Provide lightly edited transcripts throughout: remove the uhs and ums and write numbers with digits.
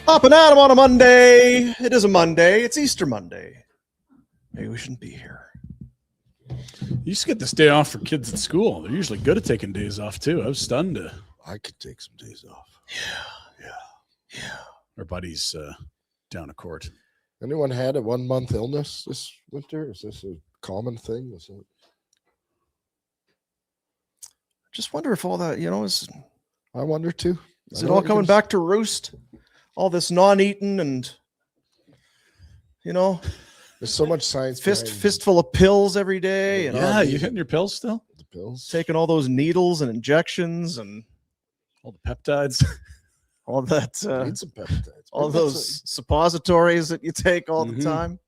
Hopping at 'em on a Monday. It is a Monday. It's Easter Monday. Maybe we shouldn't be here. You used to get this day off for kids at school. They're usually good at taking days off, too. I was stunned. I could take some days off. Yeah. Our buddies down at court. Anyone had a 1 month illness this winter? Is this a common thing? Is it? Just wonder if all that, I wonder too. Is it all coming back to roost? All this non-eating and, there's so much science. Fistful of pills every day. And Yeah, you hitting your pills still? The pills. taking all those needles and injections and All the peptides. all that, Need some peptides. all those suppositories that you take all the time.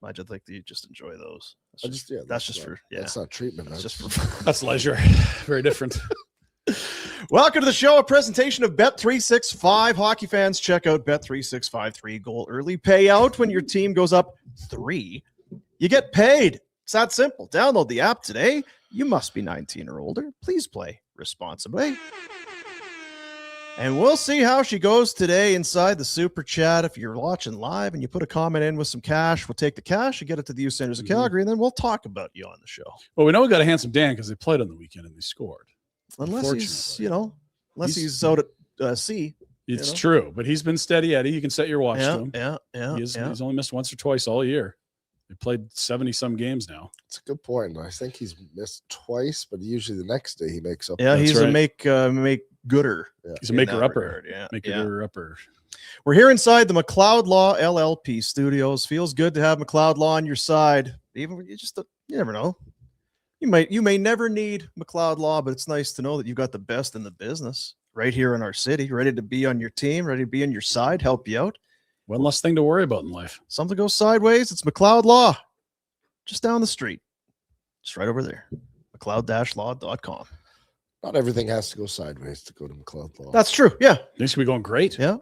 I just think that you just enjoy those. That's just for That's not treatment. That's just for That's leisure. Very different. Welcome to the show, a presentation of Bet365. Hockey fans, check out Bet365 3-goal early payout. When your team goes up 3, you get paid. It's that simple. Download the app today. You must be 19 or older. Please play responsibly. And we'll see how she goes today inside the Super Chat. If you're watching live and you put a comment in with some cash, we'll take the cash and get it to the Youth Centers of Calgary, and then we'll talk about you on the show. Well, we know we got a handsome Dan because they played on the weekend and they scored. Unless he's out at sea. It's true, but he's been steady, Eddie. You can set your watch to him. Yeah. He's only missed once or twice all year. They played 70-some games now. It's a good point. I think he's missed twice, but usually the next day he makes up. Yeah, he's right. a make gooder. Yeah. He's a maker-upper. Yeah. Maker-upper. We're here inside the McLeod Law LLP studios. Feels good to have McLeod Law on your side. Even when you never know. You may never need McLeod Law, but it's nice to know that you've got the best in the business right here in our city, ready to be on your team, ready to be on your side, help you out. One less thing to worry about in life. Something goes sideways, it's McLeod Law. Just down the street. Just right over there. McLeod-law.com. Not everything has to go sideways to go to McLeod Law. That's true. Yeah. Things could be going great. Yeah.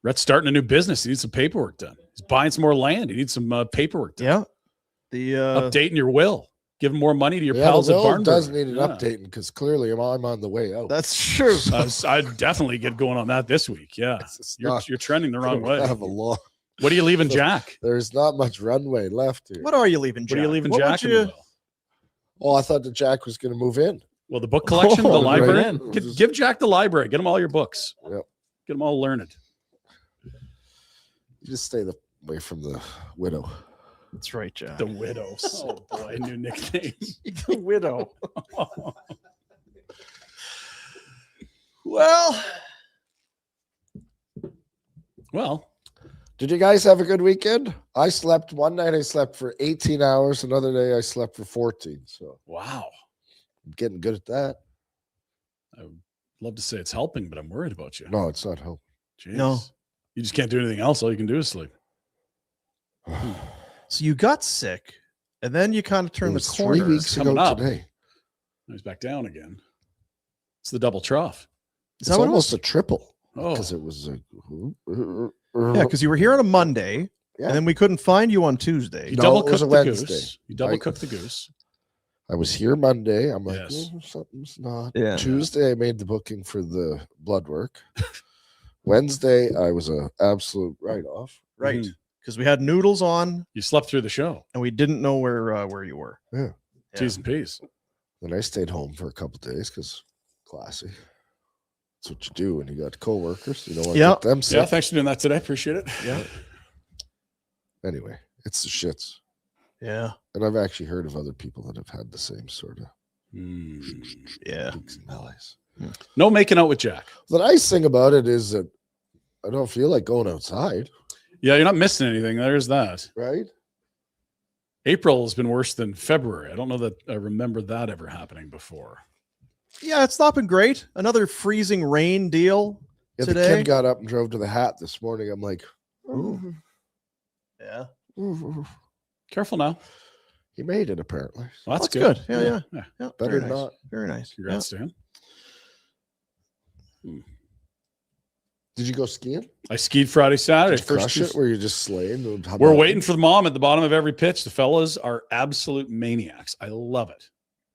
Rhett's starting a new business. He needs some paperwork done. He's buying some more land. He needs some paperwork done. Yeah. The updating your will. Giving more money to your pals at Barnburger. It does need an updating because clearly I'm on the way out. That's true. I'd definitely get going on that this week. Yeah. You're trending the wrong way. Have a law. What are you leaving Jack? There's not much runway left here. What are you leaving, Jack? What are you leaving Jack in the will? Oh, I thought that Jack was going to move in. Well, the book collection, the library. Right. Give Jack the library. Get him all your books. Yep. Get them all learned. You just stay away from the widow. That's right, Jack. The widow. Oh boy, new nickname. The widow. Well. Did you guys have a good weekend? I slept one night. I slept for 18 hours. Another day I slept for 14. So wow, I'm getting good at that. I would love to say it's helping, but I'm worried about you. No, it's not helping. Jeez. No. You just can't do anything else. All you can do is sleep. So you got sick, and then you kind of turned the corner. 3 weeks ago today. He's back down again. It's the double trough. It's almost a triple. Oh, because it was because you were here on a Monday, and then we couldn't find you on Tuesday. You double cooked the goose. You double cooked the goose. I was here Monday. I'm like, something's not. Yeah. Tuesday, I made the booking for the blood work. Wednesday, I was an absolute write-off. Right. Because we had noodles on. You slept through the show. And we didn't know where you were. Yeah. T's and P's. Then I stayed home for a couple of days because classy. That's what you do when you got coworkers. You don't want to get them sick. Yeah, thanks for doing that today. Appreciate it. Yeah. Anyway, it's the shits. Yeah. And I've actually heard of other people that have had the same sort of smellies. No making out with Jack. The nice thing about it is that I don't feel like going outside. Yeah, you're not missing anything. There's that. Right? April has been worse than February. I don't know that I remember that ever happening before. Yeah, it's not been great. Another freezing rain deal today. The kid got up and drove to the Hat this morning. I'm like, ooh. Yeah. Ooh. Careful now. He made it, apparently. Well, that's good. Yeah. Better than not. Very nice. Congrats to him. Did you go skiing? I skied Friday, Saturday. Did you crush it? Were you just slaying? We're waiting for the mom at the bottom of every pitch. The fellas are absolute maniacs. I love it.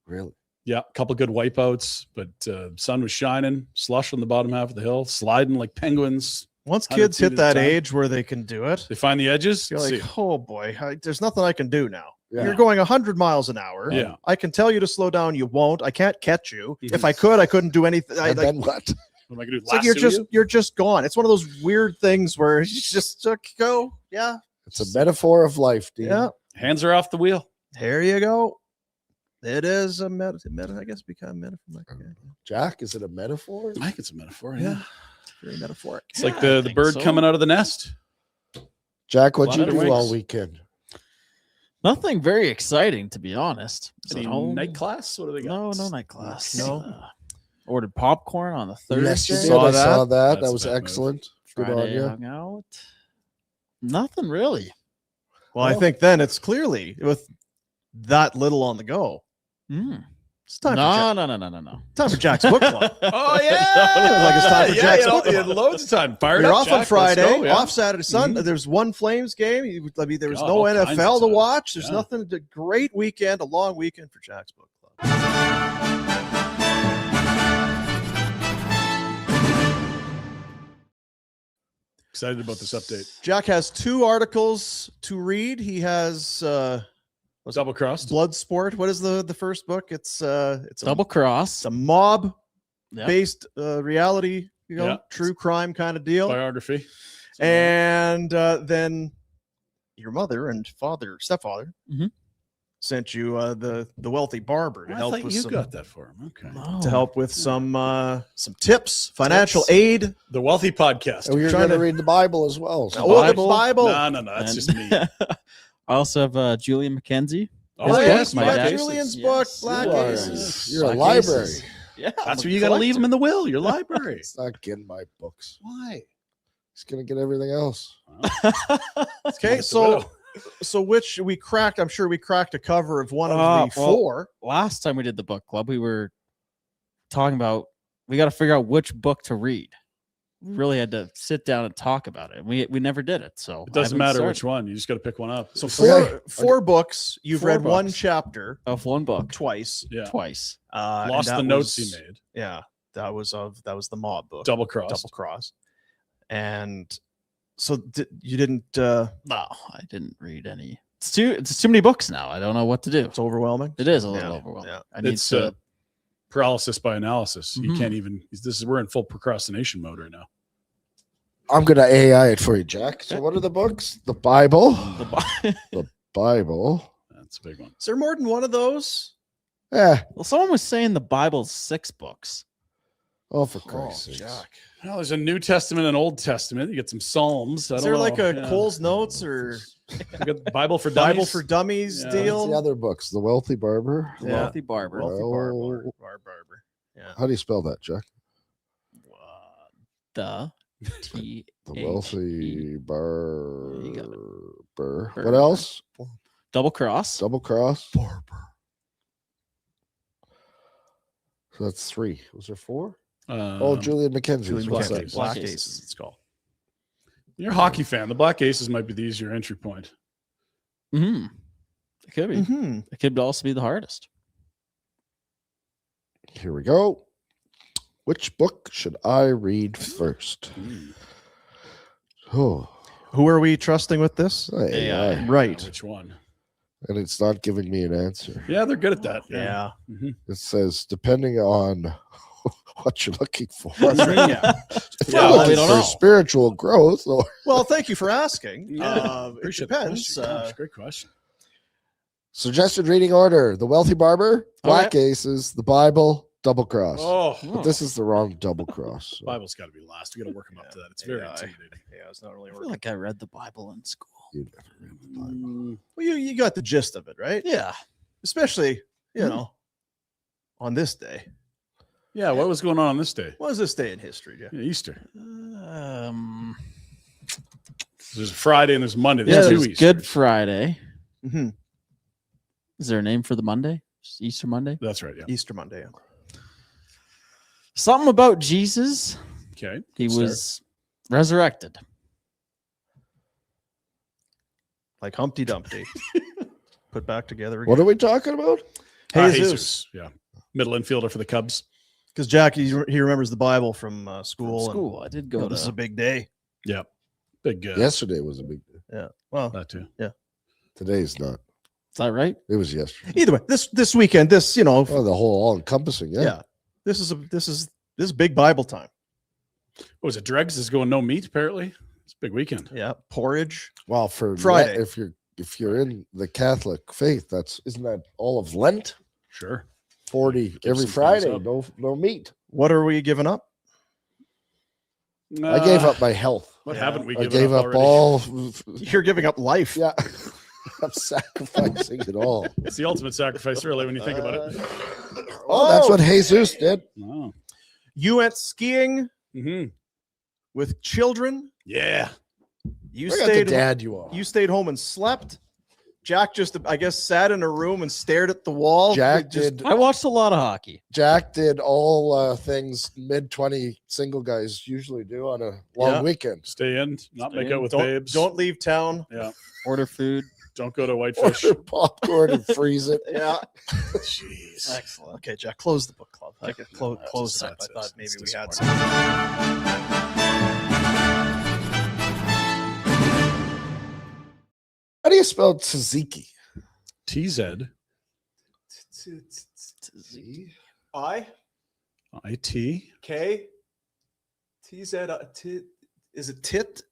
Really? Yeah, a couple good wipeouts, but sun was shining, slush on the bottom half of the hill, sliding like penguins. Once 100 kids feet hit at a that time. age where they can do it, They find the edges. you're See like, ya. oh boy, there's nothing I can do now. Yeah. You're going 100 miles an hour. Yeah. I can tell you to slow down. You won't. I can't catch you. Mhm. If I could, I couldn't do anything. And then what? What am I gonna do? It's like Lasso you're just gone. It's one of those weird things where you just go. Yeah. It's a metaphor of life, Dean. Yeah. Hands are off the wheel. There you go. It is a meta, I guess, become metaphor. Jack, is it a metaphor? I think it's a metaphor. Yeah. Yeah. Very metaphoric. It's like the think bird so. coming out of the nest. Jack, what'd you Flutter do all wings. weekend? Nothing very exciting, to be honest. Was Any at home. night class? What do they got? No night class. No. Ordered popcorn on the Thursday. Yes, you did. Saw I that. saw that. That's That a was bad move. excellent. Good on Friday you. hung out. Nothing really. Well, I think then it's clearly with that little on the go. Mm. It's time, for, No. time for Jack's book club. Oh yeah, Like it's time for Jack's you book had club. loads of time. Fired You're up, off Jack. on Let's Friday, go, yeah. off Saturday, Sunday. Mhm. There's one Flames game. I mean, there was God, no all kinds of NFL to time. watch. There's Yeah. nothing. A great weekend, a long weekend for Jack's book club. Excited about this update. Jack has 2 articles to read. He has Double crossed. Bloodsport. What is the first book? It's Double cross. it's a mob Yeah. based reality, Yeah. true crime kind of deal. Biography. And then your mother and stepfather Mhm. sent you the wealthy barber to I help thought with you some, got that for him. Okay. Oh. to help with some tips, financial aid. The Wealthy Podcast. And we were Trying going to to- read the Bible as well. So Oh, the Bible. Bible. No, that's And- just me. I also have Julian McKenzie. Oh, His yes, book, my Black dad. Julian's Yes. book, Yes. Black You are- Aces. You're a Black library. Aces. Yeah, That's I'm where you a got to leave them collector. in the will. Your library. It's not getting my books. Why? He's going to get everything else. Okay, so which we cracked? I'm sure we cracked a cover of one of the well, 4. Last time we did the book club, we were talking about we got to figure out which book to read. We really had to sit down and talk about it. We never did it, so It I doesn't haven't matter started. which one. You just got to pick one up. So Okay. four books. You've 4 read one books. chapter Of one book twice. Yeah. twice. And Lost that the notes was- he made. Yeah, that was the mob book. Double crossed. Double cross. And so you didn't. No, I didn't read any. It's too many books now. I don't know what to do. It's overwhelming. It is a little Yeah, overwhelming. yeah. I need It's to. paralysis by analysis. You Mhm. can't even. We're in full procrastination mode right now. I'm going to AI it for you, Jack. So what are the books? The Bible. the Bible. That's a big one. Is there more than one of those? Yeah. well, someone was saying the Bible's 6 books. Oh, for Christ's sakes. Jack. Well, there's a New Testament and Old Testament. You get some Psalms. Is there like a Cole's Notes or You got the Bible for Bible Dummies? for Dummies Yeah. deal? What's the other books? The Wealthy Barber. The Yeah. Wealthy Barber. Wealthy Oh. barber. Yeah. How do you spell that, Jack? The T. The H-E. Wealthy You got Barber. it. What else? Double cross. Double cross. Barber. So that's 3. Was there 4? Oh, Julian McKenzie. Julian What's McKenzie. that? Black Aces. Aces, it's called. You're a hockey fan. The Black Aces might be the easier entry point. Mm-hmm. It could be. Mm-hmm. It could also be the hardest. Here we go. Which book should I read first? Oh, Who are we trusting with this? AI. AI. Right. Which one? And it's not giving me an answer. Yeah, they're good at that. Yeah. Mhm. It says, depending on what you're looking for. Yeah. If Yeah, you're well, we looking don't for know. spiritual growth, or Well, thank you for asking. Yeah. It Appreciate the depends. question. Gosh, great question. suggested reading order: The Wealthy Barber, Black Aces, the Bible, Double Cross. Oh, But this is the wrong double cross. so Bible's got to be last. We got to work them up to that. It's very AI. intimidating. Yeah, it's not really I feel working. like I read the Bible in school. you never read the Bible. Well, you got the gist of it, right? Yeah. Especially, Hmm. on this day. Yeah, what was going on this day? What was this day in history, Jeff? Yeah, Easter. There's Friday and there's Monday. Yeah, There's two there's Easters. Good Friday. Mm-hmm. Is there a name for the Monday? Just Easter Monday? That's right. Yeah. Easter Monday. Something about Jesus. Okay. He good start. was resurrected. Like Humpty Dumpty. Put back together again. What are we talking about? Jesus. Yeah. Middle infielder for the Cubs. Because Jack, he remembers the Bible from school. School. I did go to. This is a big day. Yeah. Big Yesterday was a big day. Yeah. Well, that too. Today's not. Is that right? It was yesterday. either way, this weekend, Oh, the whole all-encompassing, yeah. This is big Bible time. What was it? Dregs is going no meat, apparently. It's a big weekend. Yeah. Porridge. Well, for Friday. if you're in the Catholic faith, isn't that all of Lent? Sure. 40 Give every some Friday, thumbs up. no meat. What are we giving up? I gave up my health. What Yeah. haven't we I given gave up already? all. You're giving up life. Yeah, I'm sacrificing it all. It's the ultimate sacrifice, really, when you think about it. Oh, that's what Jesus did. Oh. You went skiing Mm-hmm. with children. Yeah. You Look at the stayed. dad you are. You stayed home and slept. Jack just, I guess, sat in a room and stared at the wall. Jack Just- did. I watched a lot of hockey. Jack did all things mid-20 single guys usually do on a long Yeah. weekend. Stay in, not Stay make in. out with Don't, babes. don't leave town. Yeah. Order food. Don't go to Whitefish. Order popcorn and freeze it. Yeah. Jeez. Excellent. Okay, Jack, close the book club. I could close just- that. I that's- thought maybe it's we had disappointing. some. How do you spell tzatziki? TZ. I IT. K T Z is it tit?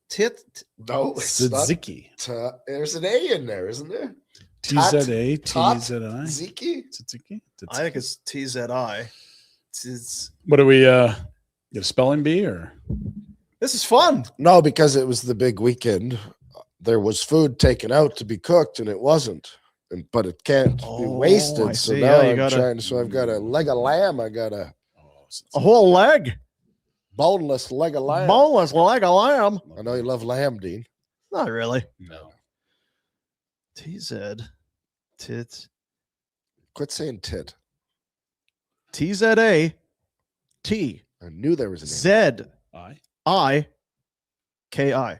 No, it's not. Tzatziki. There's an A in there, isn't there? TZA. Tot- TZI. Tzatziki? Tzatziki. I think it's TZI. It's What do we get a spelling bee or this is fun. No, because it was the big weekend. There was food taken out to be cooked, and it wasn't. But it can't be Oh, wasted. I So see. now Yeah, you I'm gotta- trying. So I've got a leg of lamb. I got a A whole leg. boneless leg of lamb. Boneless like a lamb. I know you love lamb, Dean. Not really. no? TZ tit Quit saying tit. TZA T I knew there was an A. I. IKI.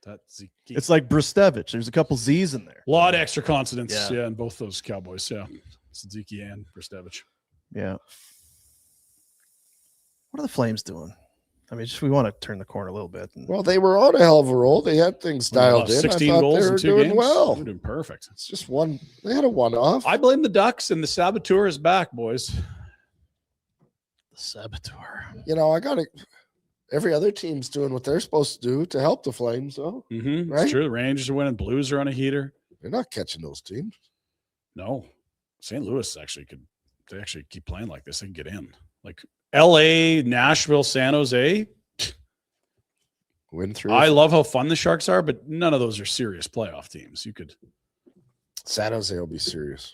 Tzatziki. It's like Brustevich. There's a couple Z's in there. A lot of extra consonants, Yeah. yeah, in both those Cowboys, yeah. Tzatziki and Bristevich. Yeah. What are the Flames doing? I mean, just we want to turn the corner a little bit. And Well, they were on a hell of a roll. They had things dialed in. 16 I thought goals they in were 2 doing games. well. They're doing perfect. It's just one. They had a one-off. I blame the Ducks, and the Saboteur is back, boys. the Saboteur. You know, I got to. Every other team's doing what they're supposed to do to help the Flames, though. Mm-hmm. Right? It's true. The Rangers are winning. Blues are on a heater. They're not catching those teams. No. St. Louis actually could. They actually keep playing like this. They can get in. Like L.A., Nashville, San Jose. Win through. I love how fun the Sharks are, but none of those are serious playoff teams. You could. San Jose will be serious.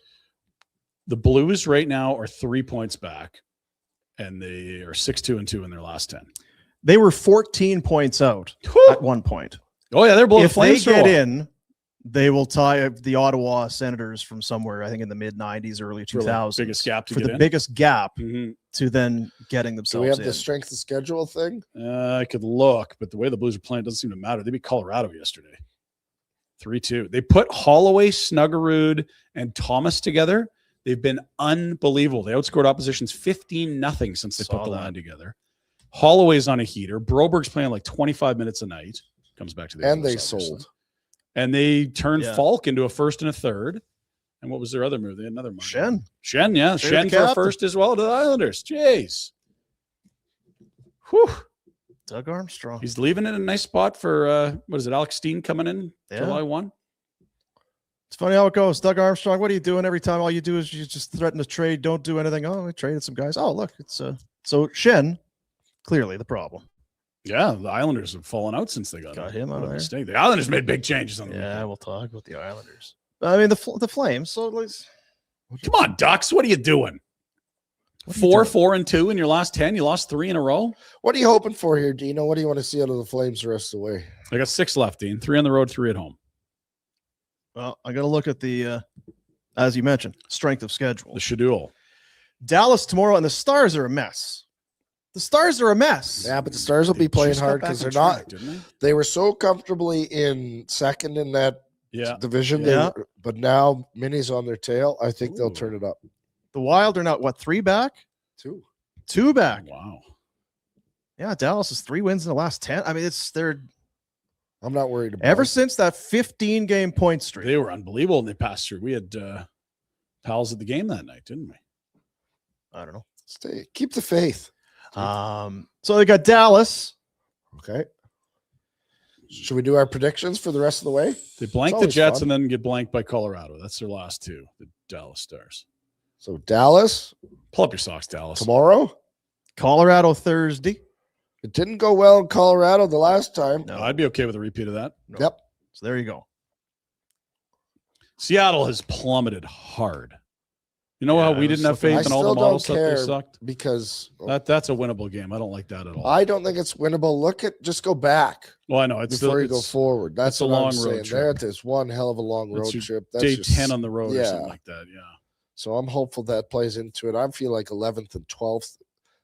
The Blues right now are 3 points back, and they are 6-2-2 in their last 10. They were 14 points out at one point. Oh yeah, they're blowing If they flames for a get while. in, they will tie the Ottawa Senators from somewhere, I think in the mid 90s, early For the 2000s. biggest gap to for get the in. biggest gap Mhm. to then getting Do themselves we have in. the strength of schedule thing? I could look, but the way the Blues are playing, it doesn't seem to matter. They beat Colorado yesterday, 3-2. They put Holloway, Snuggerud, and Thomas together. They've been unbelievable. They outscored oppositions 15-0 since they Saw put the that. line together. Holloway's on a heater. Broberg's playing like 25 minutes a night. Comes back to the And they Oilers, obviously. sold. And they turned Yeah. Falk into a first and a third. And what was their other move? They had another move. Shen. Shen, yeah. They're Shen the for a captain. first as well to the Islanders. Jeez. Whew. Doug Armstrong. He's leaving it in a nice spot for, what is it, Alex Steen coming in Yeah. July 1? It's funny how it goes. Doug Armstrong, what are you doing every time? All you do is you just threaten to trade, don't do anything. Oh, we traded some guys. Oh, look, it's so Shen, clearly the problem. Yeah, the Islanders have fallen out since they got him out What a of there. mistake. The Islanders made big changes on the Yeah, weekend. we'll talk about the Islanders. I mean, the Flames. So let's. Come on, Ducks. What are you doing? What are you 4-4-2 in your last 10. You lost 3 in a row. What are you hoping for here, Dino? What do you want to see out of the Flames the rest of the way? I got 6 left, Dean. 3 on the road, 3 at home. Well, I got to look at the, as you mentioned, strength of schedule. The schedule. Dallas tomorrow, and the Stars are a mess. The Stars are a mess. Yeah, but the Stars will They be playing just got hard back because on they're not. track, didn't they? They were so comfortably in second in that Yeah. division. Yeah. But now Minnie's on their tail. I think they'll Ooh. turn it up. The Wild are not, what, 3 back? 2. 2 back. Wow. Yeah, Dallas is 3 wins in the last 10. I mean, they're I'm not worried about ever it. since that 15-game point streak. They were unbelievable and they passed through. We had pals at the game that night, didn't we? I don't know. Keep the faith. So they got Dallas. Okay. Should we do our predictions for the rest of the way? They blank It's the always Jets fun. and then get blanked by Colorado. That's their last 2, the Dallas Stars. So Dallas Pull up your socks, Dallas. tomorrow. Colorado Thursday. It didn't go well in Colorado the last time. No. I'd be okay with a repeat of that. No. Yep. So there you go. Seattle has plummeted hard. You know how Yeah, we it was didn't have something- faith I in all the still models don't that they care. sucked? Because That's a winnable game. I don't like that at all. I don't think it's winnable. Just go back well, I know it's before still, you go forward. That's it's a what I'm long road saying. trip. That is one hell of a long That's road your trip. That's day just- 10 on the road or yeah. something like that. Yeah. So I'm hopeful that plays into it. I feel like 11th and 12th,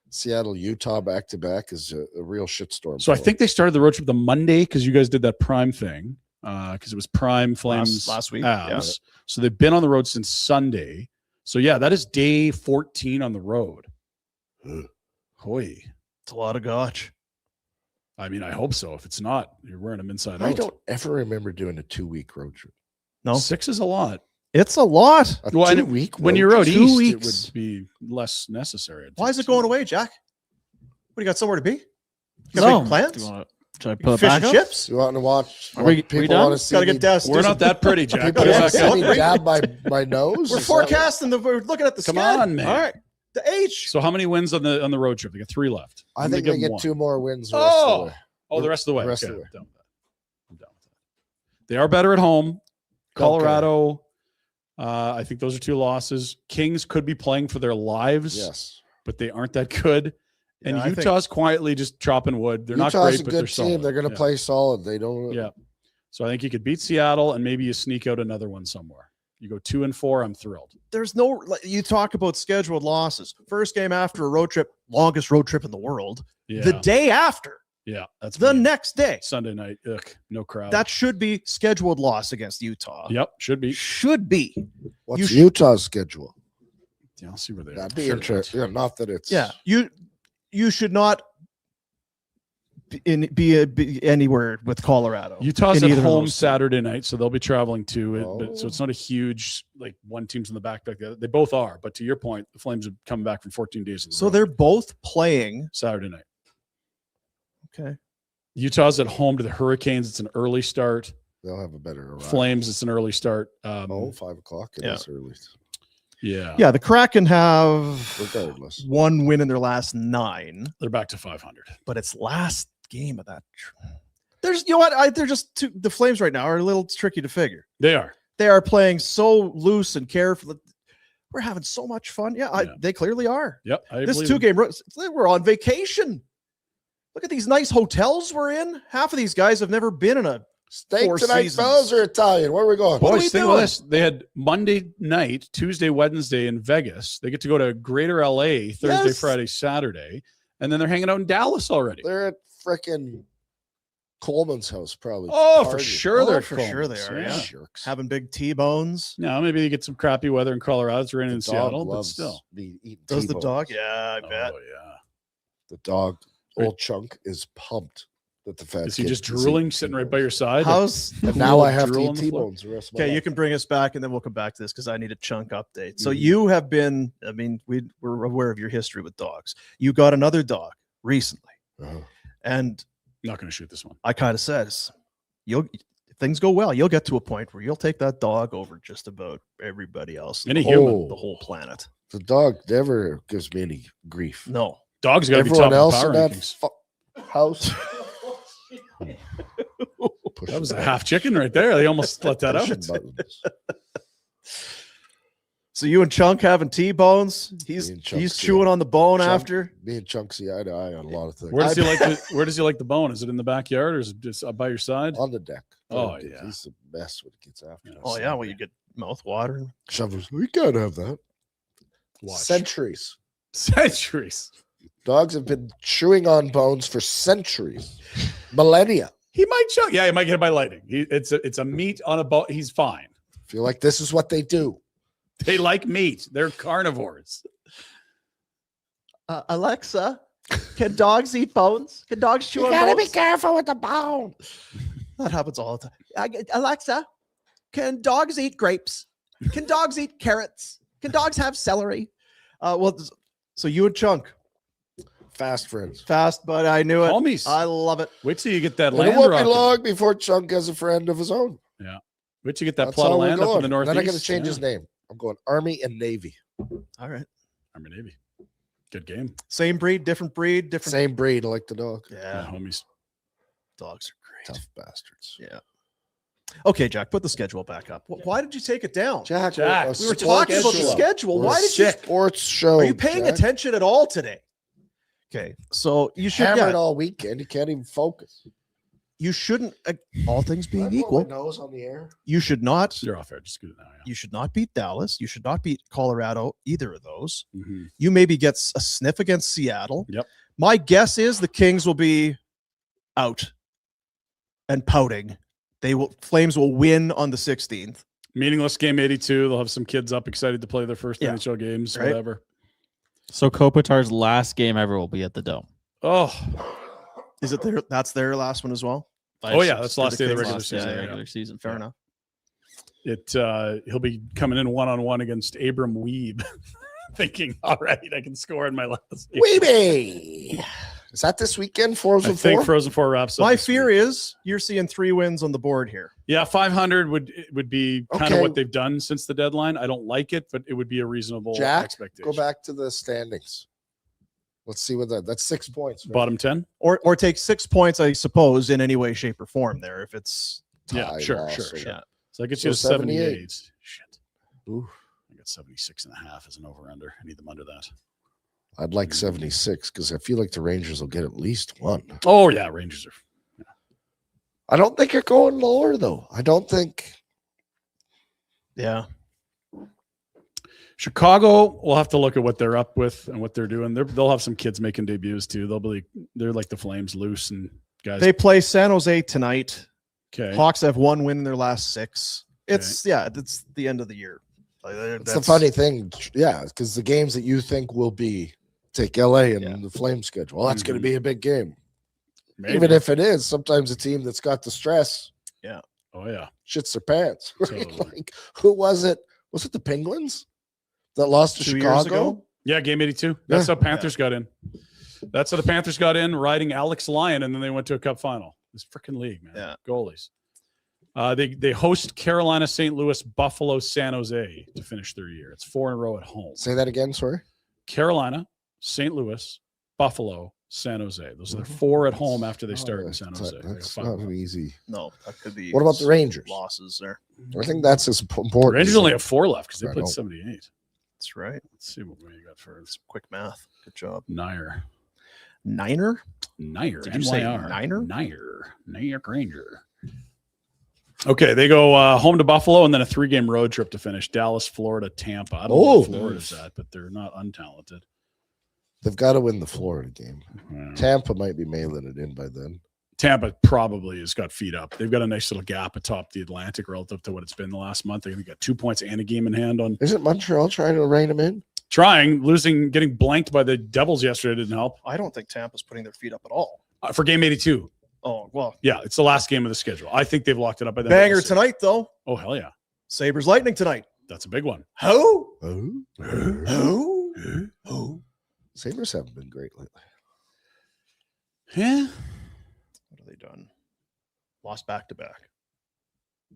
Seattle, Utah back to back is a real shitstorm. So I for them. think they started the road trip the Monday because you guys did that Prime thing because it was Prime Flames Last week, Avs. So they've been on the road since Sunday. So yeah, that is day 14 on the road. Hoy. It's a lot of gotch. I mean, I hope so. If it's not, you're wearing them inside I out. don't ever remember doing a 2-week road trip. No, 6 is a lot. it's a lot. A Well, and 2-week When road you're out trip? 2 east, weeks. it would be less necessary. Why is it going away, Jack? What, you got somewhere to be? You got No. big plans? Do you wanna- should I You put it fish back and up? chips? You want to watch? Are we people done? want to see Got to me, get down. We're not that pretty, Jack. people Put it want to back see me up. dab my nose. We're Is that- forecasting we're looking at the Come sched. on, man. All right. The H. So how many wins on the road trip? They got 3 left. I I'm think gonna they give them get one. 2 more wins. The rest of the way. Oh, the rest of the way. The rest Okay, of the way. I'm done with that. I'm done with that. They are better at home. Colorado, I think those are 2 losses. Kings could be playing for their lives, Yes. but they aren't that good. And Yeah, I think- Utah's quietly just chopping wood. They're Utah's not great, a but good they're team. solid. They're going to Yeah. play solid. They don't. Yeah. So I think you could beat Seattle and maybe you sneak out another one somewhere. You go 2-4. I'm thrilled. There's no, like, you talk about scheduled losses. First game after a road trip, longest road trip in the world. Yeah. The day after, Yeah. That's the me. next day. Sunday night. Ugh, no crowd. That should be scheduled loss against Utah. Yep. Should be. Should be. What's You sh- Utah's schedule? Yeah, I'll see where they are. That'd be Sure. interesting. Yeah, not that it's. Yeah. You should not be anywhere with Colorado. Utah's in at either of home those two. Saturday night, so they'll be traveling too. But, so Oh. it's not a huge like one team's in the back. They both are. But to your point, the Flames have come back from 14 days. So they're both playing. Saturday night. Okay. Utah's at home to the Hurricanes. It's an early start. They'll have a better arrival. Flames, it's an early start. 5 o'clock. It Yeah. is early. Yeah. Yeah, the Kraken have Regardless. 1 win in their last 9, They're back to 500. but it's last game of that. There's, you know what? They're just the Flames right now are a little tricky to figure. They are. They are playing so loose and careful. We're having so much fun. Yeah, Yeah. they clearly are. Yep. I This believe 2-game, we're on vacation. Look at these nice hotels we're in. Half of these guys have never been in a. Steak 4 tonight, seasons. fellas, or Italian? Where are we going? What are Boys, we think doing? about this. They had Monday night, Tuesday, Wednesday in Vegas. They get to go to Greater LA Thursday, Yes. Friday, Saturday, and then they're hanging out in Dallas already. They're at frickin' Coleman's house, probably. Oh, for partying. sure Oh, they're for sure they Coleman's, are, yeah. Jerks. Having big T-bones. No, maybe they get some crappy weather in Colorado. It's raining in The dog Seattle, but loves still. eating Does the T-bones. dog? Yeah, I bet. Oh, yeah. The dog, Right. old Chunk, is pumped that the fat Is he kid just is drooling, eating sitting right T-bones. by your side? How's And now I have to drool eat on the floor? T-bones the rest of my okay? You life. can bring us back, and then we'll come back to this because I need a chunk update. So Mhm. you have been. I mean, we're aware of your history with dogs. You got another dog recently, Uh-huh. and Not going to shoot this one. I kind of said, if things go well, you'll get to a point where you'll take that dog over just about everybody else. Any the whole, human. the whole planet. The dog never gives me any grief. No, Dog's got to be Everyone top else of in the power that rankings. house. That was a half chicken right there. They almost let that out. Pushing buttons. so you and Chunk having T-bones. He's Me and Chunk, he's yeah. chewing on the bone Chunk. after. Me and Chunk see eye to eye on a lot of things. Where does he like the bone? Is it in the backyard or is it just by your side? On the deck. Oh, Dude, yeah. He's a mess when he gets after us. Oh yeah, well you get mouth watering. Shovels. We can't have that. Watch. Centuries. Centuries. Dogs have been chewing on bones for centuries, millennia. He might choke. Yeah, he might get hit by lightning. It's a meat on a bone. He's fine. Feel like this is what they do. They like meat. They're carnivores. Alexa, can dogs eat bones? Can dogs chew You on gotta be bones? careful with the bone. That happens all the time. Alexa, can dogs eat grapes? Can dogs eat carrots? Can dogs have celery? So you and Chunk, Fast friends. fast, but I knew it. Homies. I love it. Wait till you get that And land it won't be rocking. long before Chunk has a friend of his own. Wait till you get that That's plot how of we're land up in going. the northeast. Then I got to change his name. I'm going Army and Navy. All right. Army Navy. Good game. Same breed, different breed, different. Same breed, like the dog. Yeah, Yeah, homies. dogs are great. Tough bastards. Yeah. Okay, Jack, put the schedule back up. Why did you take it down? Jack, Jack, we're a We were sports talking about the show. schedule. We're Why a did you? sports show? Are you paying Jack. attention at all today? Okay, so you should. Hammered Yeah, all weekend. You can't even focus. you shouldn't. All things Can I being blow my equal, nose on the air. you should not. You're off air. Just do it now. You should not beat Dallas. You should not beat Colorado. Either of those. Yeah. Mhm. You maybe get a sniff against Seattle. Yep. My guess is the Kings will be out and pouting. Flames will win on the 16th. Meaningless game 82. They'll have some kids up excited to play their first Yeah. NHL games, Right. whatever. So Kopitar's last game ever will be at the Dome. Oh, Is it their? That's their last one as well. Oh, yeah, that's the last day of the Kings regular last- season, yeah, yeah. Regular season. Fair enough. He'll be coming in one-on-one against Abram Weeb, thinking, all right, I can score in my last game. Weeby. Is that this weekend? Fours I and think four? Frozen Four wraps up. My this fear week. is you're seeing 3 wins on the board here. Yeah, 500 would be kind Okay. of what they've done since the deadline. I don't like it, but it would be a reasonable Jack, expectation. go back to the standings. Let's see what that's 6 points. Right? Bottom 10. Or take 6 points, I suppose, in any way, shape, or form there. If it's Yeah, Tie sure, loss sure, or- sure. yeah. So I get So you to 78. Shit. Ooh, I got 76 and a half as an over-under. I need them under that. I'd like 76 because I feel like the Rangers will get at least one. Oh, yeah, Rangers are. I don't think you're going lower, though. I don't think. yeah. Chicago, we'll have to look at what they're up with and what they're doing. They'll have some kids making debuts too. They're like the Flames, loose and guys. They play San Jose tonight. Okay. Hawks have 1 win in their last 6. It's it's the end of the year. It's the funny thing. Yeah, because the games that you think will be take LA and the Flames schedule. Well, that's going to be a big game. Maybe. Even if it is, sometimes a team that's got the stress Oh, yeah. shits their pants. Right? Totally. Like, who was it? Was it the Penguins that lost to 2 years Chicago? ago. Yeah, game 82. That's Yeah. how Panthers got in. That's how the Panthers got in, riding Alex Lyon, and then they went to a cup final. This freaking league, man. Yeah. Goalies. They host Carolina, St. Louis, Buffalo, San Jose to finish their year. It's 4 in a row at home. Say that again. Sorry. Carolina, St. Louis, Buffalo, San Jose. Those are their 4 at home after they start in San Jose. They got That's 5 not at home. an easy. No, that could be. What about the Rangers? Losses there. I think that's as important. Rangers only have 4 left because they I played know. 78. That's right. Let's see what we got first. Quick math. Good job. Nair. Niner? Nair. Did you say NYR. Niner? Nair Ranger. Okay, they go home to Buffalo and then a 3-game road trip to finish. Dallas, Florida, Tampa. I don't know where Florida's at, but they're not untalented. They've got to win the Florida game. Yeah. Tampa might be mailing it in by then. Tampa probably has got feet up. They've got a nice little gap atop the Atlantic relative to what it's been the last month. They got 2 points and a game in hand on Isn't Montreal trying to rein them in? losing, getting blanked by the Devils yesterday didn't help. I don't think Tampa's putting their feet up at all. For game 82. Oh, well. Yeah, it's the last game of the schedule. I think they've locked it up by then. Banger tonight, though. Oh, hell yeah. Sabres Lightning tonight. That's a big one. Who? Oh. Who? Who? Sabres haven't been great lately. Yeah. What have they done? Lost back to back.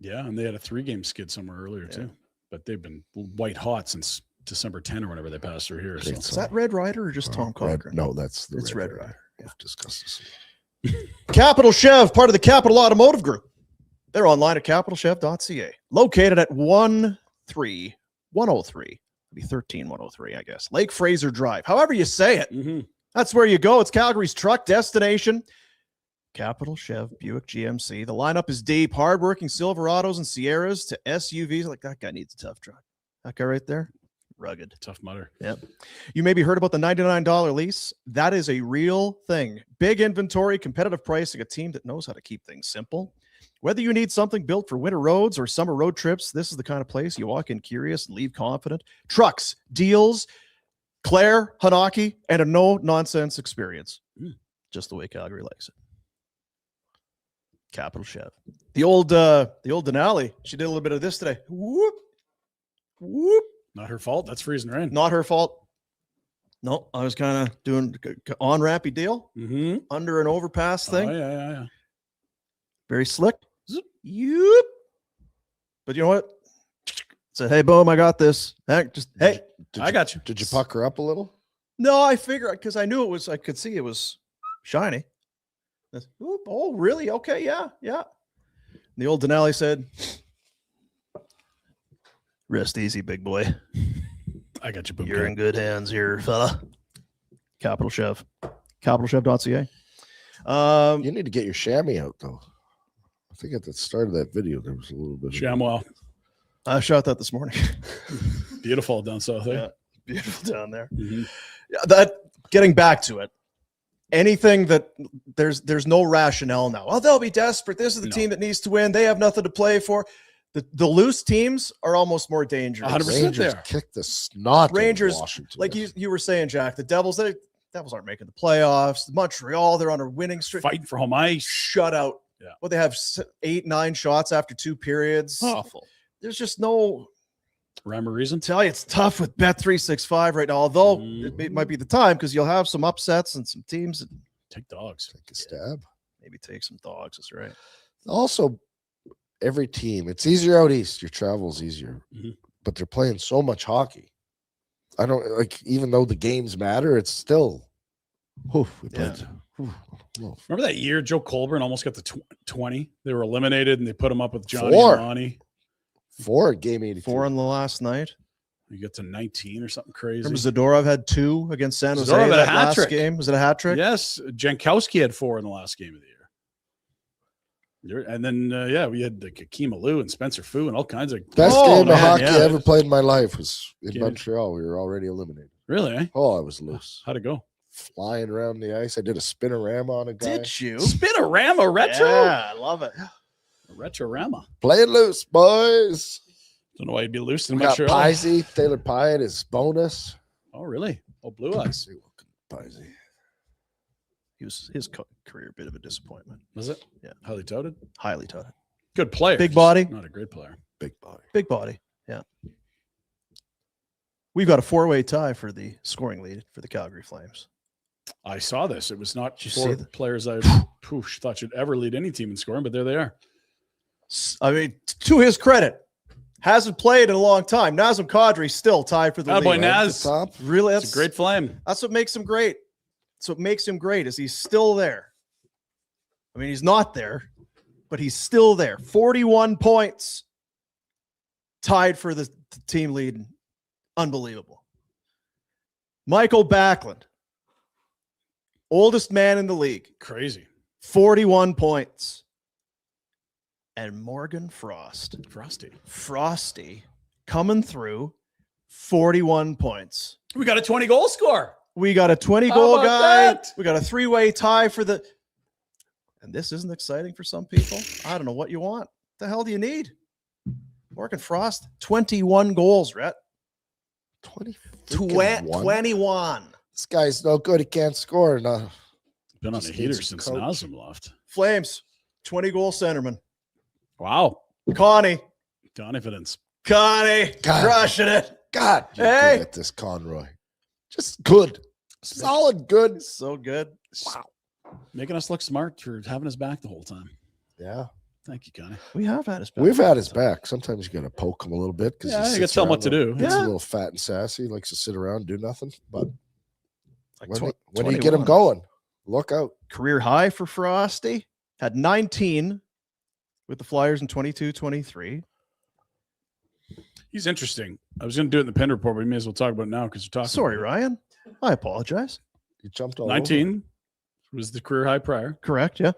Yeah, and they had a 3-game skid somewhere earlier too. But they've been white hot since December 10 or whenever they passed through here. So. Great Is that Red Rider or just Tom Red, Cochran? no, that's It's Red Rider. We've discussed this. Capital Chev, part of the Capital Automotive Group. They're online at capitalchev.ca. Located at 13103. Be 13103, I guess. Lake Fraser Drive. However you say it. Mhm. That's where you go. It's Calgary's truck destination. Capital Chev Buick GMC. The lineup is deep. Hardworking Silverados and Sierras to SUVs. Like, that guy needs a tough truck. That guy right there, rugged. Tough mutter. Yep. You maybe heard about the $99 lease. That is a real thing. Big inventory, competitive pricing, a team that knows how to keep things simple. Whether you need something built for winter roads or summer road trips, this is the kind of place you walk in curious and leave confident. Trucks, deals, Claire, Hanaki, and a no-nonsense experience. Just the way Calgary likes it. Capital Chef. The old Denali, she did a little bit of this today. Whoop. Whoop. Not her fault. That's freezing rain. Not her fault. No, I was kind of doing on-rampy deal. Mm-hmm. Under an overpass thing. Oh, yeah. Very slick. Yoop. But you know what? Said, hey, boom, I got this. Hey. I got you. Did you pucker up a little? No, I figured because I knew I could see it was shiny. Oop, oh, really? Okay, yeah. And the old Denali said, rest easy, big boy. I got you, boom. You're in good hands here, fella. Capital Chef. CapitalChef.ca. You need to get your chamois out, though. I think at the start of that video, there was a little bit of Shamwell. I shot that this morning. Beautiful down south there. Yeah, beautiful down there. Mm-hmm. Yeah, that getting back to it. Anything that there's no rationale now. Well, they'll be desperate. This is the team that needs to win. They have nothing to play for. The loose teams are almost more dangerous. 100% Rangers there. kicked the snot. Rangers, Washington. like you were saying, Jack, the Devils aren't making the playoffs. Montreal, they're on a winning streak. Fighting for home ice. Shut out. Yeah. Well, they have 8-9 shots after 2 periods. Awful. There's just no Rhyme or reason? tell you it's tough with Bet365 right now. Although it might be the time because you'll have some upsets and some teams that Take dogs. Take a stab. maybe take some dogs. That's right. Also, every team, it's easier out east. Your travel's easier, but they're playing so much hockey. I don't like, even though the games matter, it's still. Remember that year Joe Coleman almost got to 20? They were eliminated and they put him up with Johnny 4. and Ronnie. 4 game 82. 4 on the last night. You get to 19 or something crazy. Remember Zadorov had 2 against San Jose Zadorov had a that hat last trick. game. Was it a hat trick? Yes. Jankowski had 4 in the last game of the year. And then, we had like Akeem Alou and Spencer Fu and all kinds of. Best game of hockey I yeah. ever played in my life was in Yeah. Montreal. We were already eliminated. Really? Eh? Oh, I was loose. How'd it go? Flying around the ice. I did a spinorama on a guy. Did you? Spinorama retro? Yeah, I love it. Retrorama. Playing loose, boys. Don't know why you'd be loose in We got Montreal. Pisey, Taylor Pyatt is bonus. Oh, really? Oh, Blue Eyes. Pisey. His career a bit of a disappointment. Was it? Yeah. Highly touted? Highly touted. Good player. Big just body. Not a great player. Big body. Big body. Yeah. We've got a 4-way tie for the scoring lead for the Calgary Flames. I saw this. It was not Did you 4 see that? players I thought should ever lead any team in scoring, but there they are. I mean, to his credit, hasn't played in a long time. Nazem Kadri still tied for the lead. Boy, Right Naz. at the top. Really, It's a great flame. That's what makes him great. That's what makes him great is he's still there. I mean, he's not there, but he's still there. 41 points. Tied for the team lead. Unbelievable. Michael Backlund. Oldest man in the league. Crazy. 41 points. And Morgan Frosty coming through 41 points. We got a 20-goal score. We got a 20-goal guy. We got a 3-way tie for the. And this isn't exciting for some people. I don't know what you want. What the hell do you need? Morgan Frost, 21 goals, Rhett. 21. This guy's no good. He can't score. No. Been on Just a heater needs since coach. Nazem left. Flames, 20-goal centerman. Wow. Connie. Confidence. Connie. God. Crushing it. God, you're Hey. good at this, Conroy. Just good. Solid good. So good. Wow. Making us look smart for having his back the whole time. Yeah. Thank you, Connie. We have had his back. We've had his back. Sometimes you got to poke him a little bit because Yeah, you got to tell him what to do. He's Yeah. a little fat and sassy. He likes to sit around and do nothing. But Like when you get him going, look out. Career high for Frosty. Had 19 with the Flyers in 22-23. He's interesting. I was going to do it in the Pinder Report, but we may as well talk about it now because you're talking. Sorry, about it. Ryan. I apologize. You jumped all over. 19 was the career high prior. Correct, yeah.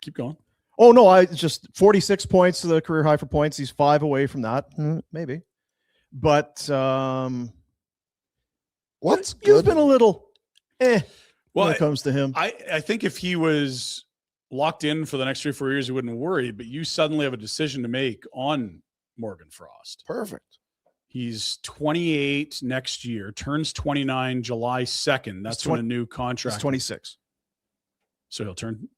Keep going. Oh, no, I just 46 points to the career high for points. He's 5 away from that. Maybe. But What's he's good? been a little when Well, it comes to him. I think if he was locked in for the next 3 or 4 years, you wouldn't worry, but you suddenly have a decision to make on Morgan Frost. Perfect. He's 28 next year, turns 29 July 2nd. That's when a new contract. He's 26. So he'll turn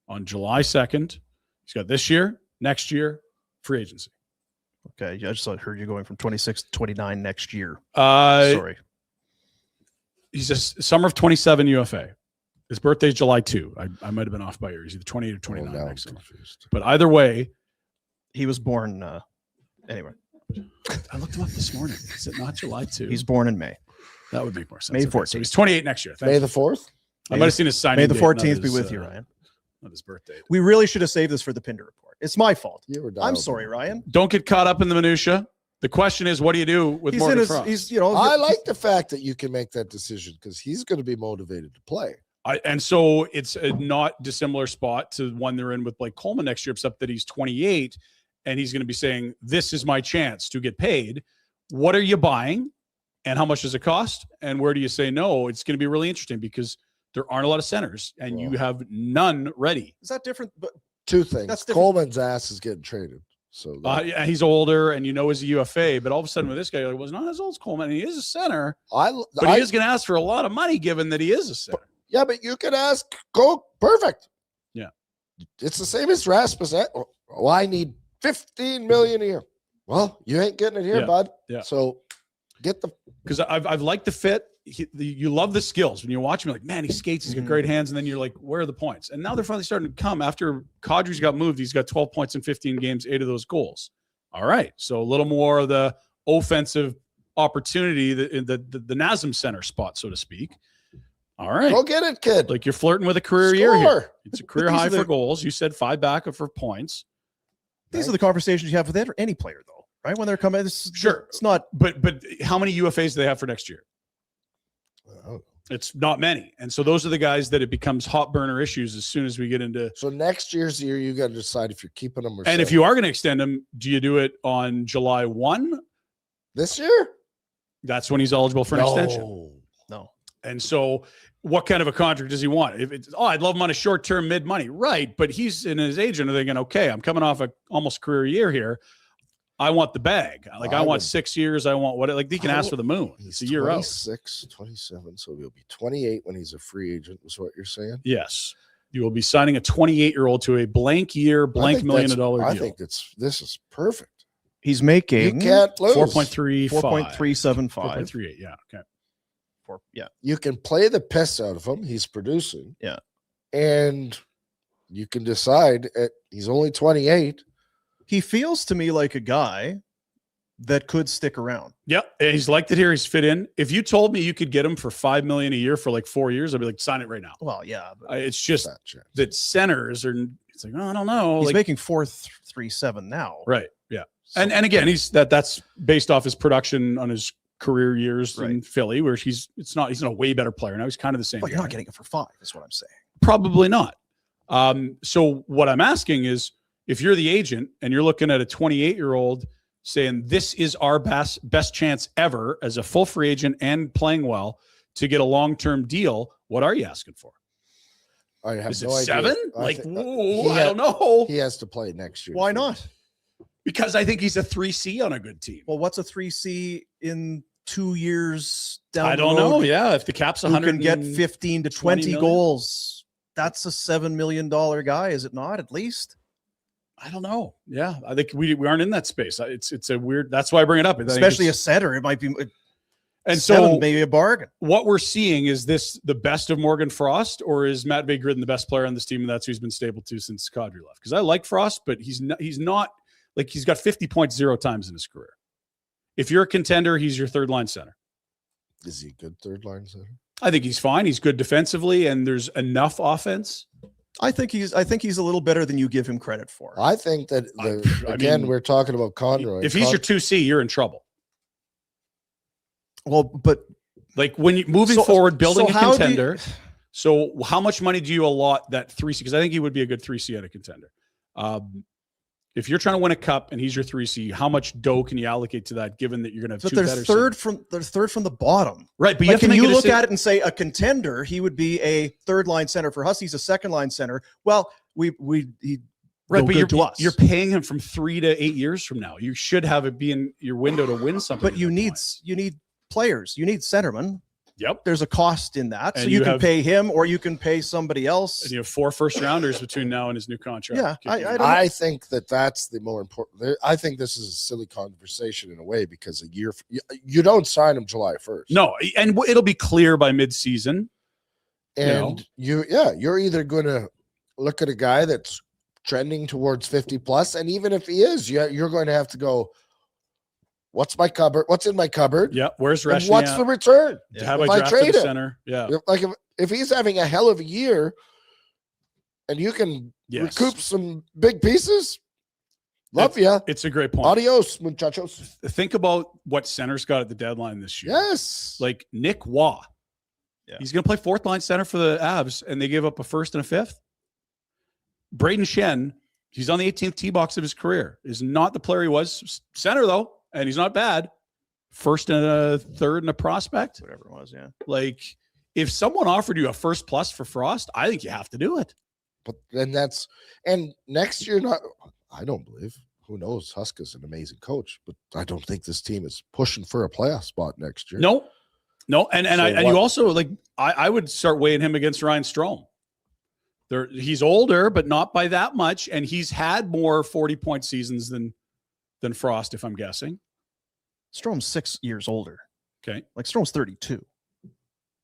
on July 2nd. He's got this year, next year, free agency. Okay, I just heard you going from 26 to 29 next year. Sorry. Sorry. He's a summer of 27 UFA. His birthday's July 2. I might have been off by a year. He's either 28 or 29 now next I'm summer. confused. But either way, He was born, anyway, I looked him up this morning. Is it not July 2? he's born in May. That would make more sense. May Okay, 14th. so he's 28 next year. May Thanks. the 4th? I might have seen his signing May the date, not 14th be his, with you, Ryan. Not his birthday. We really should have saved this for the Pinder Report. It's my fault. You were I'm dialed. sorry, Ryan. Don't get caught up in the minutia. The question is, what do you do with He's Morgan in his, Frost? he's, you know, I like the fact that you can make that decision because he's going to be motivated to play. And so it's a not dissimilar spot to one they're in with Blake Coleman next year, except that he's 28 and he's going to be saying, this is my chance to get paid. What are you buying and how much does it cost? And where do you say no? It's going to be really interesting because there aren't a lot of centers and you have none ready. is that different? But Two things. That's different. Coleman's ass is getting traded. So Yeah, he's older and he's a UFA, but all of a sudden with this guy, you're like, well, he's not as old as Coleman. And he is a center, but he is going to ask for a lot of money given that he is a center. Yeah, but you could ask Coke. Perfect. Yeah. It's the same as Rasmus. Well, I need 15 million a year. Well, you ain't getting it here, Yeah. bud. Yeah. So get the Because I've liked the fit. You love the skills when you watch him. You're like, man, he skates. He's got great hands. And then you're like, where are the points? And now they're finally starting to come. After Kadri's got moved, he's got 12 points in 15 games, 8 of those goals. All right, so a little more of the offensive opportunity, the Nazem center spot, so to speak. All right, go get it, kid. like you're flirting with a career year here. Score. It's a career these high are the- for goals. You said 5 back for points. these are the conversations you have with any player, though, right? When they're coming, Sure. it's not. But how many UFAs do they have for next year? Oh. It's not many. And so those are the guys that it becomes hot burner issues as soon as we get into. So next year's the year you got to decide if you're keeping them or And if selling. you are going to extend him, do you do it on July 1? This year, That's when he's eligible for an extension. No. And so what kind of a contract does he want? If it's, I'd love him on a short-term mid money. Right. But he's in his agent are thinking, okay, I'm coming off a almost career year here. I want the bag. Like I want 6 years. I want what, like he can ask for the moon. He's It's a year out. 26, 27. So he'll be 28 when he's a free agent, is what you're saying? Yes. You will be signing a 28-year-old to a blank year, blank $1 million deal. I think this is perfect. He's making You can't lose. 4.35. 4.375. 4.38. Yeah. Okay. Yeah. You can play the piss out of him. He's producing. Yeah. And you can decide he's only 28. He feels to me like a guy that could stick around. Yep. And he's liked it here. He's fit in. If you told me you could get him for $5 million a year for like 4 years, I'd be like, sign it right now. Well, yeah. But It's just That chance. that centers are, it's like, oh, I don't know. he's Like, making 4.37 now. right. Yeah. So- And again, that's based off his production on his career years in Right. Philly, where he's not a way better player now. He's kind of the same. But you're guy. not getting it for 5, is what I'm saying. Probably not. So what I'm asking is, if you're the agent and you're looking at a 28-year-old saying this is our best chance ever as a full free agent and playing well to get a long-term deal, what are you asking for? I have Is it no idea. 7? I Like, thi- whoa, he I had- don't know. He has to play next year. Why not? Because I think he's a 3C on a good team. Well, what's a 3C in 2 years down I the don't road? know. Yeah, if the cap's Who 100 can get 15 to 20 million? goals? That's a $7 million guy, is it not? At least. I don't know. Yeah, I think we aren't in that space. It's a weird. That's why I bring it up. I think Especially a it's- setter. It might be and 7, so maybe a bargain. what we're seeing is this the best of Morgan Frost, or is Matt Vigridden the best player on this team, and that's who he's been stable to since Kadri left? Because I like Frost, but he's not like he's got 50 points 0 times in his career. If you're a contender, he's your third line center. Is he a good third line center? I think he's fine. He's good defensively, and there's enough offense. I think he's a little better than you give him credit for. I think that mean, we're talking about Conroy. If he's your 2C, you're in trouble. Well, but Like when you moving So- forward, building so a how do you- contender. So how much money do you allot that 3C? Because I think he would be a good 3C at a contender. If you're trying to win a cup and he's your 3C, how much dough can you allocate to that? Given that you're going to have but 2 they're better third centers? from the bottom. Right? But Like, can can you make a look decision- at it and say a contender? He would be a third line center for us. He's a second line center. Well, he Right, no but good to us. you're paying him from 3 to 8 years from now. You should have it be in your window to win something. But you need players. You need centermen. Yep. There's a cost in that. And So you can have- pay him or you can pay somebody else. And you have 4 first-rounders between now and his new contract. Yeah, I think that's the more important. I think this is a silly conversation in a way because you don't sign him July 1st. No, and it'll be clear by mid-season. And you're either going to look at a guy that's trending towards 50 plus, and even if he is, you're going to have to go, what's my cupboard? What's in my cupboard? Yeah, where's And Resnick? what's the return? Have if I I drafted trade a him? center? Yeah. Like if he's having a hell of a year and you can recoup some big pieces, love you. It's a great point. Adios, muchachos. Think about what centers got at the deadline this year. Yes. Like Nick Waugh. Yeah. He's going to play 4th line center for the Avs, and they gave up a 1st and a 5th. Braden Shen, he's on the 18th tee box of his career, is not the player he was. Center, though, and he's not bad. 1st and a 3rd and a prospect. Whatever it was, yeah. Like, if someone offered you a 1st plus for Frost, I think you have to do it. But then and next year, I don't believe. Who knows? Huska's an amazing coach, but I don't think this team is pushing for a playoff spot next year. No. And So you also, like, I would start weighing him against Ryan Strome. He's older, but not by that much, and he's had more 40-point seasons than Frost, if I'm guessing. Strome's 6 years older. Okay. Like Strome's 32.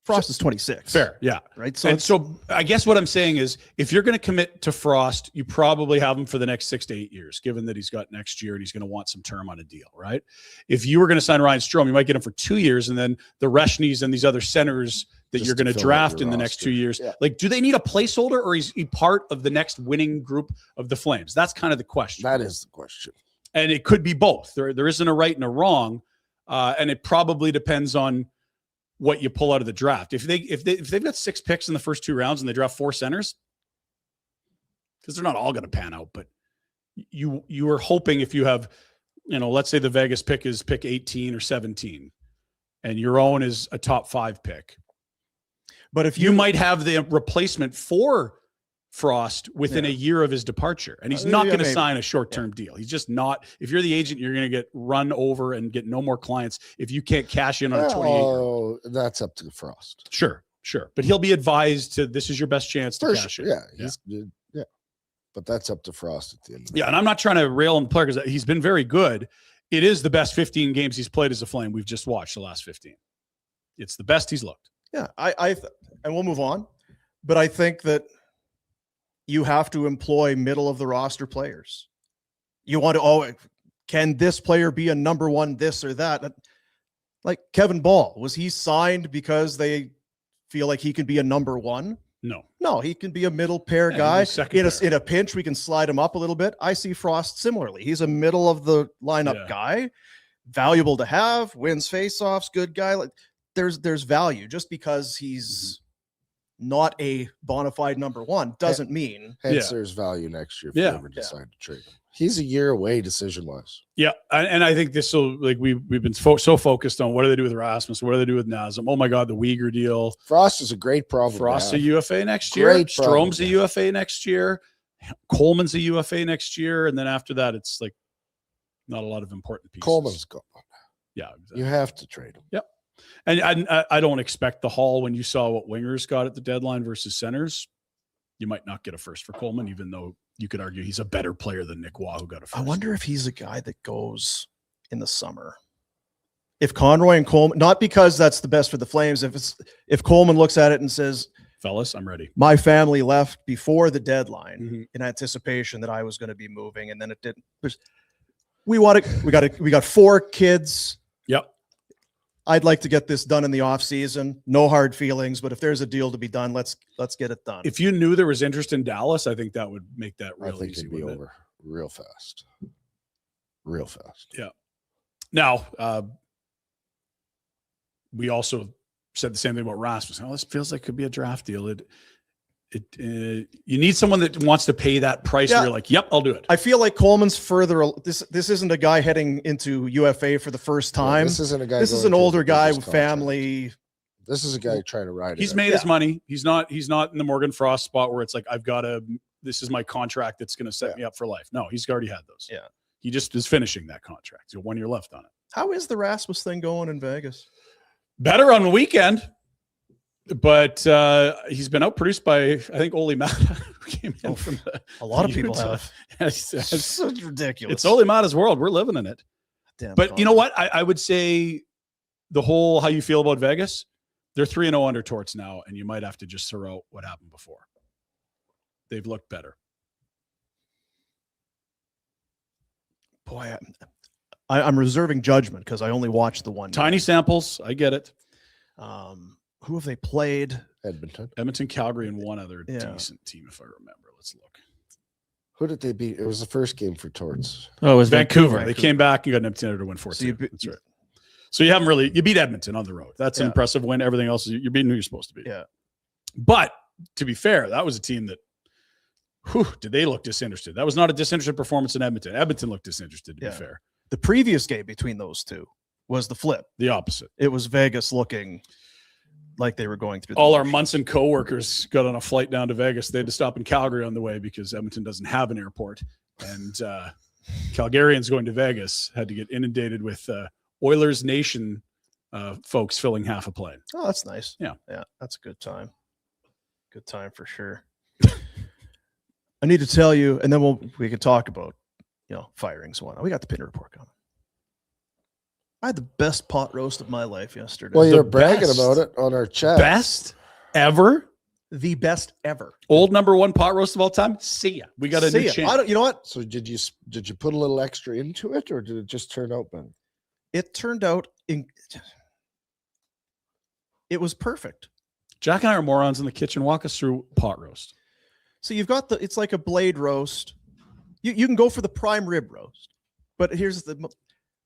Frost is 26. Fair, yeah. Right. So I guess what I'm saying is, if you're going to commit to Frost, you probably have him for the next 6 to 8 years, given that he's got next year and he's going to want some term on a deal, right? If you were going to sign Ryan Strome, you might get him for 2 years, and then the Reshnies and these other centers that you're going to draft in the next 2 years. Yeah. Like, do they need a placeholder, or is he part of the next winning group of the Flames? That's kind of the question. That is the question. And it could be both. There isn't a right and a wrong, and it probably depends on what you pull out of the draft. If they've got 6 picks in the first 2 rounds and they draft 4 centers, because they're not all going to pan out, but you are hoping, if you have, let's say the Vegas pick is pick 18 or 17, and your own is a top 5 pick. But if you might have the replacement for Frost within a year of his departure, and he's not going to sign a short-term deal. He's just not. If you're the agent, you're going to get run over and get no more clients if you can't cash in on a 28-year-old. Oh, that's up to Frost. Sure. But he'll be advised to, this is your best chance to cash in. Yeah. But that's up to Frost at the end. Yeah, and I'm not trying to rail on the player because he's been very good. It is the best 15 games he's played as a Flame we've just watched the last 15. It's the best he's looked. Yeah, and we'll move on. But I think that you have to employ middle of the roster players. You want to, can this player be a number one, this or that? Like Kevin Ball, was he signed because they feel like he can be a number one? No, he can be a middle pair guy. In a pinch, we can slide him up a little bit. I see Frost similarly. He's a middle of the lineup guy, valuable to have, wins faceoffs, good guy. Like there's value. Just because he's not a bona fide number one doesn't mean there's value next year if you ever decide to trade him. He's a year away decision wise. Yeah, and I think this will, like, we've been so focused on what do they do with Rasmus, what do they do with Nazem. Oh my God, the Uyghur deal. Frost is a great problem. Frost's a UFA next year. Strome's a UFA next year. Coleman's a UFA next year, and then after that, it's like not a lot of important pieces. Coleman's gone. Yeah, exactly. You have to trade him. Yep. And I don't expect the haul when you saw what wingers got at the deadline versus centers. You might not get a first for Coleman, even though you could argue he's a better player than Nick Waugh, who got a first. I wonder if he's a guy that goes in the summer. If Conroy and Coleman, not because that's the best for the Flames, if Coleman looks at it and says, fellas, I'm ready. My family left before the deadline in anticipation that I was going to be moving, and then it didn't. We got 4 kids. Yep. I'd like to get this done in the off season. No hard feelings, but if there's a deal to be done, let's get it done. If you knew there was interest in Dallas, I think that would make that real easy. I think it'd be over real fast. Real fast. Yeah. Now, we also said the same thing about Rasmus. This feels like it could be a draft deal. You need someone that wants to pay that price. Where you're like, yep, I'll do it. I feel like Coleman's further. This isn't a guy heading into UFA for the first time. This isn't a guy. This is an older guy with family. This is a guy trying to ride it. He's made his money. He's not in the Morgan Frost spot where it's like, I've got to this is my contract that's going to set me up for life. No, he's already had those. Yeah. He just is finishing that contract. So 1 year left on it. How is the Rasmus thing going in Vegas? Better on the weekend, but he's been outproduced by, I think, Ole Mata, who came in from a lot of people Utah. have. It's ridiculous. It's Ole Mata's world. We're living in it. Damn, But you know what? I would say the whole how you feel about Vegas, they're 3-0 under Torts now, and you might have to just throw out what happened before. They've looked better. Boy, I'm reserving judgment because I only watched the one. Tiny samples. I get it. Who have they played? Edmonton, Calgary, and one other decent team, if I remember. Let's look. Who did they beat? It was the first game for Torts. Oh, it was Vancouver. They came back and got an opportunity to win 4-2. So That's right. So you haven't really, you beat Edmonton on the road. That's an impressive win. Everything else, you're beating who you're supposed to beat. Yeah. But to be fair, that was a team that, did they look disinterested? That was not a disinterested performance in Edmonton. Edmonton looked disinterested, to be fair. The previous game between those two was the flip. The opposite. It was Vegas looking like they were going through. All our Munson co-workers got on a flight down to Vegas. They had to stop in Calgary on the way because Edmonton doesn't have an airport. And Calgarians going to Vegas had to get inundated with Oilers Nation folks filling half a plane. Oh, that's nice. Yeah. Yeah, that's a good time. Good time for sure. I need to tell you, and then we can talk about, firings. We got the Pinder Report coming. I had the best pot roast of my life yesterday. Well, you're bragging about it on our chat. Best ever? The best ever. Old number one pot roast of all time? See ya. We got a new champ. You know what? So did you put a little extra into it, or did it just turn out better? It turned out it was perfect. Jack and I are morons in the kitchen. Walk us through pot roast. So you've got it's like a blade roast. You can go for the prime rib roast, but here's the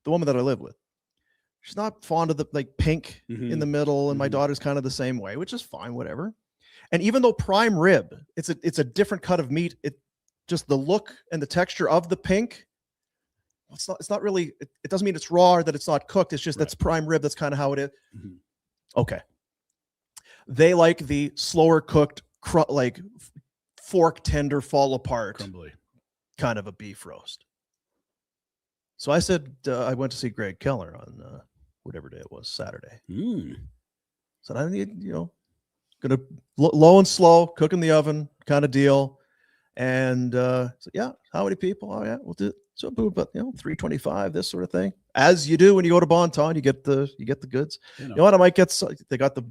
woman that I live with. She's not fond of the pink in the middle, and my daughter's kind of the same way, which is fine, whatever. And even though prime rib, it's a different cut of meat. It just the look and the texture of the pink. It's not really. It doesn't mean it's raw or that it's not cooked. It's just that's prime rib. That's kind of how it is. Mm-hmm. Okay. They like the slower cooked, fork tender, fall apart, crumbly kind of a beef roast. So I said I went to see Greg Keller on whatever day it was, Saturday. Said I need gonna low and slow, cook in the oven kind of deal. And so how many people? Oh yeah, we'll do it. So but 325, this sort of thing. As you do when you go to Bonton, you get the goods. You know what? I might get they got the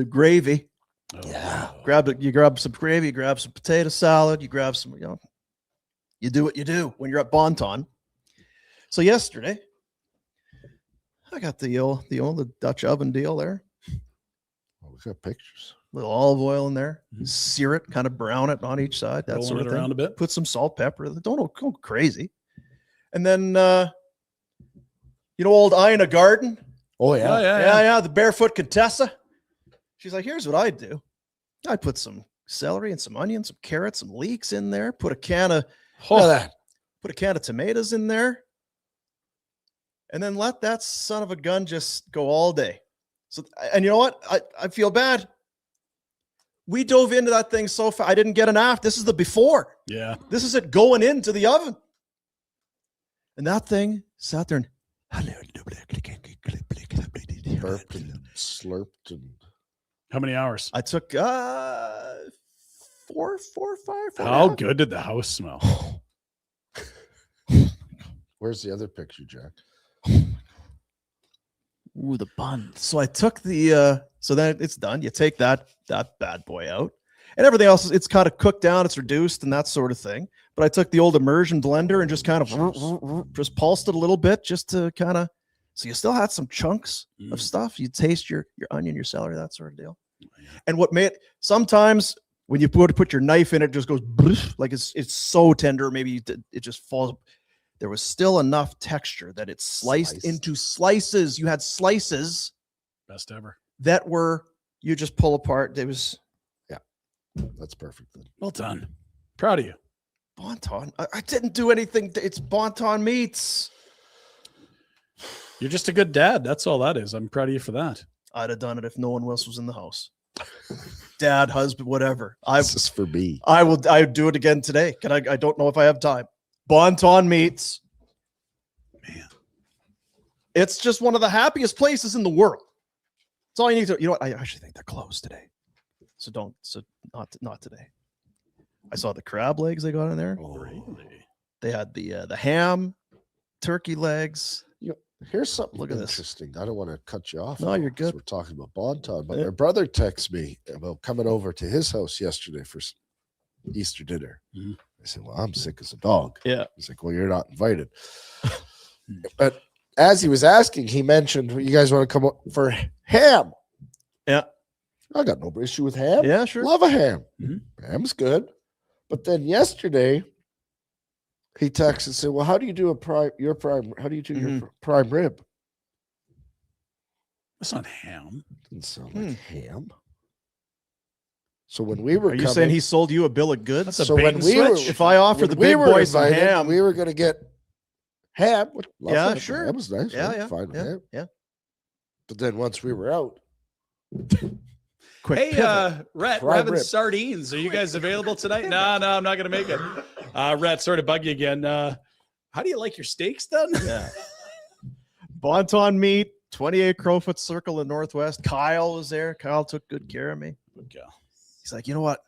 gravy. Oh. Yeah. You grab some gravy, you grab some potato salad, you grab some, you do what you do when you're at Bonton. So yesterday, I got the Dutch oven deal there. Oh, we got pictures. Little olive oil in there, sear it, kind of brown it on each side, that sort of thing. Around a bit. Put some salt, pepper. Don't go crazy. And then, old Ina Garden. Oh yeah. The barefoot Contessa. She's like, here's what I do. I put some celery and some onions, some carrots, some leeks in there. Put a can of tomatoes in there. And then let that son of a gun just go all day. So, and you know what? I feel bad. We dove into that thing so fast. I didn't get an after. This is the before. Yeah. This is it going into the oven. And that thing sat there and burped and slurped. And how many hours? I took 4 or 5. How good did the house smell? Where's the other picture, Jack? Ooh, the bun. So I took so then it's done. You take that bad boy out, and everything else it's kind of cooked down, it's reduced and that sort of thing. But I took the old immersion blender and just kind of just pulsed it a little bit just to kind of, so you still had some chunks of stuff. You taste your onion, your celery, that sort of deal. And what made sometimes when you put your knife in, it just goes like it's so tender. Maybe it just falls. There was still enough texture that it sliced into slices. You had slices. Best ever. That were, you just pull apart. It was. Yeah. That's perfect. Well done. Proud of you. Bonton. I didn't do anything. It's Bonton meats. You're just a good dad. That's all that is. I'm proud of you for that. I'd have done it if no one else was in the house. dad, husband, whatever. This is for me. I would do it again today. I don't know if I have time. Bonton meats. Man. It's just one of the happiest places in the world. That's all you need to. You know what? I actually think they're closed today. So not today. I saw the crab legs they got in there. Oh, really? They had the ham, turkey legs. Here's something Look at this. interesting. I don't want to cut you off. No, you're because good. We're talking about Bonton, but Yeah. my brother texted me about coming over to his house yesterday for Easter dinner. Mhm. I said, well, I'm sick as a dog. Yeah. He's like, well, you're not invited. But as he was asking, he mentioned, you guys want to come up for ham? Yeah. I got no issue with ham. Yeah, sure. Love a ham. Mhm. Ham's good. But then yesterday, he texted and said, well, how do you do your prime rib? That's not ham. Didn't sound like ham. So when we were Are you saying he sold you a bill of goods? That's a so bait when and we were switch. If I offer when the we big were boys some invited, ham, we were going to get ham. Love Yeah, that. sure. Ham was nice. Yeah, right? yeah, Fine with yeah, ham. yeah. But then once we were out, quick Hey, pivot. Rhett, we're Prime having rib. sardines. Are you guys available tonight? No, I'm not going to make it. Rhett, sorry to bug you again. How do you like your steaks done? Yeah. Bonton meat, 28 Crowfoot Circle in Northwest. Kyle was there. Kyle took good care of me. Okay. He's like, you know what?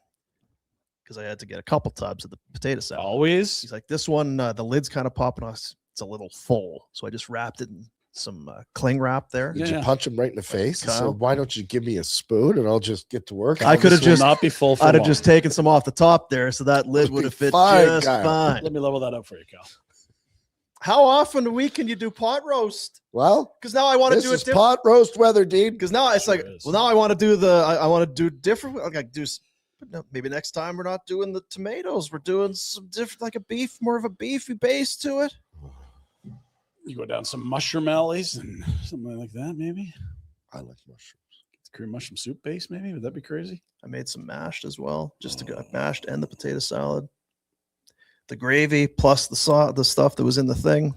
Because I had to get a couple tubs of the potato salad. Always. He's like, this one, the lid's kind of popping off. It's a little full. So I just wrapped it in some cling wrap there. did Yeah. you punch him right in the face? And Kyle. said, why don't you give me a spoon and I'll just get to work? I could have This will just- not be full. For I'd have long. just taken some off the top there, so that lid would have fit Fine, just Kyle. fine. Let me level that up for you, Cal. How often a week can you do pot roast? Well, Because now I want to this do it is different. pot roast weather, Dean. Because now it's Sure like, is. well, now I want to do I want to do different. Like but no, maybe next time we're not doing the tomatoes. We're doing some different, like more of a beefy base to it. You go down some mushroom alleys and something like that, maybe. I like mushrooms. Cream mushroom soup base, maybe. Would that be crazy? I made some mashed as well, just to go mashed and the potato salad, the gravy plus the stuff that was in the thing.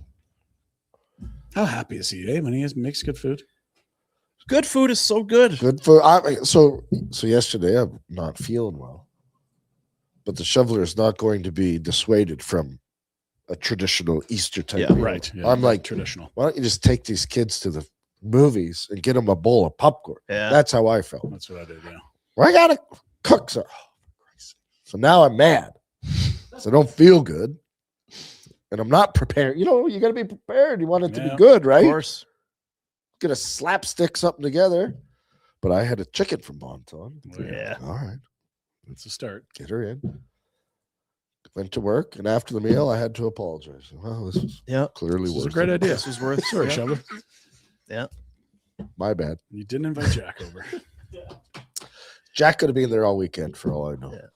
How happy is he, when he makes good food? Good food is so good. Good for so yesterday I'm not feeling well, but the shoveler is not going to be dissuaded from a traditional Easter type Yeah, meal. Right. Yeah, I'm like, traditional. why don't you just take these kids to the movies and get them a bowl of popcorn? Yeah. That's how I felt. That's what I did, yeah. Well, I gotta cook so. So now I'm mad. So I don't feel good, and I'm not prepared. You know, you gotta be prepared. You want it to Yeah. be good, Of right? course. Gonna slapstick something together. But I had a chicken from Bonton. Yeah. All right, That's a start. get her in. Went to work, and after the meal, I had to apologize. Well, this was Yeah. clearly This is a worth great it. idea. This was worth. Sorry, yeah. Shoveler. My bad. You didn't invite Jack over. Jack could have been there all weekend for all I know. Yeah.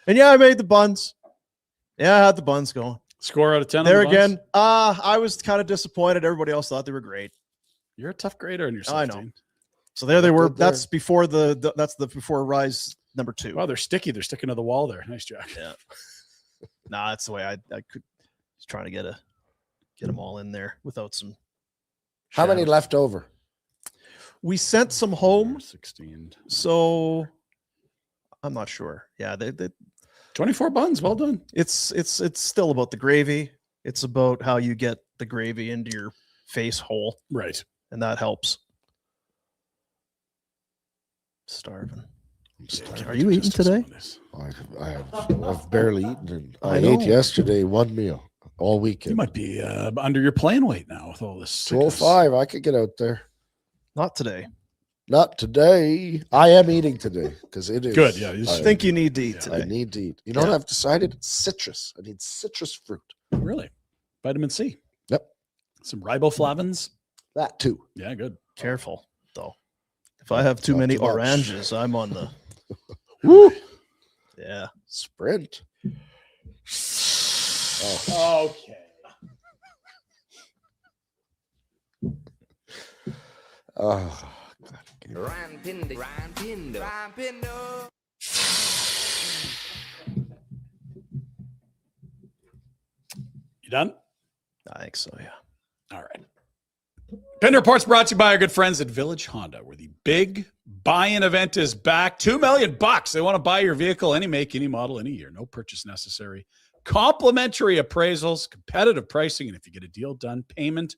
And yeah, I made the buns. Yeah, I had the buns going. Score out of 10. There on the buns? again. I was kind of disappointed. Everybody else thought they were great. You're a tough grader in yourself. I know. Dean. So there they were. Good there. That's before that's the before Rise number 2. Wow, they're sticky. They're sticking to the wall there. Nice, Jack. Yeah. Nah, that's the way I could. Was trying to get them all in there without some. How many shadows. left over? We sent some home, 16. so I'm not sure. Yeah, they 24 buns. Well done. it's still about the gravy. It's about how you get the gravy into your face hole, Right. and that helps. Starving. I'm starving. Are you eating today? I've barely eaten. And I I know. ate yesterday one meal all You weekend. might be under your playing weight now with all this. sickness. 205. I could get out there. Not today. Not today. I am eating today because it is Good, yeah, you I should. think you need to eat Yeah, I today. need to eat. You know what Yeah. I've decided? Citrus. I need citrus fruit. Really? Vitamin C. Yep. Some riboflavins. That too. Yeah, good. Careful though. If I have too Not many too much. oranges, I'm on the Woo! yeah. Sprint. Oh, Okay. oh. Ryan Pinder. You done? I think so, yeah. All right. Pinder Report's brought to you by our good friends at Village Honda, where the big, Buy-in event is back. $2 million. They want to buy your vehicle, any make, any model, any year. No purchase necessary. Complimentary appraisals, competitive pricing, and if you get a deal done, payment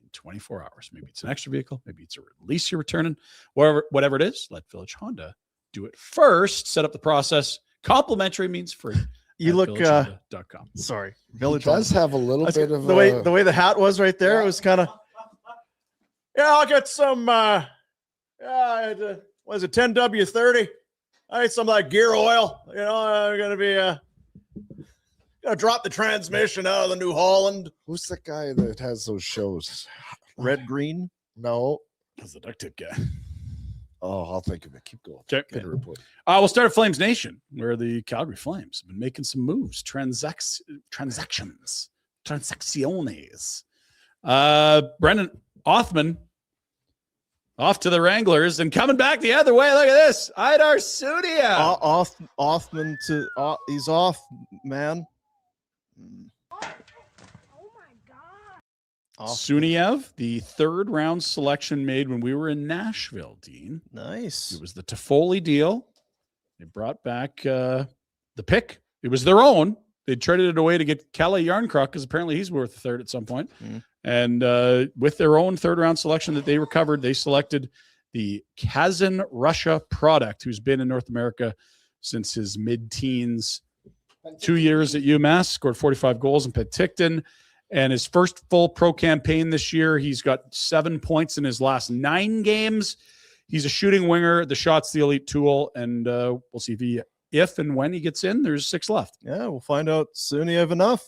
in 24 hours. Maybe it's an extra vehicle. Maybe it's a lease you're returning. Whatever it is, let Village Honda do it first. Set up the process. Complimentary means free. You look villagehonda.com. Sorry, He Village does Honda. have a little bit of the way the hat was right there. It was kind of. Yeah, I'll get some. Was it 10W30? I need some of that gear oil. You know, I'm gonna drop the transmission out of the New Holland. Who's the guy that has those shows? Red Green. No. That's the duct tape guy. Oh, I'll think of it. Keep going. Okay. Pinder Report. We'll start at Flames Nation, where the Calgary Flames have been making some moves, transactions. Brendan Othman off to the Wranglers and coming back the other way. Look at this. Idar Sudia. Othman to he's off, man. Suniev, the third round selection made when we were in Nashville, Dean. Nice. It was the Toffoli deal. They brought back the pick. It was their own. They traded it away to get Kalle Järnkrok because apparently he's worth a third at some point. And with their own third round selection that they recovered, they selected the Kazan Russia product, who's been in North America since his mid-teens. 2 years at UMass, scored 45 goals in Penticton. And his first full pro campaign this year, he's got 7 points in his last 9 games. He's a shooting winger. The shot's the elite tool, and we'll see if and when he gets in. There's 6 left. Yeah, we'll find out soon. You have enough.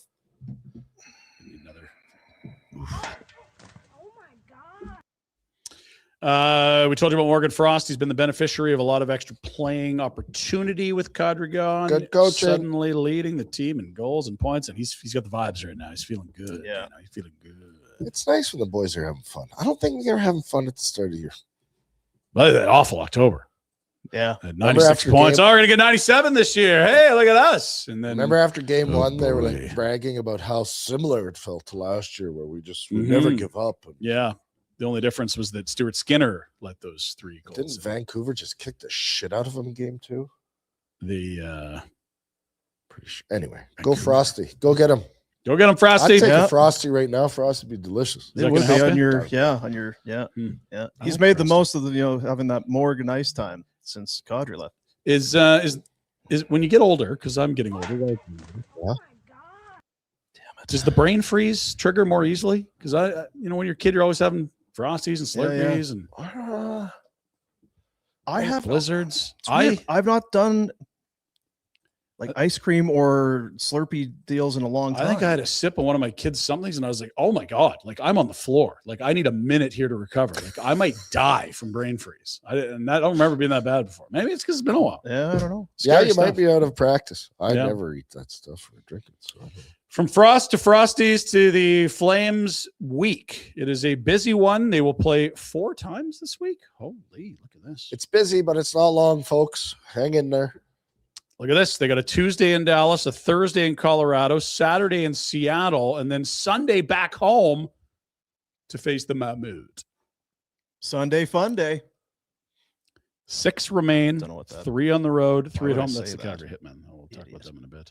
We told you about Morgan Frost. He's been the beneficiary of a lot of extra playing opportunity with Quadrigon. Good coaching. Suddenly leading the team in goals and points, and he's got the vibes right now. He's feeling good. Yeah. He's feeling good. It's nice when the boys are having fun. I don't think they're having fun at the start of the year. But that awful October. Yeah. At 96 points. We're going to get 97 this year. Hey, look at us. And then remember after game one, they were boy. like bragging about how similar it felt to last year, where we never give up. And yeah. The only difference was that Stuart Skinner let those 3 goals. didn't Vancouver just kick the shit out of them in game 2? Pretty sure. Anyway, go Frosty. Go get him. Go get him, Frosty. I'd take a Frosty right now. Frosty would be delicious. that It would gonna be help on you? your yeah. I He's like made the Frosty. most of the having that Morgan ice time since Kadri left. Is when you get older, because I'm getting older. Yeah. Does the brain freeze trigger more easily? Because when you're a kid, you're always having Frosties and Slurpees and I have blizzards. I've not done like ice cream or Slurpee deals in a long time. I think I had a sip of one of my kids' somethings, and I was like, "Oh my god!" Like I'm on the floor. Like I need a minute here to recover. Like I might die from brain freeze. I don't remember being that bad before. Maybe it's because it's been a while. Yeah, I don't know. Scary You stuff. might be out of practice. I Yeah. never eat that stuff or drink it. So I don't know. From Frost to Frosties to the Flames week. It is a busy one. They will play 4 times this week. Holy, look at this. It's busy, but it's not long, folks. Hang in there. Look at this. They got a Tuesday in Dallas, a Thursday in Colorado, Saturday in Seattle, and then Sunday back home to face the Mammoth. Sunday fun day. 6 remain, Don't know what that- 3 on the road, 3 at would I home. That's say the that? Calgary Hitmen. We'll talk about Idiot. them in a bit.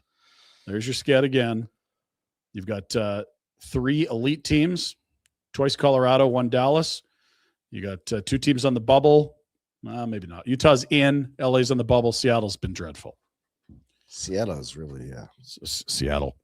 There's your scat again. You've got 3 elite teams, twice Colorado, 1 Dallas. You got 2 teams on the bubble. Maybe not. Utah's in. LA's on the bubble. Seattle's been dreadful. Seattle's really, Seattle.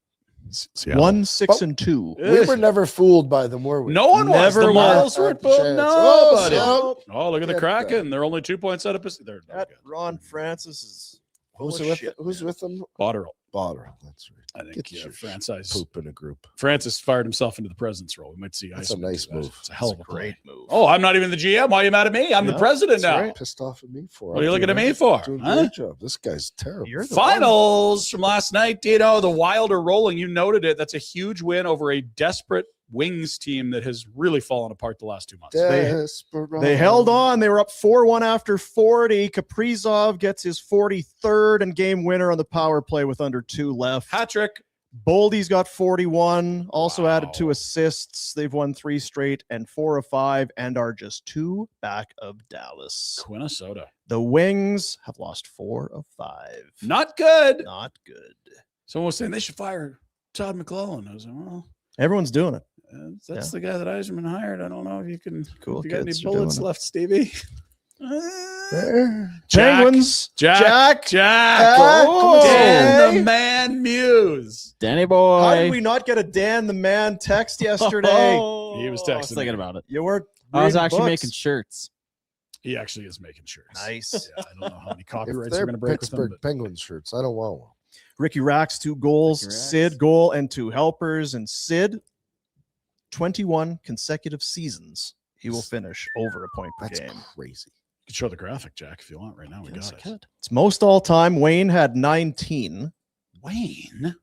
1, 6, and 2. We were never fooled by them, were we? No one was. Never The was. Miles were Not a chance. nobody. Oh, Oh, look at the Get Kraken. They're only 2 points out of us. They're no That good. Ron Francis is full Who's of with? shit, Who's man. with them? Botterill. Botterill. That's right. I think Get your Francis Poop in a group. Francis fired himself into the president's role. We might see. That's a Iceman nice do that. move. It's a hell of That's a a great play. move. Oh, I'm not even the GM. Why are you mad at me? I'm the Yeah, president that's now. right. Pissed off at me for. What are you looking at me for? Doing a Huh? great job. This guy's terrible. You're the one. Finals from last night. Dino, the Wild are rolling. You noted it. That's a huge win over a desperate Wings team that has really fallen apart the last 2 months. They held on. They were up 4-1 after 40. Kaprizov gets his 43rd and game winner on the power play with under 2 left. Hat trick. Boldy's got 41, also added Wow. 2 assists. They've won 3 straight and 4 of 5 and are just 2 back of Dallas. Minnesota. The Wings have lost 4 of 5. Not good. Not good. Someone was saying they should fire Todd McClellan. I was like, well, Everyone's doing it. that's the guy that Eiserman hired. I don't know if you can. Cool If you got any kids are doing bullets it. left, Stevie? Penguins. Jack. Oh. Dan the Man Muse. Danny boy. How did we not get a Dan the Man text yesterday? Oh, He was I was texting thinking me. about it. You were. I was reading actually books. making shirts. He actually is making shirts. Nice. Yeah, I don't know how many If copyrights they're we're going to break with Pittsburgh them. Penguins shirts, I don't want one. Ricky Racks 2 goals. Ricky Racks. Sid goal and 2 helpers. And Sid, 21 consecutive seasons. He will finish over a point per That's game. crazy. You can show the graphic, Jack, if you want. Right now, we Yes, got I it. could. It's most all time. Wayne had 19. Wayne,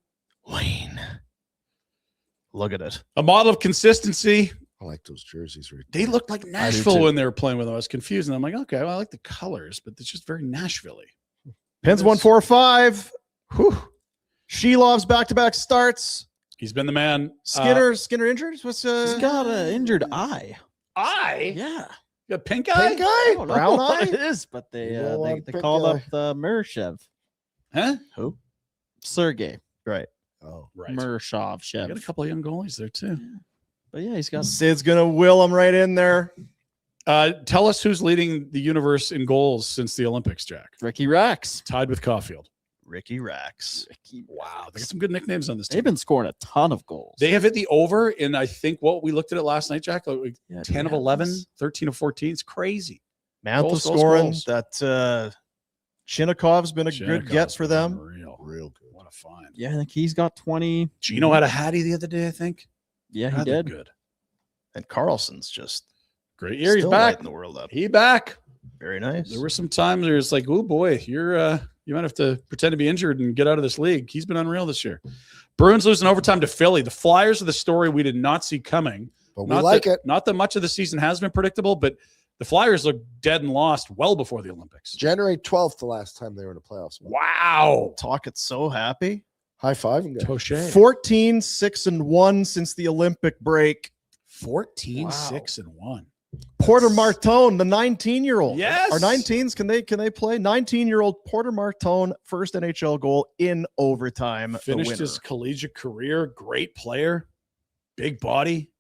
Look at it. a model of consistency. I like those jerseys. Right They there. looked like too. Nashville when they were playing with them. I was confused, and I'm like, okay, well, I like the colors, but it's just very Nashville-y. Pens 1-4-5. Whew. Shilov's back-to-back starts. He's been the man. Skinner injured? What's He's got an injured eye. Eye. Yeah. You got pink eye. Pink guy? I don't know Brown what eye? it is, but they You don't want they pink called eye. up the Mershev. Huh? Who? Sergey Right. Oh, Right. Mershov. You got a couple of young goalies there too. But yeah, he's got Sid's going to will him right in there. Tell us who's leading the universe in goals since the Olympics, Jack. Ricky Racks. Tied with Caulfield. Ricky Racks. Wow, they got some good nicknames on this team. They've been scoring a ton of goals. They have hit the over in, I think, what we looked at it last night, Jack, like Yeah, 10 of yeah, 11, that's- 13 of 14. It's crazy. Mantha Goals, goals, scoring. goals. That Chinnikov's been a good get Shinnikov's for been them. real good. What a find. Yeah, I think he's got 20. Gino had a hattie the other day, I think. Yeah, he God, they're did. Good. And Carlson's just Great year. He's still back. lighting the world up. He back. Very nice. There were some times where it's like, oh boy, you might have to pretend to be injured and get out of this league. He's been unreal this year. Bruins losing overtime to Philly. The Flyers are the story we did not see coming. But we like it. Not that much of the season has been predictable, but the Flyers look dead and lost well before the Olympics. January 12th, the last time they were in the playoffs. Wow. Talk it so happy. High five. And go. Touche. 14, 6-1 since the Olympic break. 14, Wow. 6-1. Porter Martone, the 19-year-old. Yes. Our 19s, can they play? 19-year-old Porter Martone, first NHL goal in overtime. Finished the winner. his collegiate career. Great player. Big body.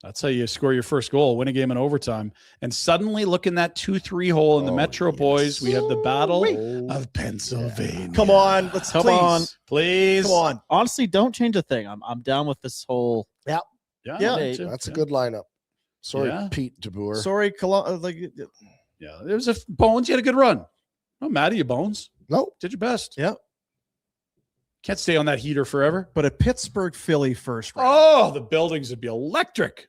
That's how you score your first goal, win a game in overtime. And suddenly look in that 2-3 hole in the Oh, Metro yes. Boys. We have the Battle Oh, of Pennsylvania. Come on, let's Come please. on. Please. Come on. Honestly, don't change a thing. I'm down with this whole. Yeah. Yeah. me too. that's a Yeah. good lineup. Sorry, Yeah. Pete Deboer. Sorry, Yeah. It was a Bones. You had a good run. I'm mad at you, Bones. No, Did your best. Yeah. Can't stay on that heater forever. but a Pittsburgh Philly first round. Oh, the buildings would be electric.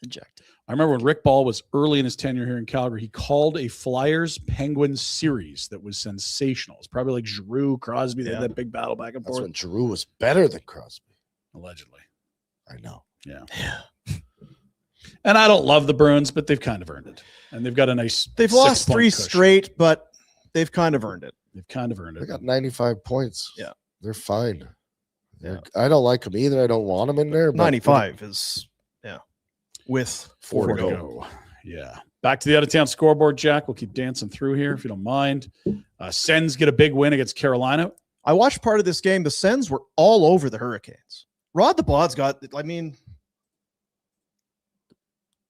Ejected. I remember when Rick Ball was early in his tenure here in Calgary, he called a Flyers Penguins series that was sensational. It's probably like Giroux, Crosby. They Yeah. had that big battle back and that's forth. when Giroux was better than Crosby. Allegedly. I know. Yeah. And I don't love the Bruins, but they've kind of earned it. And they've got a nice. They've lost 6-point 3 cushion. straight, but they've kind of earned it. They've kind of earned They it. got 95 points. Yeah. They're fine. Yeah. I don't like them either. I don't want them in there. But 95 is, with 4 to Four go. Yeah. Back to the out of town scoreboard, Jack. We'll keep dancing through here if you don't mind. Sens get a big win against Carolina. I watched part of this game. The Sens were all over the Hurricanes. Rod the Bod's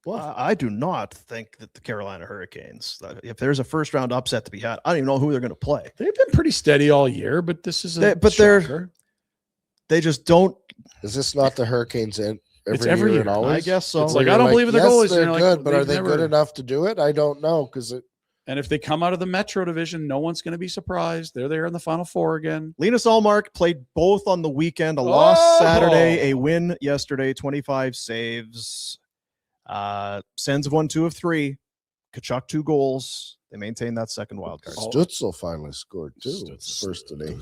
I do not think that the Carolina Hurricanes, if there's a first round upset to be had, I don't even know who they're going to play. They've been pretty steady all year, but this is They're shocker. they just don't. is this not the Hurricanes in It's every, every year year. and always? I guess so. It's like, You're I don't believe in the yes, goalies. They're You're like, good, but are they've they never- good enough to do it? I don't know because And if they come out of the Metro division, no one's going to be surprised. They're there in the Final Four again. Linus Ullmark played both on the weekend. A loss Oh! Saturday, a win yesterday. 25 saves. Sens have won 2 of 3. Kachuk 2 goals. They maintain that second wild card. Stutzel finally scored too. Stutzel. First and 8.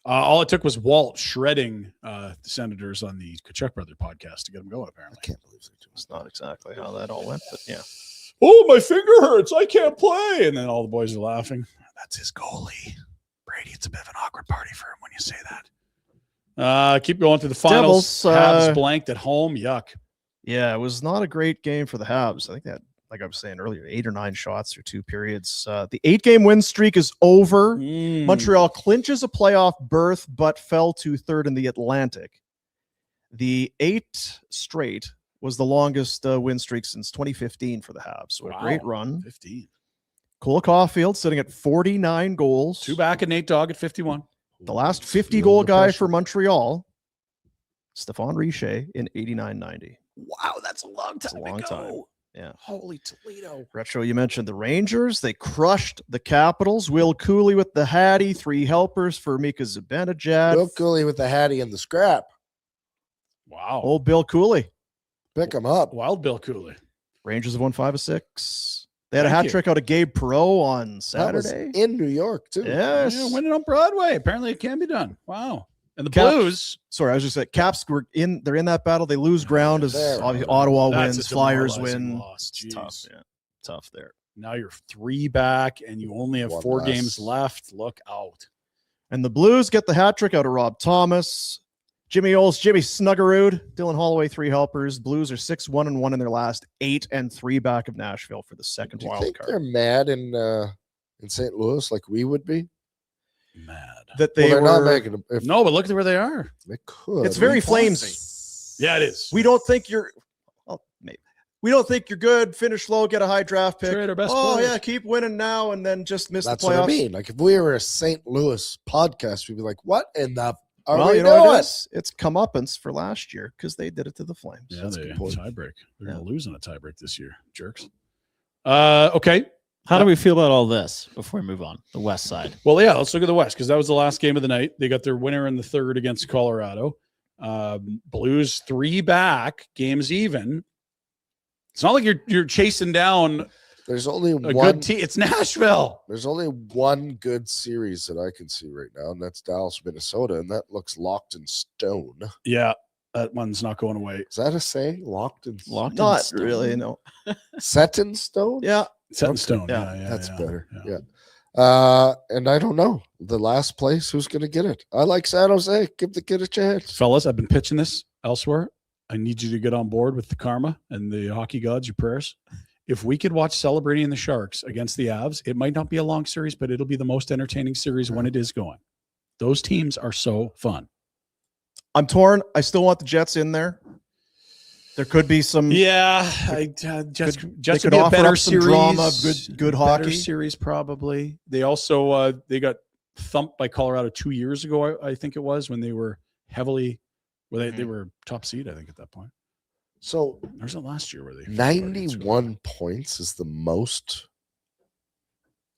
All it took was Walt shredding the Senators on the Kachuk Brother podcast to get them going, I apparently. can't believe they do It's not exactly how that all went, but yeah. Oh, my finger hurts. I can't play. And then all the boys are laughing. That's his goalie. Brady, it's a bit of an awkward party for him when you say that. Keep going through the finals. Devils, Habs blanked at home. Yuck. Yeah, it was not a great game for the Habs. I think that, like I was saying earlier, 8 or 9 shots through 2 periods. The 8-game win streak is over. Montreal clinches a playoff berth, but fell to 3rd in the Atlantic. The 8 straight was the longest win streak since 2015 for the Habs. So a great run. 15. Cole Caulfield sitting at 49 goals. 2 back and Rhett Dog at 51. The last 50-goal guy for Montreal, Stephane Richer in 89-90. Wow, that's a long time. A long time. Yeah. Holy Toledo. Retro, you mentioned the Rangers. They crushed the Capitals. Will Cooley with the Hattie. 3 helpers for Mika Zibanejad. Bill Cooley with the Hattie and the scrap. Wow. Old Bill Cooley. Pick him up. Wild Bill Cooley. Rangers have won 5 of 6. They had a Thank hat you. trick out of Gabe Perreault on That was Saturday. in New York, too. Yes. Yeah, winning on Broadway. Apparently it can be done. Wow. And the Caps- Blues. Sorry, I was just saying, Caps were in. They're in that battle. They lose ground as There. obviously Ottawa That's wins, a Flyers demoralizing win. loss. It's Jeez. tough. Yeah, tough there. Now you're 3 back and you only have One 4 less. games left. Look out. And the Blues get the hat trick out of Rob Thomas, Jimmy Snuggerud, Dylan Holloway, 3 helpers. Blues are 6-1-1 in their last 8 and 3 back of Nashville for the second Do you wild think card. they're mad in St. Louis like we would be? Mad. That they They're not were. making them. If No, but look at where they are. they could. It's very flamesy. Yeah, it is. We don't think you're. Well, maybe we don't think you're good. Finish low, get a high draft pick. Trade our best Oh players. yeah, keep winning now, and then just miss That's the playoffs. what I mean. Like if we were a St. Louis podcast, we'd be like, "What in the are Well, we you know what doing?" it is? It's comeuppance for last year because they did it to the Flames. Yeah, That's a they good point. tiebreak. They're Yeah. going to lose in a tiebreak this year. Jerks. Okay. How do we feel about all this before we move on? The West side. Well, yeah, let's look at the West because that was the last game of the night. They got their winner in the 3rd against Colorado. Blues 3 back, games even. It's not like you're chasing down There's only a one. good team. It's Nashville. There's only one good series that I can see right now, and that's Dallas, Minnesota, and that looks locked in stone. Yeah, that one's not going away. Is that a saying? Locked in Locked in Not stone. really, no. set in stone? Yeah, Set in Okay. stone. Yeah, Yeah, That's better. yeah. Yeah. And I don't know. The last place, who's going to get it? I like San Jose. Give the kid a chance. Fellas, I've been pitching this elsewhere. I need you to get on board with the karma and the hockey gods, your prayers. If we could watch Celebrating the Sharks against the Avs, it might not be a long series, but it'll be the most entertaining series when it is going. Those teams are so fun. I'm torn. I still want the Jets in there. There could be some. Yeah, Jets they could could be a offer better up some series. drama, good better hockey. series probably. They also they got thumped by Colorado 2 years ago. I think it was when they were heavily. Well, they were top seed, I think, at that point. So Or was it last year where they 91 points is the most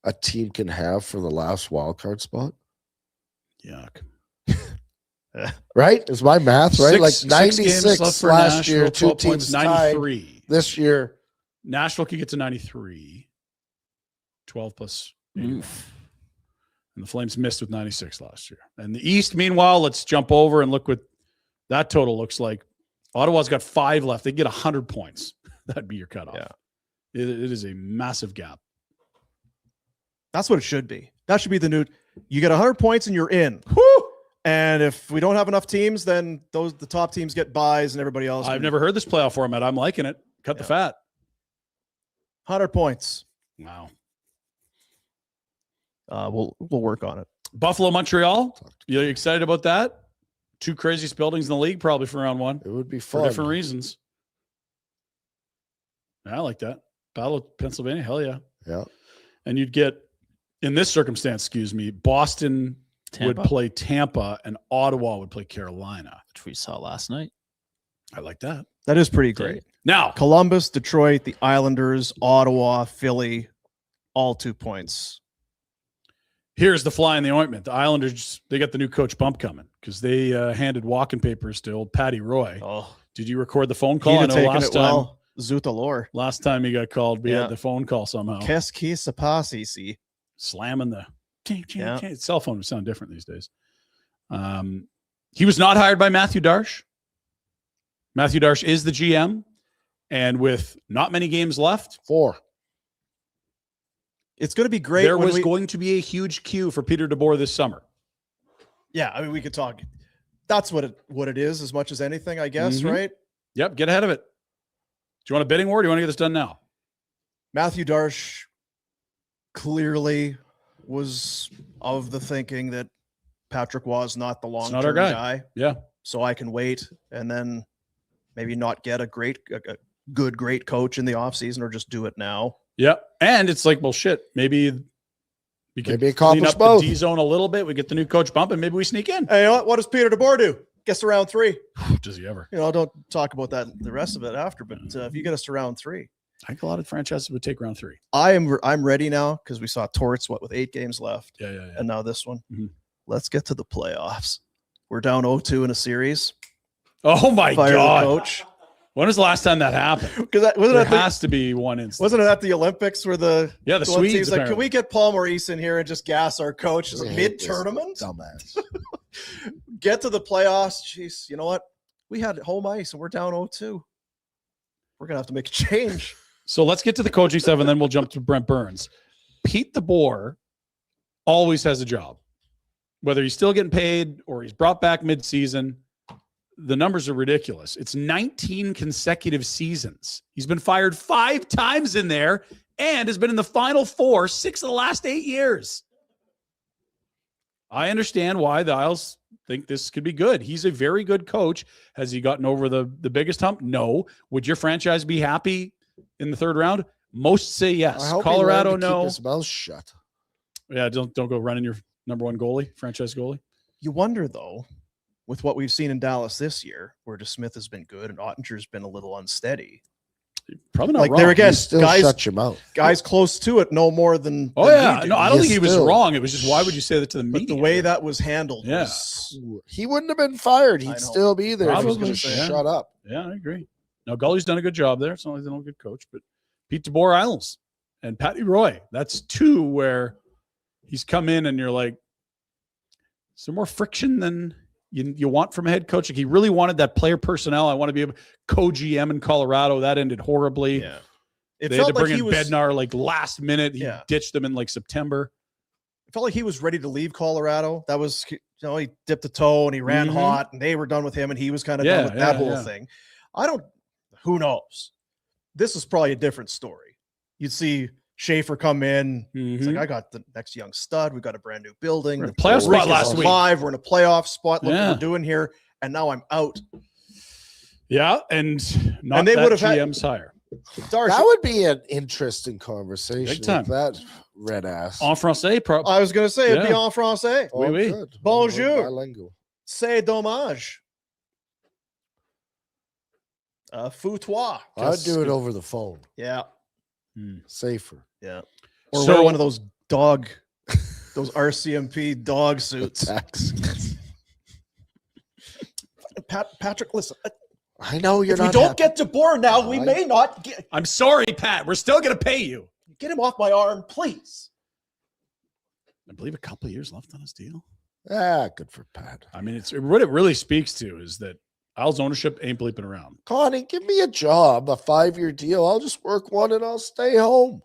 a team can have for the last wild card spot, Yuck. right? Is my math right? Six Like games 96 left for last year, Nashville, 2 12 points, teams tied. 93. This year, Nashville could get to 93. 12 plus. 81. Oof. And the Flames missed with 96 last year. And the East, meanwhile, let's jump over and look what that total looks like. Ottawa's got 5 left. They get 100 points. That'd be your cutoff. Yeah. It is a massive gap. That's what it should be. That should be the new. You get 100 points and you're in. Whew! And if we don't have enough teams, then the top teams get buys and everybody else. I've never heard this playoff format. I'm liking it. Cut the fat. 100 points. Wow. We'll work on it. Buffalo, Montreal. You excited about that? 2 craziest buildings in the league, probably for round 1. it would be For fun. different reasons. Yeah, I like that. Battle of Pennsylvania, hell yeah. Yeah. And you'd get, in this circumstance, Boston Tampa, would play Tampa and Ottawa would play Carolina. which we saw last night. I like that. That is pretty great. Now, Columbus, Detroit, the Islanders, Ottawa, Philly, all 2 points. here's the fly in the ointment. The Islanders, they got the new coach bump coming because they handed walking papers to old Patty Roy. Oh, Did you record the phone call? he'd I have know taken last it time. well. Zuta Lore. Last time he got called, we Yeah. had the phone call somehow. Qu'est-ce qui se passe ici? Slamming the Yeah. cell phone would sound different these days. He was not hired by Matthew Darsh. Matthew Darsh is the GM, and with not many games left, 4. It's going to be great. there when was we- going to be a huge queue for Peter Deboer this summer. Yeah, I mean, we could talk. That's what it is, as much as anything, I guess, Mhm. right? Yep, get ahead of it. Do you want a bidding war? Or do you want to get this done now? Matthew Darsh clearly was of the thinking that Patrick was not the not long-term our guy. guy. Yeah. So I can wait and then maybe not get a good coach in the offseason, or just do it now. Yeah. And it's like, well, shit, maybe we can Maybe clean accomplish up both. the D zone a little bit. We get the new coach bump and maybe we sneak in. Hey, you know what does Peter Deboer do? Gets to round 3. Does he ever? Don't talk about that the rest of it after, but if you get us to round 3, I think a lot of franchises would take round 3. I'm ready now, because we saw Torts with 8 games left, Yeah. and now this one. Mhm. Let's get to the playoffs. We're down 0-2 in a series. Oh my Fire the God. coach. When was the last time that happened? Because that There has to be one instance. wasn't it at the Olympics where the Yeah, the one Swedes, team's like, can apparently. we get Paul Maurice in here and just gas our coach I hate mid this tournament? Dumbass. Get to the playoffs. Jeez, you know what? We had home ice and we're down 0-2. We're gonna have to make a change. So let's get to the coaching stuff and then we'll jump to Brent Burns. Pete Deboer always has a job. Whether he's still getting paid or he's brought back mid-season, the numbers are ridiculous. It's 19 consecutive seasons. He's been fired 5 times in there and has been in the Final Four 6 of the last 8 years. I understand why the Isles think this could be good. He's a very good coach. Has he gotten over the biggest hump? No. Would your franchise be happy in the 3rd round? Most say yes. I hope Colorado, he learned to no. Keep his mouth shut. Yeah, don't go running your number 1 goalie, franchise goalie. You wonder, though, with what we've seen in Dallas this year, where DeSmith has been good and Ottinger's been a little unsteady. Probably not Like, wrong. there again, You still guys- shut your mouth. Guys close to it know more than. Oh than yeah, we do. no, I don't Yes, think he was still. wrong. It was just why would you say that to the But media? the way that was handled, Yeah. was, He wouldn't have been fired. I He'd know. still be there. If he was Probably, going to yeah. shut up. Yeah, I agree. Now Gully's done a good job there. It's not like they're not a good coach, but Pete Deboer Isles and Patty Roy. That's 2 where he's come in and you're like, is there more friction than you want from a head coach? Like he really wanted that player personnel. I want to be a co-GM in Colorado. That ended horribly. yeah. It They had to felt like bring he in was. Bednar like last minute. He Yeah. ditched them in like September. It felt like he was ready to leave Colorado. That was, he dipped a toe and he ran Mhm. hot, and they were done with him, and he was kind of Yeah, done with that yeah, whole yeah. thing. Who knows? This is probably a different story. You'd see Schaefer come in. It's like, I got the next young stud. We got a brand new building. We're in The a playoff rink spot is last week. alive. We're in a playoff spot. Look Yeah. what we're doing here. And now I'm out. Yeah, and not And they that would have had- GM's hire. Darsh, That would be an interesting conversation. Big time. With that red ass. En français, I was going to say, it'd be Yeah. en français. Oh, oui, oui. good. Bonjour. Bilingual. C'est dommage. Foutois. I'd do it over the phone. Yeah. Safer. Yeah. Or So- wear one of those those RCMP dog suits. Tax. Patrick, listen. I know you're If we not. don't happy. get Deboer now, we I- may not I'm sorry, Pat. We're still going to pay you. get him off my arm, please. I believe a couple of years left on his deal. Good for Pat. I mean, what it really speaks to is that Al's ownership ain't bleeping around. Connie, give me a job, a 5-year deal. I'll just work one and I'll stay home.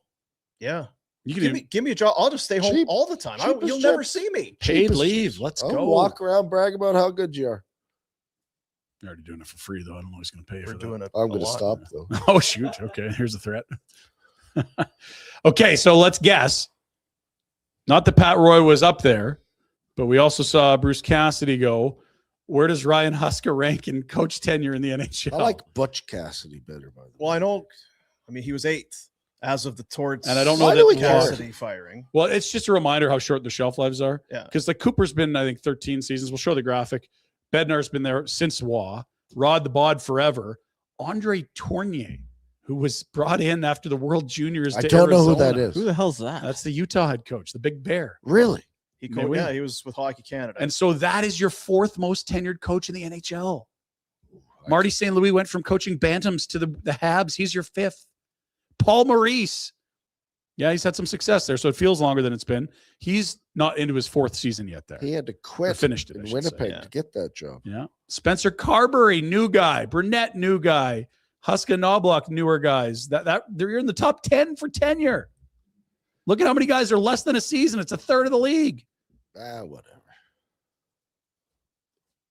You Yeah. can Give even me, give me a job. I'll just stay home Cheap- all the time. cheapest You'll never chips. see me. paid cheapest- leave. Let's I'll go. walk around, brag about how good you are. You're already doing it for free, though. I don't know who's going to pay you We're for doing it. I'm a going to lot. stop though. that. Oh, shoot. Okay. Here's a threat. Okay. So let's guess. Not that Pat Roy was up there, but we also saw Bruce Cassidy go. Where does Ryan Husker rank in coach tenure in the NHL? I like Butch Cassidy better, by the way. Well, I know. I mean, he was 8th as of the Torts. And I don't know Why that do we Law- care? Cassidy firing. Well, it's just a reminder how short the shelf lives are. Yeah. Because like Cooper's been, I think, 13 seasons. We'll show the graphic. Bednar's been there since Waugh. Rod the Bod forever. Andre Tournier, who was brought in after the World Juniors. I to don't know who Arizona. that is. Who the hell's that? That's the Utah head coach, the Big Bear. Really? He May we? yeah, he was with Hockey Canada. And so that is your 4th most tenured coach in the NHL. Marty St. Louis went from coaching Bantams to the Habs. He's your 5th. Paul Maurice. Yeah, he's had some success there, so it feels longer than it's been. He's not into his 4th season yet there. He had to quit finished it, I in should Winnipeg say, yeah. to get that job. Yeah. Spencer Carberry, new guy. Burnett, new guy. Huska Knobloch, newer guys. You're in the top 10 for tenure. Look at how many guys are less than a season. It's a third of the league. Whatever.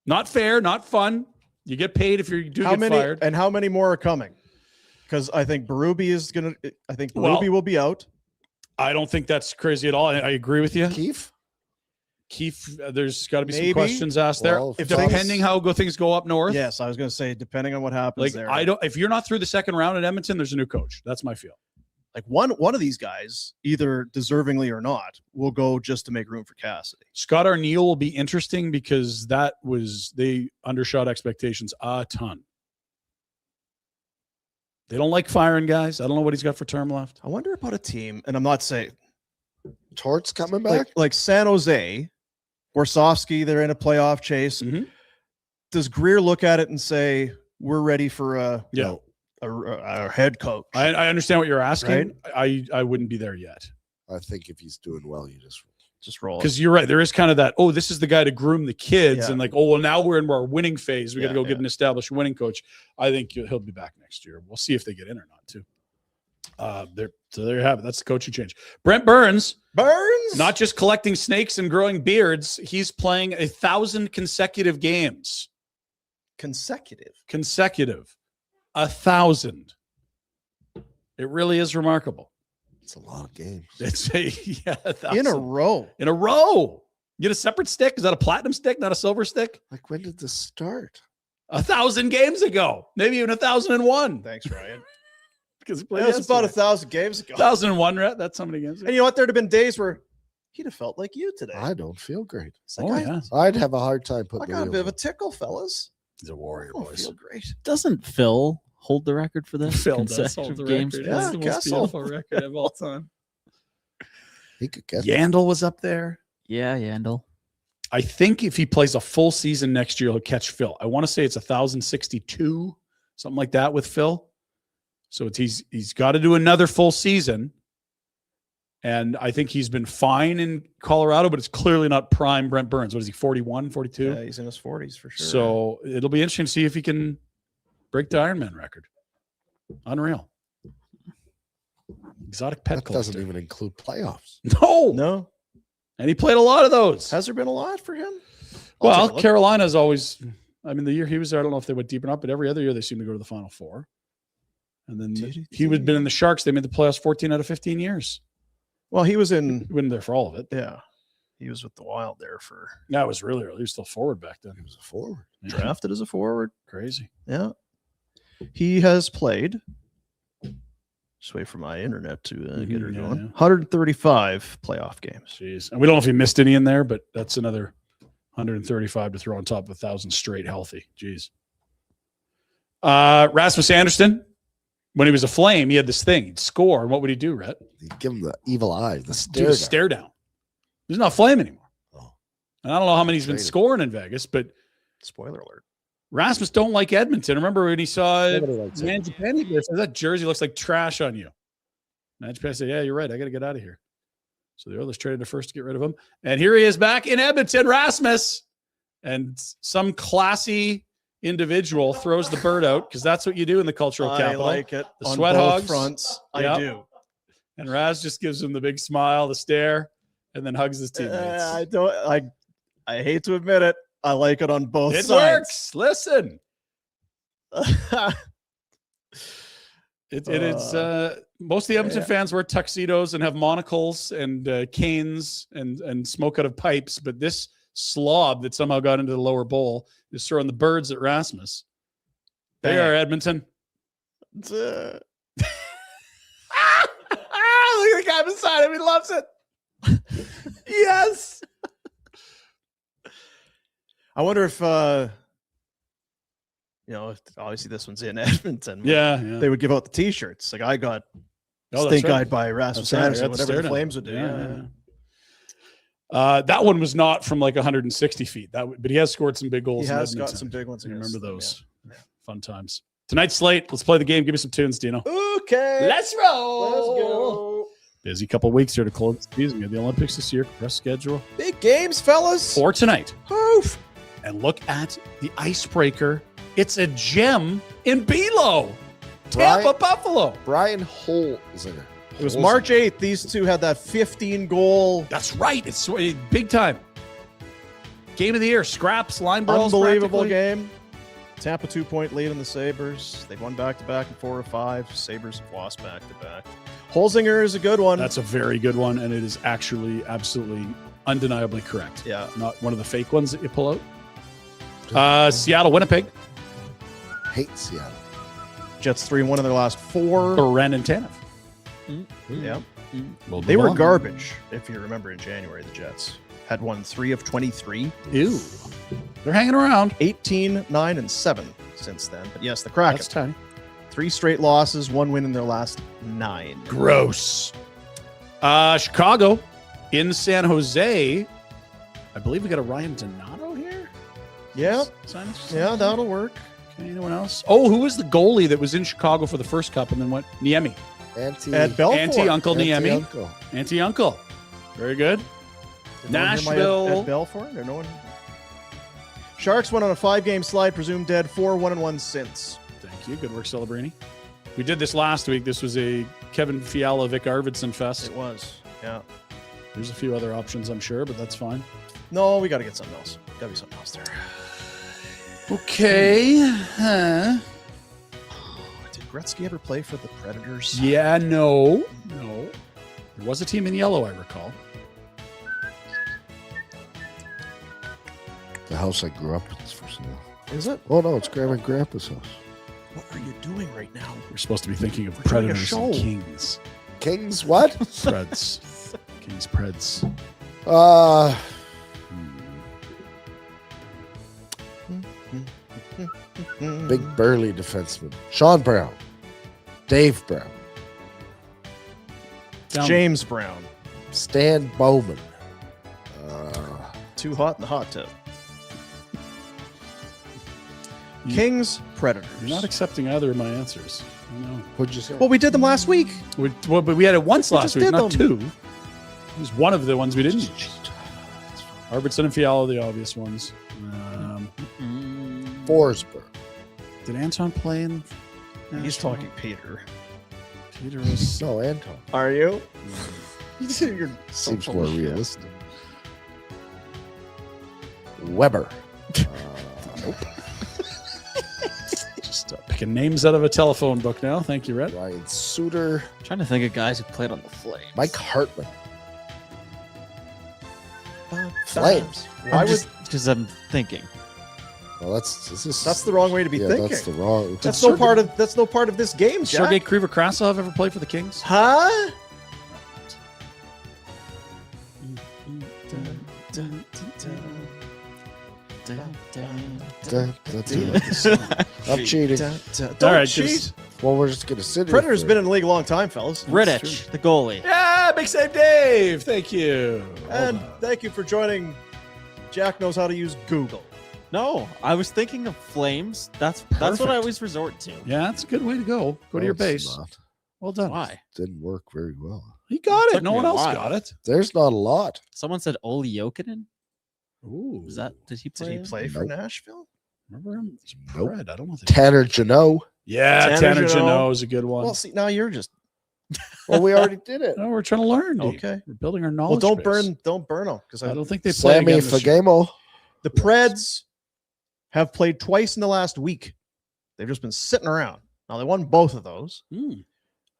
Not fair, not fun. You get paid if you do get fired. And how many more are coming? Because I think Berube is going to – I think Berube will be out. I don't think that's crazy at all. I agree with you. Keefe, there's got to be some questions asked there. Depending how things go up north. Yes, I was going to say, depending on what happens there. If you're not through the second round at Edmonton, there's a new coach. That's my feel. Like one of these guys, either deservingly or not, will go just to make room for Cassidy. Scott Arniel will be interesting because they undershot expectations a ton. They don't like firing guys. I don't know what he's got for term left. I wonder about a team, and I'm not saying Tort's coming back. Like San Jose, Warsofsky, they're in a playoff chase. Mm-hmm. Does Greer look at it and say, "We're ready for a head coach"? I understand what you're asking. Right? I wouldn't be there yet. I think if he's doing well, you just roll. Because you're right. There is kind of that, this is the guy to groom the kids. And now we're in our winning phase. We got to go get an established winning coach. I think he'll be back next year. We'll see if they get in or not, too. So there you have it. That's the coaching change. Brent Burns, not just collecting snakes and growing beards. He's playing 1,000 consecutive games. Consecutive. 1,000. It really is remarkable. It's a lot of games. It's 1,000. In a row. You get a separate stick. Is that a platinum stick, not a silver stick? Like, when did this start? 1,000 games ago. Maybe even 1,001. Thanks, Ryan. Because it was about 1,000 games ago. 1,001, Rhett. That's how many games ago. And you know what? There'd have been days where he'd have felt like you today. I don't feel great. I'd have a hard time putting. I got a bit of a tickle, fellas. He's a warrior, boys. Feel great. Doesn't Phil hold the record for this? Phil does hold the games. record. That's the most beautiful record of all time. He could get Yandel was up there. Yeah, Yandel. I think if he plays a full season next year, he'll catch Phil. I want to say it's 1,062, something like that with Phil. So he's got to do another full season. And I think he's been fine in Colorado, but it's clearly not prime Brent Burns. What is he, 41, 42? Yeah, he's in his 40s for sure. So it'll be interesting to see if he can break the Ironman record. Unreal. Exotic pet collector. Doesn't even include playoffs. No. And he played a lot of those. Has there been a lot for him? Well, Carolina's always, the year he was there, I don't know if they went deep or not, but every other year they seem to go to the Final Four. And then he would have been in the Sharks. They made the playoffs 14 out of 15 years. Well, he was in. He wasn't there for all of it. Yeah. He was with the Wild there for. That was really early. He was still forward back then. He was a forward. Yeah. Drafted as a forward. Crazy. Yeah. He has played. Just wait for my internet to get her going. 135 playoff games. Jeez. And we don't know if he missed any in there, but that's another 135 to throw on top of 1,000 straight healthy. Jeez. Rasmus Andersson, when he was a Flame, he had this thing. He'd score. And what would he do, Rhett? He'd give him the evil eye, the stare down. He's not Flame anymore. Oh. And I don't know how many he's been scoring in Vegas, but spoiler alert. Rasmus don't like Edmonton. Remember when he saw Mangiapane? That jersey looks like trash on you. Mangiapane said, "Yeah, you're right. I got to get out of here." So the Oilers traded the first to get rid of him. And here he is back in Edmonton, Rasmus. And some classy individual throws the bird out because that's what you do in the cultural capital. I like it. The on sweat both hogs. Fronts. Yep. I do. And Raz just gives him the big smile, the stare, and then hugs his teammates. I hate to admit it. I like it on both sides. It works. Listen. It is most of the Edmonton fans wear tuxedos and have monocles and canes and smoke out of pipes, but this slob that somehow got into the lower bowl is throwing the birds at Rasmus. They are Edmonton. Look at the guy beside him. He loves it. Yes. I wonder if, obviously this one's in Edmonton. Yeah. They would give out the T-shirts. Like I got stink-eyed by Rasmus Andersson, whatever the Flames would do. Yeah. That one was not from like 160 feet. But he has scored some big goals. He has got some big ones. I remember those. Yeah. Fun times. Tonight's slate. Let's play the game. Give me some tunes, Dino. Okay. Let's roll. Let's go. Busy couple weeks here to close the season. We have the Olympics this year. Compressed schedule. Big games, fellas. For tonight. Oof. And look at the icebreaker. It's a gem in Belo. Tampa, Buffalo. Brian Holzinger. It was March 8th. These two had that 15-goal. That's right. It's big time. Game of the year. Scraps, line brawls. Unbelievable practically. game. Tampa 2-point lead in the Sabres. They've won back-to-back in 4 of 5. Sabres have lost back-to-back. Holzinger is a good one. That's a very good one, and it is actually absolutely undeniably correct. Yeah. Not one of the fake ones that you pull out. Seattle, Winnipeg. Hate Seattle. Jets 3-1 in their last 4. Ren and Tanev. Yeah. We'll They move were on. garbage, if you remember, in January, the Jets. Had won 3 of 23. Ew. They're hanging around. 18, 9, and 7 since then. But yes, the Kraken. That's tiny. 3 straight losses, 1 win in their last 9. Gross. Chicago in San Jose. I believe we got a Ryan Donato here. Yeah. Sign us? Yeah, that'll work. Okay, anyone else? Oh, who was the goalie that was in Chicago for the first cup and then went? Niemi. At Belfort. Anti-Uncle Niemi. Anti-uncle. Anti-Uncle. Very good. Did no one hear my Nashville. At Belfort? Or no one? Sharks went on a 5-game slide, presumed dead, 4-1-1 since. Thank you. Good work, Celebrini. We did this last week. This was a Kevin Fiala, Vic Arvidsson fest. It was. Yeah. There's a few other options, I'm sure, but that's fine. No, we got to get something else. Got to be something else there. Okay. Did Gretzky ever play for the Predators? Yeah, no. There was a team in yellow, I recall. The house I grew up in is for sale. Is it? Oh no, it's Grandma and Grandpa's house. What are you doing right now? We're supposed to be thinking of We're doing a Predators show. and Kings. Kings what? Preds. Kings, Preds. Big burly defenseman. Sean Brown. Dave Brown. Down. James Brown. Stan Bowman. Too hot in the hot tub. Kings, Predators. You're not accepting either of my answers. No. What'd you say? Well, we did them last week. But we had it once We last just week, did not them. 2. It was one of the ones we didn't use. Arvidsson and Fiala, the obvious ones. Forsberg. Did Anton play in? He's Nashville? talking Peter. Peter was. No, Anton. Are you? You're Seems full more of shit. realistic. Weber. Nope. Just picking names out of a telephone book now. Thank you, Rhett. Ryan Suter. Trying to think of guys who played on the Flames. Mike Hartman. Flames. Why would? Because I'm thinking. Well, That's the wrong way to be thinking. That's the wrong. That's no part of. That's no part of this game, Jack. Sergei Krivokrasov ever play for the Kings? Huh? I'm cheating. Don't All right, cheat. just- Well, we're just gonna sit. here Predator's for- been in the league a long time, fellas. Rittich, the goalie. Yeah, big save, Dave. Thank you. And thank you for joining. Jack knows how to use Google. No, I was thinking of Flames. That's what I Perfect. always resort to. Yeah, that's a good way to go. Go to your No, it's base. not. Well done. Why? Didn't work very well. He got it. Took No me one a else while. got it. There's not a lot. Someone said Oli Jokinen. Ooh. Was that? Did he play? Did he play for Nope. Nashville? Remember him? It's Nope. Fred. I don't know. Tanner Janot. Yeah, Tanner Tanner Jeannot. Jeannot is a good one. Well, see, now you're just Well, we already did it. No, we're trying to learn. Dave. okay. We're building our Well, knowledge. don't base. burn them because I don't think they play Sammy again this year. Fagemo. the Preds have played twice in the last week. They've just been sitting around. Now they won both of those. Hmm.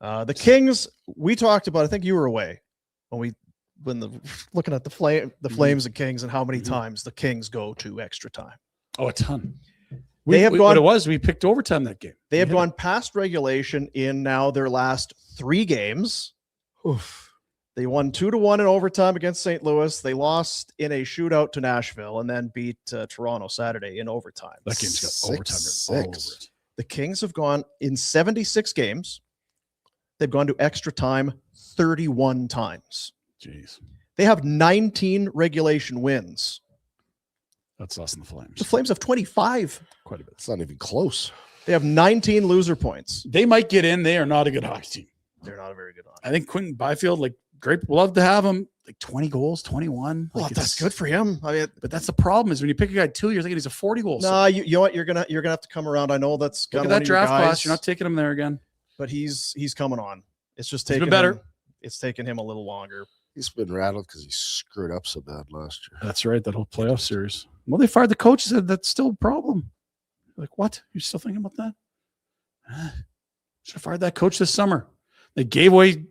The Kings, we talked about. I think you were away when looking at the Flames and Kings and how many times the Kings go to extra time. Oh, a ton. They have What gone- it was, we picked overtime that game. They have We hit gone past regulation in now their last 3 games. Oof. They won 2-1 in overtime against St. Louis. They lost in a shootout to Nashville and then beat Toronto Saturday in overtime. it. That game's got 6-6. overtime written all over it. The Kings have gone in 76 games. They've gone to extra time 31 times. Jeez. They have 19 regulation wins. That's less than the Flames. The Flames have 25. Quite a bit. It's not even close. They have 19 loser points. They might get in. They are not a good hockey team. They're not a very good hockey. I think Quentin Byfield, like, great. Love to have him. Like 20 goals, 21. Well, Like, that's it's- good for him. I mean, But that's the problem is when you pick a guy 2 years, thinking he's a 40 goal. no, you know what? You're gonna have to come around. I know that's Look kind at of that one of your draft class. guys, You're not taking him there again. but he's coming on. It's just He's taking been better. It's taken him a little longer. He's been rattled because he screwed up so bad last year. That's right. That whole playoff series. Well, they fired the coach. Said that's still a problem. Like, what? You're still thinking about that? Should have fired that coach this summer. They gave away.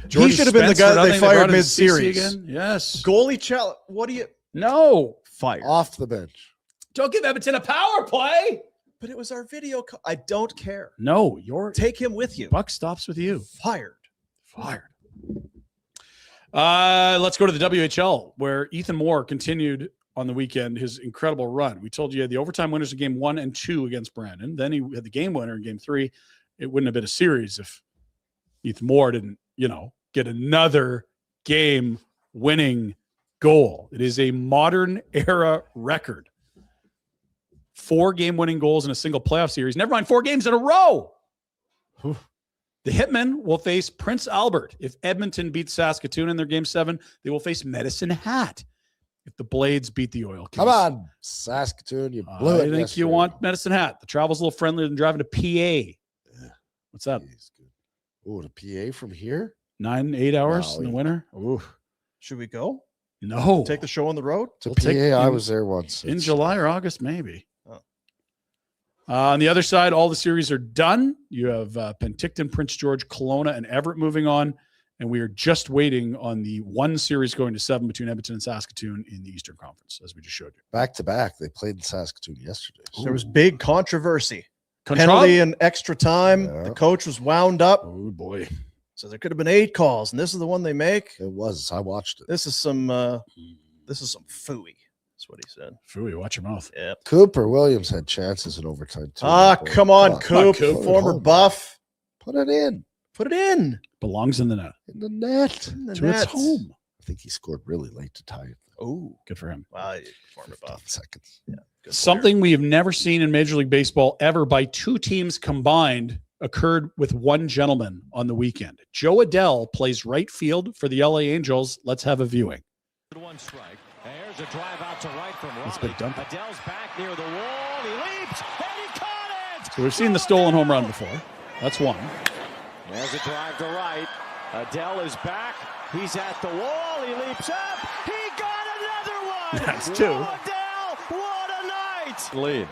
He should have been the guy they fired mid-series. Again. Yes. Goalie challenge. What do you No. fire? Off the bench. Don't give Edmonton a power play. But it was our video. I don't care. No, your Take him with you. buck stops with you. Fired. Let's go to the WHL, where Ethan Moore continued on the weekend his incredible run. We told you he had the overtime winners in game 1 and 2 against Brandon. Then he had the game winner in game 3. It wouldn't have been a series if Ethan Moore didn't, get another game winning goal. It is a modern era record. 4 game winning goals in a single playoff series. Never mind 4 games in a row. The Hitmen will face Prince Albert. If Edmonton beats Saskatoon in their game 7, they will face Medicine Hat. If the Blades beat the Oil Kings. Come on, Saskatoon. You blew it. I think you want Medicine Hat. The travel's a little friendlier than driving to PA. What's that? Oh, the PA from here? 9-8 hours in the winter? Ooh. Should we go? No. Take the show on the road? To We'll PA, take I in- was there once. In July or August, maybe. Oh. On the other side, all the series are done. You have Penticton, Prince George, Kelowna, and Everett moving on. And we are just waiting on the one series going to 7 between Edmonton and Saskatoon in the Eastern Conference, as we just showed you. Back to back. They played in Saskatoon yesterday. There was big controversy. Control? Penalty in extra time. Yeah. The coach was wound up. Oh, boy. So there could have been 8 calls, and this is the one they make. It was. I watched it. This is some phooey. That's what he said. Fooey, watch your mouth. Yep. Cooper Williams had chances in overtime, too. Come on, Coop. Coop. Former Buff. Put it in. Put it in. Belongs in the net. In the net. In the To its net. home. I think he scored really late to tie it. Oh, Good for him. wow. Former 15 Buff. seconds. Good player. Something we have never seen in Major League Baseball ever by 2 teams combined occurred with one gentleman on the weekend. Joe Adell plays right field for the LA Angels. Let's have a viewing. 1 strike. There's a drive out to right from That's Ronnie. big dump. Adele's back near the wall. He leaps and he caught it. So we've seen the stolen home run before. That's one. There's a drive to right. Adele is back. He's at the wall. He leaps up. He got another one. That's 2. Whoa, Adele, what a night. Lead.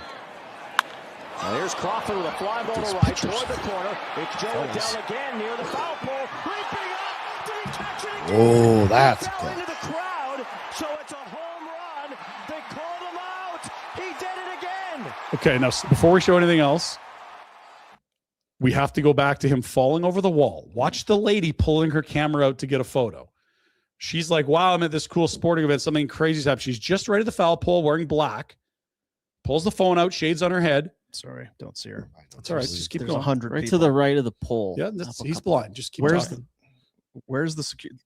Now here's Crawford with a fly ball to right toward the corner. It's Joe Adele again near the foul pole. Leaping up. Did he catch it again? Oh, that's He fell good. into the crowd, so it's a home run. They called him out. He did it again. Okay, now before we show anything else, we have to go back to him falling over the wall. Watch the lady pulling her camera out to get a photo. She's like, wow, I'm at this cool sporting event. Something crazy's happened. She's just right at the foul pole wearing black. Pulls the phone out, shades on her head. Sorry, don't see her. That's all right. Just keep There's going. 100 Right people. to the right of the pole. Yeah, he's blind. Just keep Where's talking. Where's the security?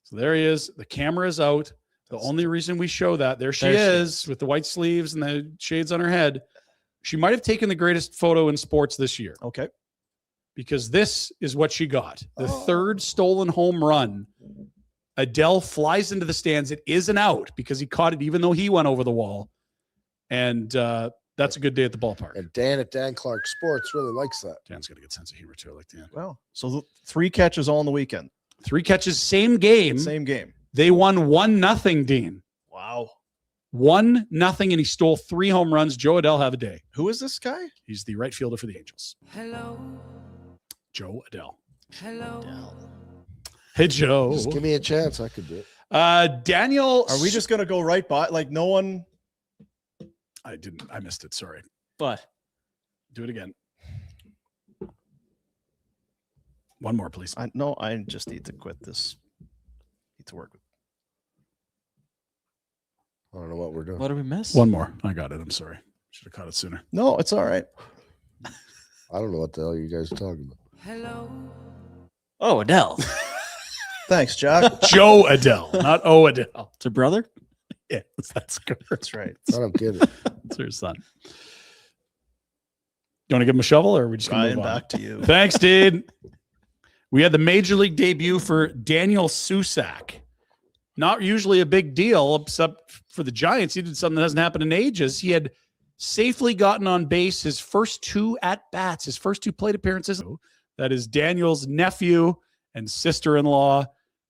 So there he is. The camera is out. The only reason we show that, there she There she is with the white sleeves and the shades on her head. She might have taken the greatest photo in sports this year Okay. because this is what she got. The third stolen home run. Adele flies into the stands. It is an out because he caught it even though he went over the wall. And that's a good day at the ballpark. And Dan at Dan Clark Sports really likes that. Dan's got a good sense of humor too. I like Dan. Well, so the 3 catches all in the weekend. 3 catches, same game. Same game. They won 1-0, Dean. Wow. 1-0, and he stole 3 home runs. Joe Adele have a day. Who is this guy? He's the right fielder for the Angels. Hello, Joe Adele. hello. Hey, Joe. Just give me a chance. I could do it. Daniel. Are we just going to go right by? Like no one. I missed it. Sorry. But Do it again. One more, please. I just need to quit this. Need to work with. I don't know what we're doing. what did we miss? One more. I got it. I'm sorry. Should have caught it sooner. No, it's all right. I don't know what the hell you guys are talking about. Hello, Oh, Adele. Thanks, Jack. Joe Adele, not O Adele. It's her brother? Yes, that's good. That's right. I don't get it. That's her son. You want to give him a shovel, or are we just going to Ryan, move on? back to you. Thanks, dude. We had the major league debut for Daniel Susak. Not usually a big deal, except for the Giants. He did something that hasn't happened in ages. He had safely gotten on base his first 2 at-bats, his first 2 plate appearances. That is Daniel's nephew and sister-in-law.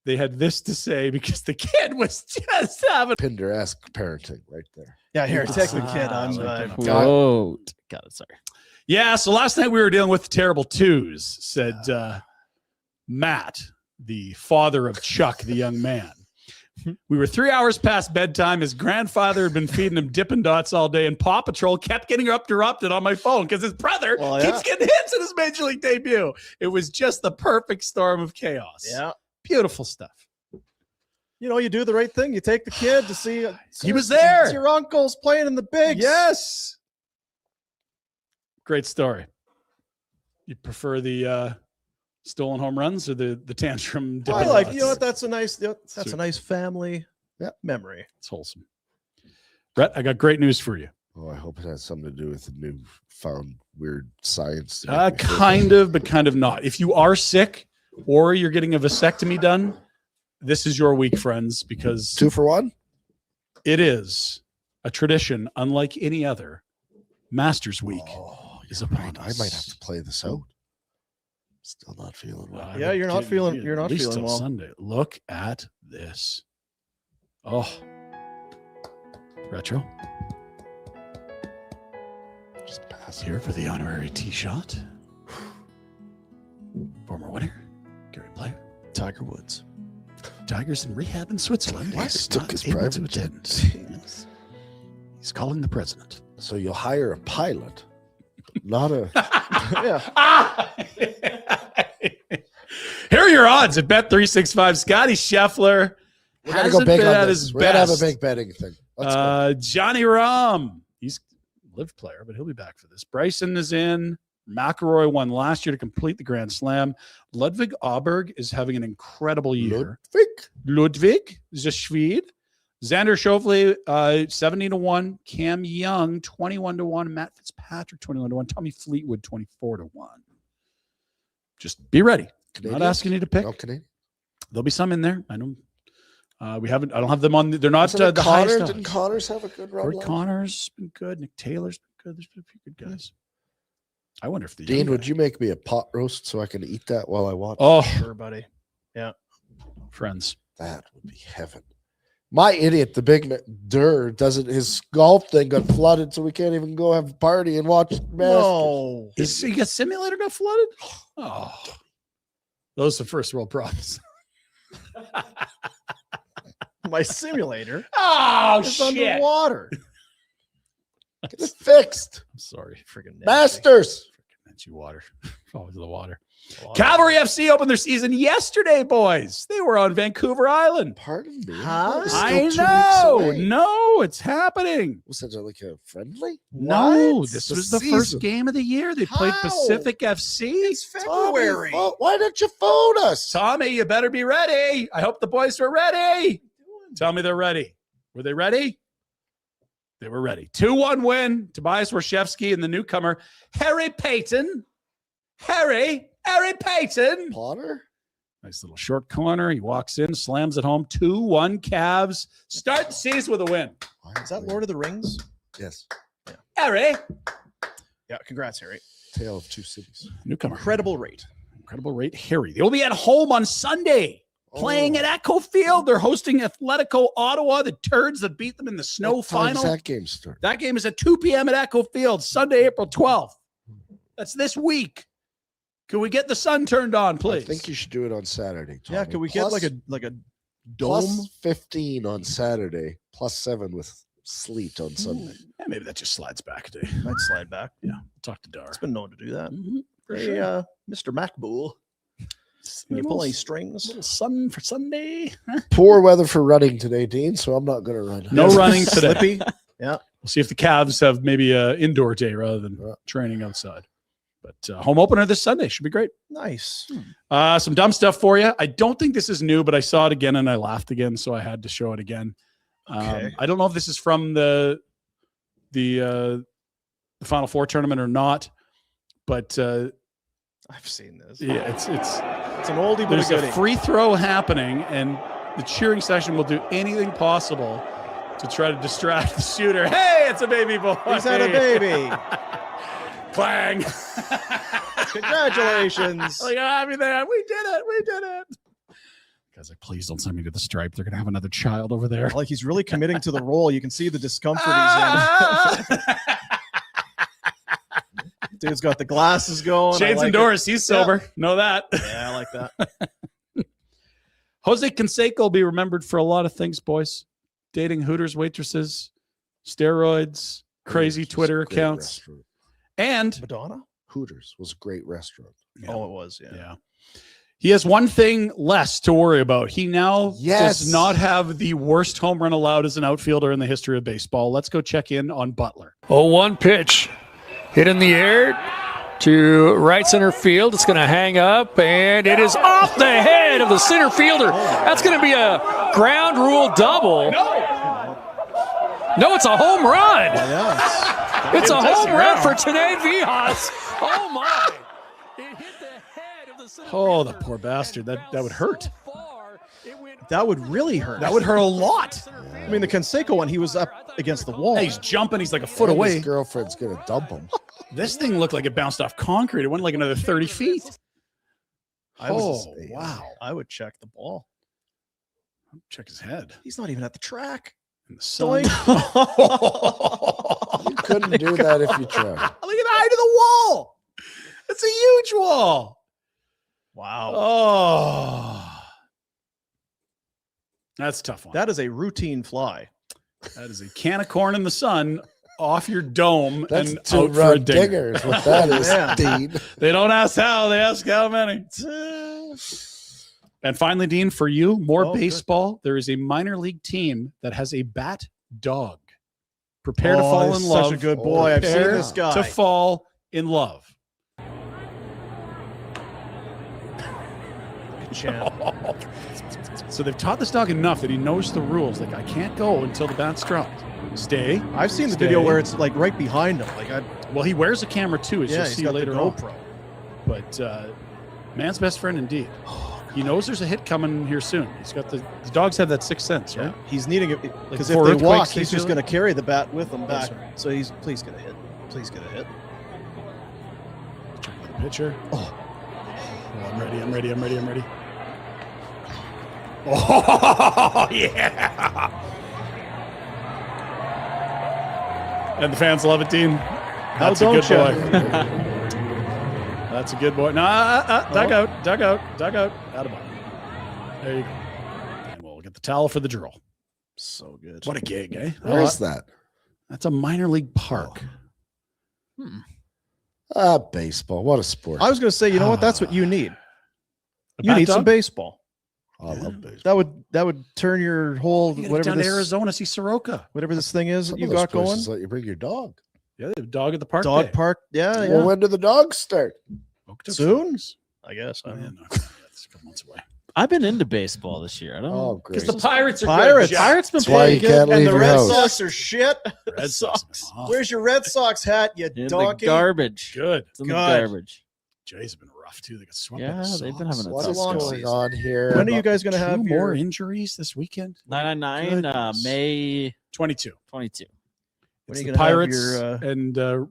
they had this to say because the kid was just having. Pinder-esque parenting right there. Yeah, here, take the kid. I'm Quote. Got it. Sorry. Yeah, so last night we were dealing with terrible twos, said Matt, the father of Chuck, the young man. We were 3 hours past bedtime. His grandfather had been feeding him Dippin' Dots all day, and Paw Patrol kept getting interrupted on my phone because his brother keeps getting hits in his Major League debut. It was just the perfect storm of chaos. Yeah. Beautiful stuff. You know, you do the right thing. You take the kid to see. He was there. Your uncle's playing in the bigs. Yes. Great story. You prefer the stolen home runs or the tantrum? I like. You know what? That's a nice. That's a nice family memory. It's wholesome. Rhett, I got great news for you. Oh, I hope it has something to do with the new found weird science. Kind of, but kind of not. If you are sick or you're getting a vasectomy done, this is your week, friends, because 2 for 1. it is a tradition unlike any other. Masters Week is upon us. I might have to play this out. Still not feeling well. Yeah, you're not feeling. You're not At least feeling till well. Sunday. Look at this. Oh, retro. Just pass Here for the honorary tee shot. Former winner, Gary Player. Tiger Woods. Tigers in rehab in Switzerland. Why He's took not his able private to jet? attend. Yes. He's calling the president. So you'll hire a pilot, not a. Here are your odds at Bet365. Scotty Scheffler We're gonna hasn't go big been on at this. his We're gonna have a best. big betting thing. Let's go. Johnny Rahm. He's a live player, but he'll be back for this. Bryson is in. McIlroy won last year to complete the Grand Slam. Ludwig Auberg is having an incredible year. Ludwig is a Swede. Xander Schauffele, 70-1. Cam Young, 21-1. Matt Fitzpatrick, 21-1. Tommy Fleetwood, 24-1. Just be ready. Canadians? Not asking you to pick. No Canadian. There'll be some in there. I know. We haven't. I don't have them on. They're not Wasn't it the Connor? highest. Didn't Connors have a good run? Corey last? Connor's been good. Nick Taylor's been good. There's been a few good guys. I wonder if the Dean, would you make me a pot roast so I can eat that while I watch? Oh, Sure, buddy. friends. That would be heaven. My idiot, the big Durr, doesn't. His golf thing got flooded, so we can't even go have a party and watch. No. Your simulator got flooded? Oh, those are first world problems. My simulator Oh is shit! underwater. Get it fixed. I'm sorry. Friggin' nasty. Masters. That's you water. Always the water. Water. Cavalry FC opened their season yesterday, boys. They were on Vancouver Island. Pardon me. Huh? It's still I 2 weeks know. away. No, it's happening. Was it like a friendly? No, What? this The was the season. first game of the year. They played How? Pacific FC. It's February. Tommy, why didn't you phone us? Tommy, you better be ready. I hope the boys were ready. Tell me they're ready. Were they ready? They were ready. 2-1 win. Tobias Warshevsky and the newcomer, Harry Payton. Harry Payton. Potter? Nice little short corner. He walks in, slams it home. 2-1 Cavs. Start the season with a win. Is that Lord of the Rings? Yes. Harry. Yeah. Congrats, Harry. Tale of Two Cities. Newcomer. Incredible rate. Incredible rate. Harry. They'll be at home on Sunday. Playing at Echo Field. They're hosting Atletico Ottawa, the turds that beat them in the snow What time final. does that game start? That game is at 2 p.m. at Echo Field, Sunday, April 12th. That's this week. Can we get the sun turned on, please? I think you should do it on Saturday. Tommy. Yeah. Can we get like a dome? plus 15 on Saturday, plus 7 with sleet on Sunday. Yeah, maybe that just slides back a day. Might slide back. Yeah, talk to Dar. It's been known to do that. For Hey, sure. Mr. MacBool. Can you pull any strings? Little sun for Sunday. Poor weather for running today, Dean, so I'm not going to run. No running today. Slippy. Yeah. We'll see if the Cavs have maybe an indoor day rather than training outside. But home opener this Sunday should be great. Nice. Some dumb stuff for you. I don't think this is new, but I saw it again and I laughed again, so I had to show it again. Okay. I don't know if this is from the Final Four tournament or not, but I've seen this. yeah, it's an oldie but a there's a goodie. free throw happening, and the cheering section will do anything possible to try to distract the shooter. Hey, it's a baby boy. He's had a baby. Clang. Congratulations. Like, happy there. We did it. Guy's like, please don't send me to the Stripe. They're gonna have another child over there. Like he's really committing to the role. You can see the discomfort he's in. Dude's got the glasses going. Shades I like endorsed. He's sober. Know that. it. Yeah, I like that. Jose Canseco will be remembered for a lot of things, boys. Dating Hooters waitresses, steroids, crazy Twitter accounts, and Madonna? Hooters was a great restaurant. Oh, it was. Yeah. yeah. He has one thing less to worry about. He now does not have the worst home run allowed as an outfielder in the history of baseball. Let's go check in on Butler. 0-1 pitch. Hit in the air to right center field. It's going to hang up, and it is off the head of the center fielder. That's going to be a ground rule double. No, it's a home run. Yeah. It's a home run for Tanae Vijas. Oh, my. It hit the head of the center Oh, the fielder. poor bastard. That would hurt. That would really hurt. That would hurt a lot. I mean, the Canseco one, he was up against the wall. He's jumping. He's like a foot And away. His girlfriend's going to dump him. This thing looked like it bounced off concrete. It went like another 30 feet. Oh, wow. I would check the ball. Check his head. He's not even at the track. In the sun. Doink. You couldn't do that if you tried. Look at the height of the wall. It's a huge wall. Wow. Oh. That's a tough one. That is a routine fly. That is a can of corn in the sun off your dome That's and two out for a run dinger. dingers. What that is, Yeah. Dean. They don't ask how, they ask how many. And finally, Dean, for you, more Oh, good. baseball. There is a minor league team that has a bat dog. Prepare to fall in he's love. Such a good boy. I've seen Prepare this guy. to fall in love. Champ. So they've taught this dog enough that he knows the rules. Like, I can't go until the bat's dropped. Stay. I've seen the Stay. video where it's like right behind him. Like, Well, he wears a camera too, as yeah, you'll he's see got later the on. GoPro. But man's best friend indeed. He knows there's a hit coming here soon. He's got the dogs have that sixth sense, right? He's needing it because before if they walk, earthquakes, they he's just feel going to carry the bat with him back. That's right. So he's please get a hit. Please get a hit. Check the pitcher. Oh, I'm ready. Oh, yeah. And the fans love it, Dean. That's a good boy. That's a good boy. No, dug out. Attaboy. There you go. And we'll get the towel for the drill. So good. What a gig, eh? Where is that? That's a minor league park. Baseball. What a sport. I was going to say, you know what? That's what you need. A You bat need some dog? baseball. I love baseball. That would turn your whole You gotta get whatever down this to Arizona, see Soroka. whatever this thing is Some that you of those got going. places let you bring your dog. Yeah, they have a dog at the park. Dog day. park. Yeah, Well, yeah. when do the dogs start? Okotoks Soon? dogs. I guess. I Oh, don't yeah, know. no, it's a couple months away. I've been into baseball this year. I don't Oh, know. great. The Pirates are Pirates. good. Pirates been That's why playing you good. can't And leave the your Red house. Sox are shit. Red Sox. have been awful. Where's your Red Sox hat, you In the donkey? garbage. Good. It's in the Good. garbage. Jays have been rough too. They got swept. by Yeah, the they've been Sox. having a What tough is long going season. on here? When are you guys going to Two have more your injuries this weekend? 999, Goodness. May 22. 22. When It's are you the gonna have Pirates your, and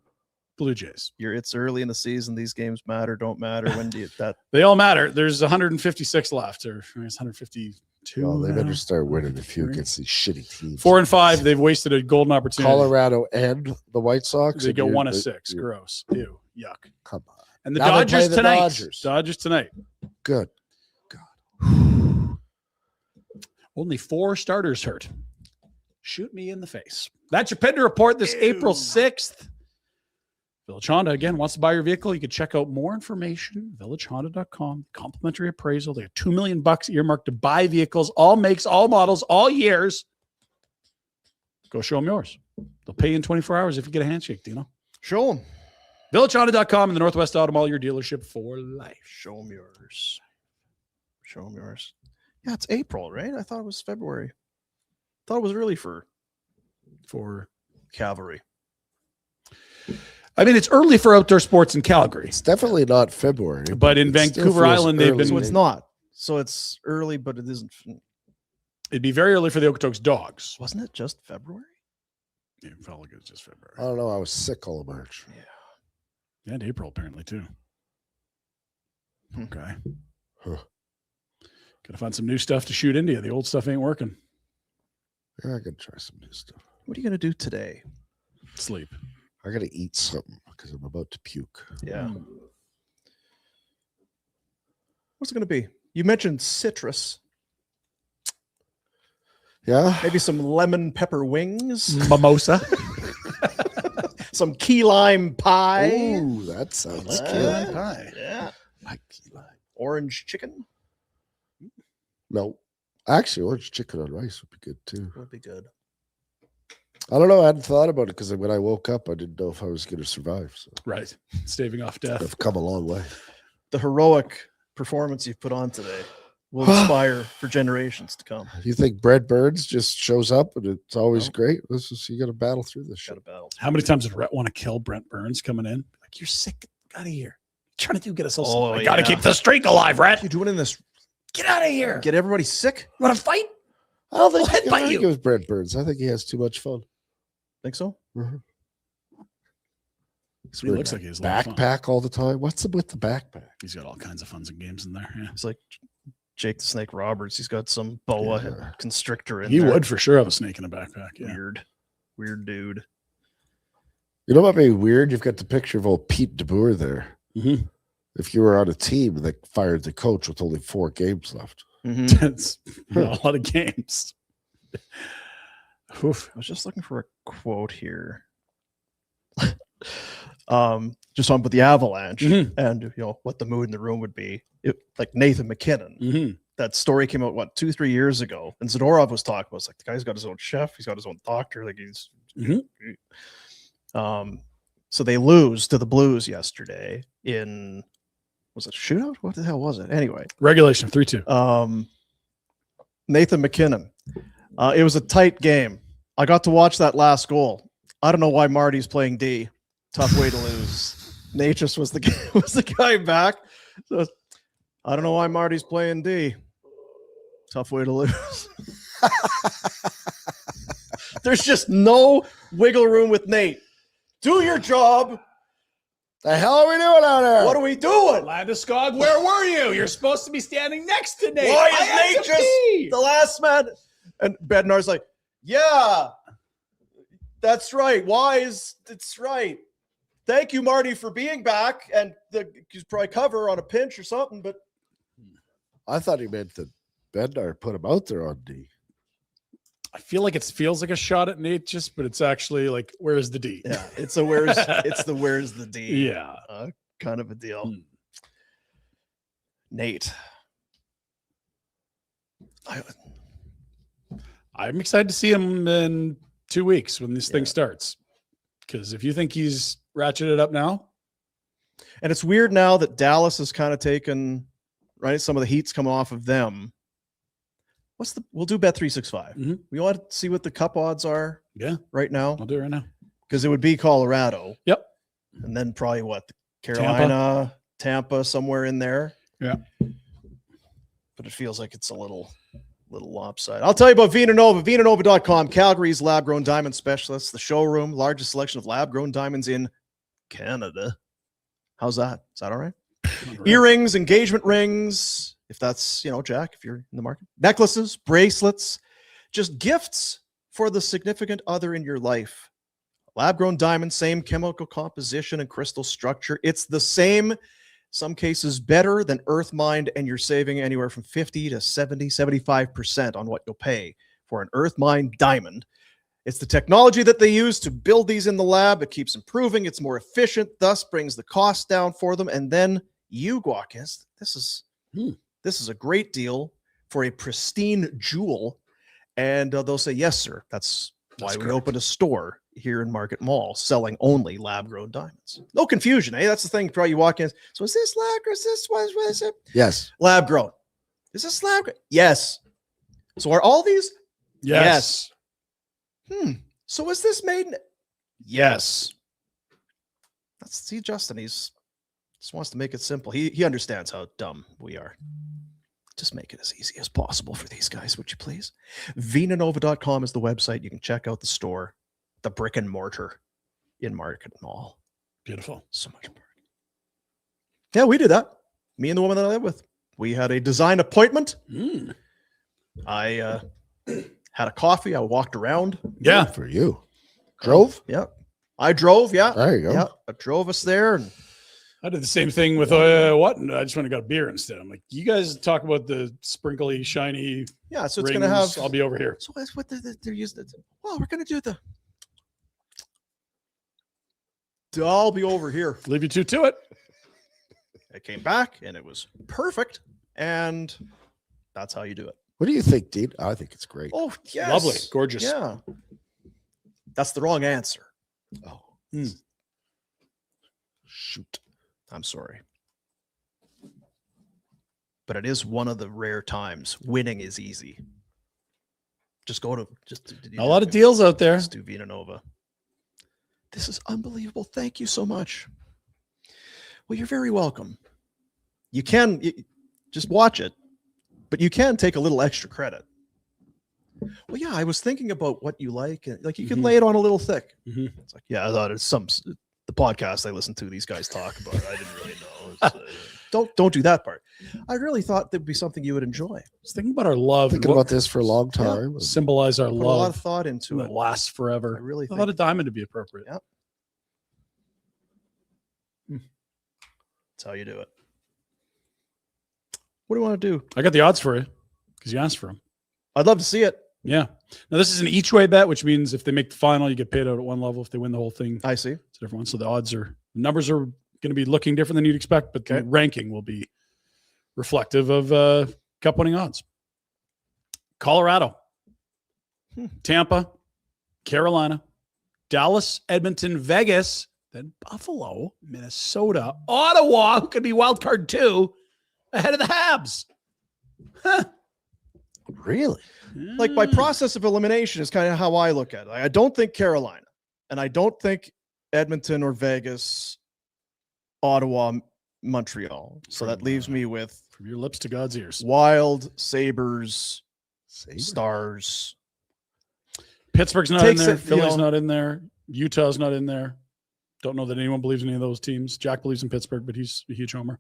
Blue Jays. it's early in the season? These games matter, don't matter. When do you that? They all matter. There's 156 left, or I guess 152. Well, they now. better start winning a few against these shitty teams. 4 and 5. They've wasted a golden opportunity. Colorado and the White Sox. They and go you're- 1 of 6. you're- Gross. Ew. Yuck. Come on. And the Now they play Dodgers the tonight. Dodgers. Dodgers tonight. Good. Only 4 starters hurt. Shoot me in the face. That's your Pinder Report this April 6th. Village Honda, again, wants to buy your vehicle. You can check out more information, villagehonda.com. Complimentary appraisal. They have $2 million earmarked to buy vehicles, all makes, all models, all years. Go show them yours. They'll pay you in 24 hours if you get a handshake, Dino. Show them. VillageHonda.com and the Northwest Auto Mall, your dealership for life. Show them yours. Show them yours. Yeah, it's April, right? I thought it was February. Thought it was early for cavalry. I mean, it's early for outdoor sports in Calgary, It's definitely not February. but in it still Vancouver feels Island, they've early. So been. it's not. So it's early, but it isn't. It'd be very early for the Okotoks dogs. Wasn't it just February? Yeah, it felt like it was just February. I don't know. I was sick all of March. And April, apparently, too. Hmm. Okay. Huh. Gotta find some new stuff to shoot into you. The old stuff ain't working. Yeah, I gotta try some new stuff. What are you going to do today? Sleep. I gotta eat something because I'm about to puke. Yeah. What's it going to be? You mentioned citrus. Yeah. Maybe some lemon pepper wings, Mimosa. some key lime pie. Ooh, that sounds Key good. lime pie. Yeah. Like key lime. Orange chicken No. Actually, orange chicken on rice would be good too. would be good. I don't know. I hadn't thought about it because when I woke up, I didn't know if I was going to survive. So Right. Staving off death. I've come a long way. The heroic performance you've put on today will inspire for generations to come. You think Brent Burns just shows up and it's always No. great? You got to battle through this shit. Got a battle. How many times did Rhett want to kill Brent Burns coming in? Like, you're sick. Get out of here. Trying to get us all. Oh, I gotta yeah. keep the streak alive, What are Rhett. you doing in this? Get out of here. Get everybody sick? You want to fight? I don't think I'll I can headbutt argue you. with Brent Burns. I think he has too much fun. Think so? He's He wearing looks a like he has a lot of fun. backpack all the time. What's up with the backpack? He's got all kinds of fun and games in there. Yeah. It's like Jake the Snake Roberts. He's got some boa Yeah. constrictor in He there. would for sure have a snake in a backpack. Yeah. Weird dude. You know what made me weird? You've got the picture of old Pete Deboer there. Mhm. If you were on a team that fired the coach with only 4 games left. Mhm. It's not a lot of games. Oof. I was just looking for a quote here. Just on with the Avalanche Mhm. and what the mood in the room would be. Like Nathan McKinnon. Mm-hmm. That story came out 2-3 years ago, and Zadorov was talking about. It's like the guy's got his own chef, he's got his own doctor. Like he's. So they lose to the Blues yesterday in. Was it a shootout? What the hell was it? Anyway, Regulation 3-2. Nathan McKinnon. It was a tight game. I got to watch that last goal. I don't know why Marty's playing D. Tough way to lose. Natchez was the guy back. So I don't know why Marty's playing D. Tough way to lose. There's just no wiggle room with Nate. Do your job. The hell are we doing out there? What are we doing? Landeskog, where were you? You're supposed to be standing next to Nate. Why I is had Nate to just pee. the last man? And Bednar's like, yeah, that's right. It's right. Thank you, Marty, for being back. And he's probably cover on a pinch or something, but I thought he meant that Bednar put him out there on D. I feel like it feels like a shot at Nate, but it's actually like, where's the D? yeah, it's where's the D? Yeah. Kind of a deal. Nate. I'm excited to see him in 2 weeks when this thing starts. Because if you think he's ratcheted up now. And it's weird now that Dallas has kind of taken, right? Some of the heat's come off of them. We'll do Bet365. Mm-hmm. We want to see what the cup odds are right now. I'll do it right now. Because it would be Colorado. Yep. And then probably Carolina, Tampa, somewhere in there. Yeah. But it feels like it's a little lopsided. I'll tell you about Vina Nova. VinaNova.com, Calgary's lab-grown diamond specialist, the showroom, largest selection of lab-grown diamonds in Canada. How's that? Is that all right? Earrings, engagement rings, if that's, Jack, if you're in the market. Necklaces, bracelets, just gifts for the significant other in your life. Lab-grown diamond, same chemical composition and crystal structure. It's the same, some cases better than Earth Mined, and you're saving anywhere from 50 to 70, 75% on what you'll pay for an Earth Mined diamond. It's the technology that they use to build these in the lab. It keeps improving. It's more efficient, thus brings the cost down for them. And then you, Guakis, this is a great deal for a pristine jewel. And they'll say, yes, sir. That's why we opened a store here in Market Mall selling only lab-grown diamonds. No confusion, eh? That's the thing. Probably you walk in. So is this lab or is this what is it? Yes. Lab-grown. Is this lab-grown? Yes. So are all these? Yes. So is this made in? Yes. See, Justin, just wants to make it simple. He understands how dumb we are. Just make it as easy as possible for these guys, would you please? VinaNova.com is the website. You can check out the store, the brick and mortar in Market Mall. Beautiful. So much more. Yeah, we do that. Me and the woman that I live with. We had a design appointment. Mm. I had a coffee. I walked around. Yeah. For you. Drove? Yeah. I drove. Yeah. There you go. Yeah. I drove us there. And I did the same thing with what? I just went and got a beer instead. I'm like, you guys talk about the sprinkly, shiny. yeah. So it's rings. going to have. I'll be over here. So that's what they're using. Well, we're going to do the. I'll be over here. Leave you two to it. I came back and it was perfect. And that's how you do it. What do you think, Dean? I think it's great. Oh, yes. Lovely. Gorgeous. Yeah. That's the wrong answer. Oh. Mm. Shoot. I'm sorry. But it is one of the rare times winning is easy. Just go to A lot of deals out there. Just do Vina Nova. This is unbelievable. Thank you so much. Well, you're very welcome. You can just watch it, but you can take a little extra credit. Well, yeah, I was thinking about what you like, and like you can lay it on a little thick. Mhm. It's like, yeah, I thought it's the podcast I listen to. These guys talk about it. I didn't really know. Don't do that part. I really thought there'd be something you would enjoy. I was thinking about our love. Thinking about this for a long time. Symbolize our Put a lot of love thought into that it. lasts forever. I really I think thought a diamond would be appropriate. Yeah. That's how you do it. What do you want to do? I got the odds for you because you asked for them. I'd love to see it. Yeah. Now this is an each way bet, which means if they make the final, you get paid out at one level. If they win the whole thing, I see. it's a different one. So the numbers are going to be looking different than you'd expect, but the ranking will be reflective of cup winning odds. Colorado, Tampa, Carolina, Dallas, Edmonton, Vegas, then Buffalo, Minnesota, Ottawa, who could be wild card 2, ahead of the Habs. Huh. Really? Like by process of elimination is kind of how I look at it. I don't think Carolina, and I don't think Edmonton or Vegas, Ottawa, Montreal. So that leaves me with From your lips to God's ears. Wild, Sabres, Stars. Pittsburgh's not Takes in there. it, you Philly's know. not in there. Utah's not in there. Don't know that anyone believes in any of those teams. Jack believes in Pittsburgh, but he's a huge homer.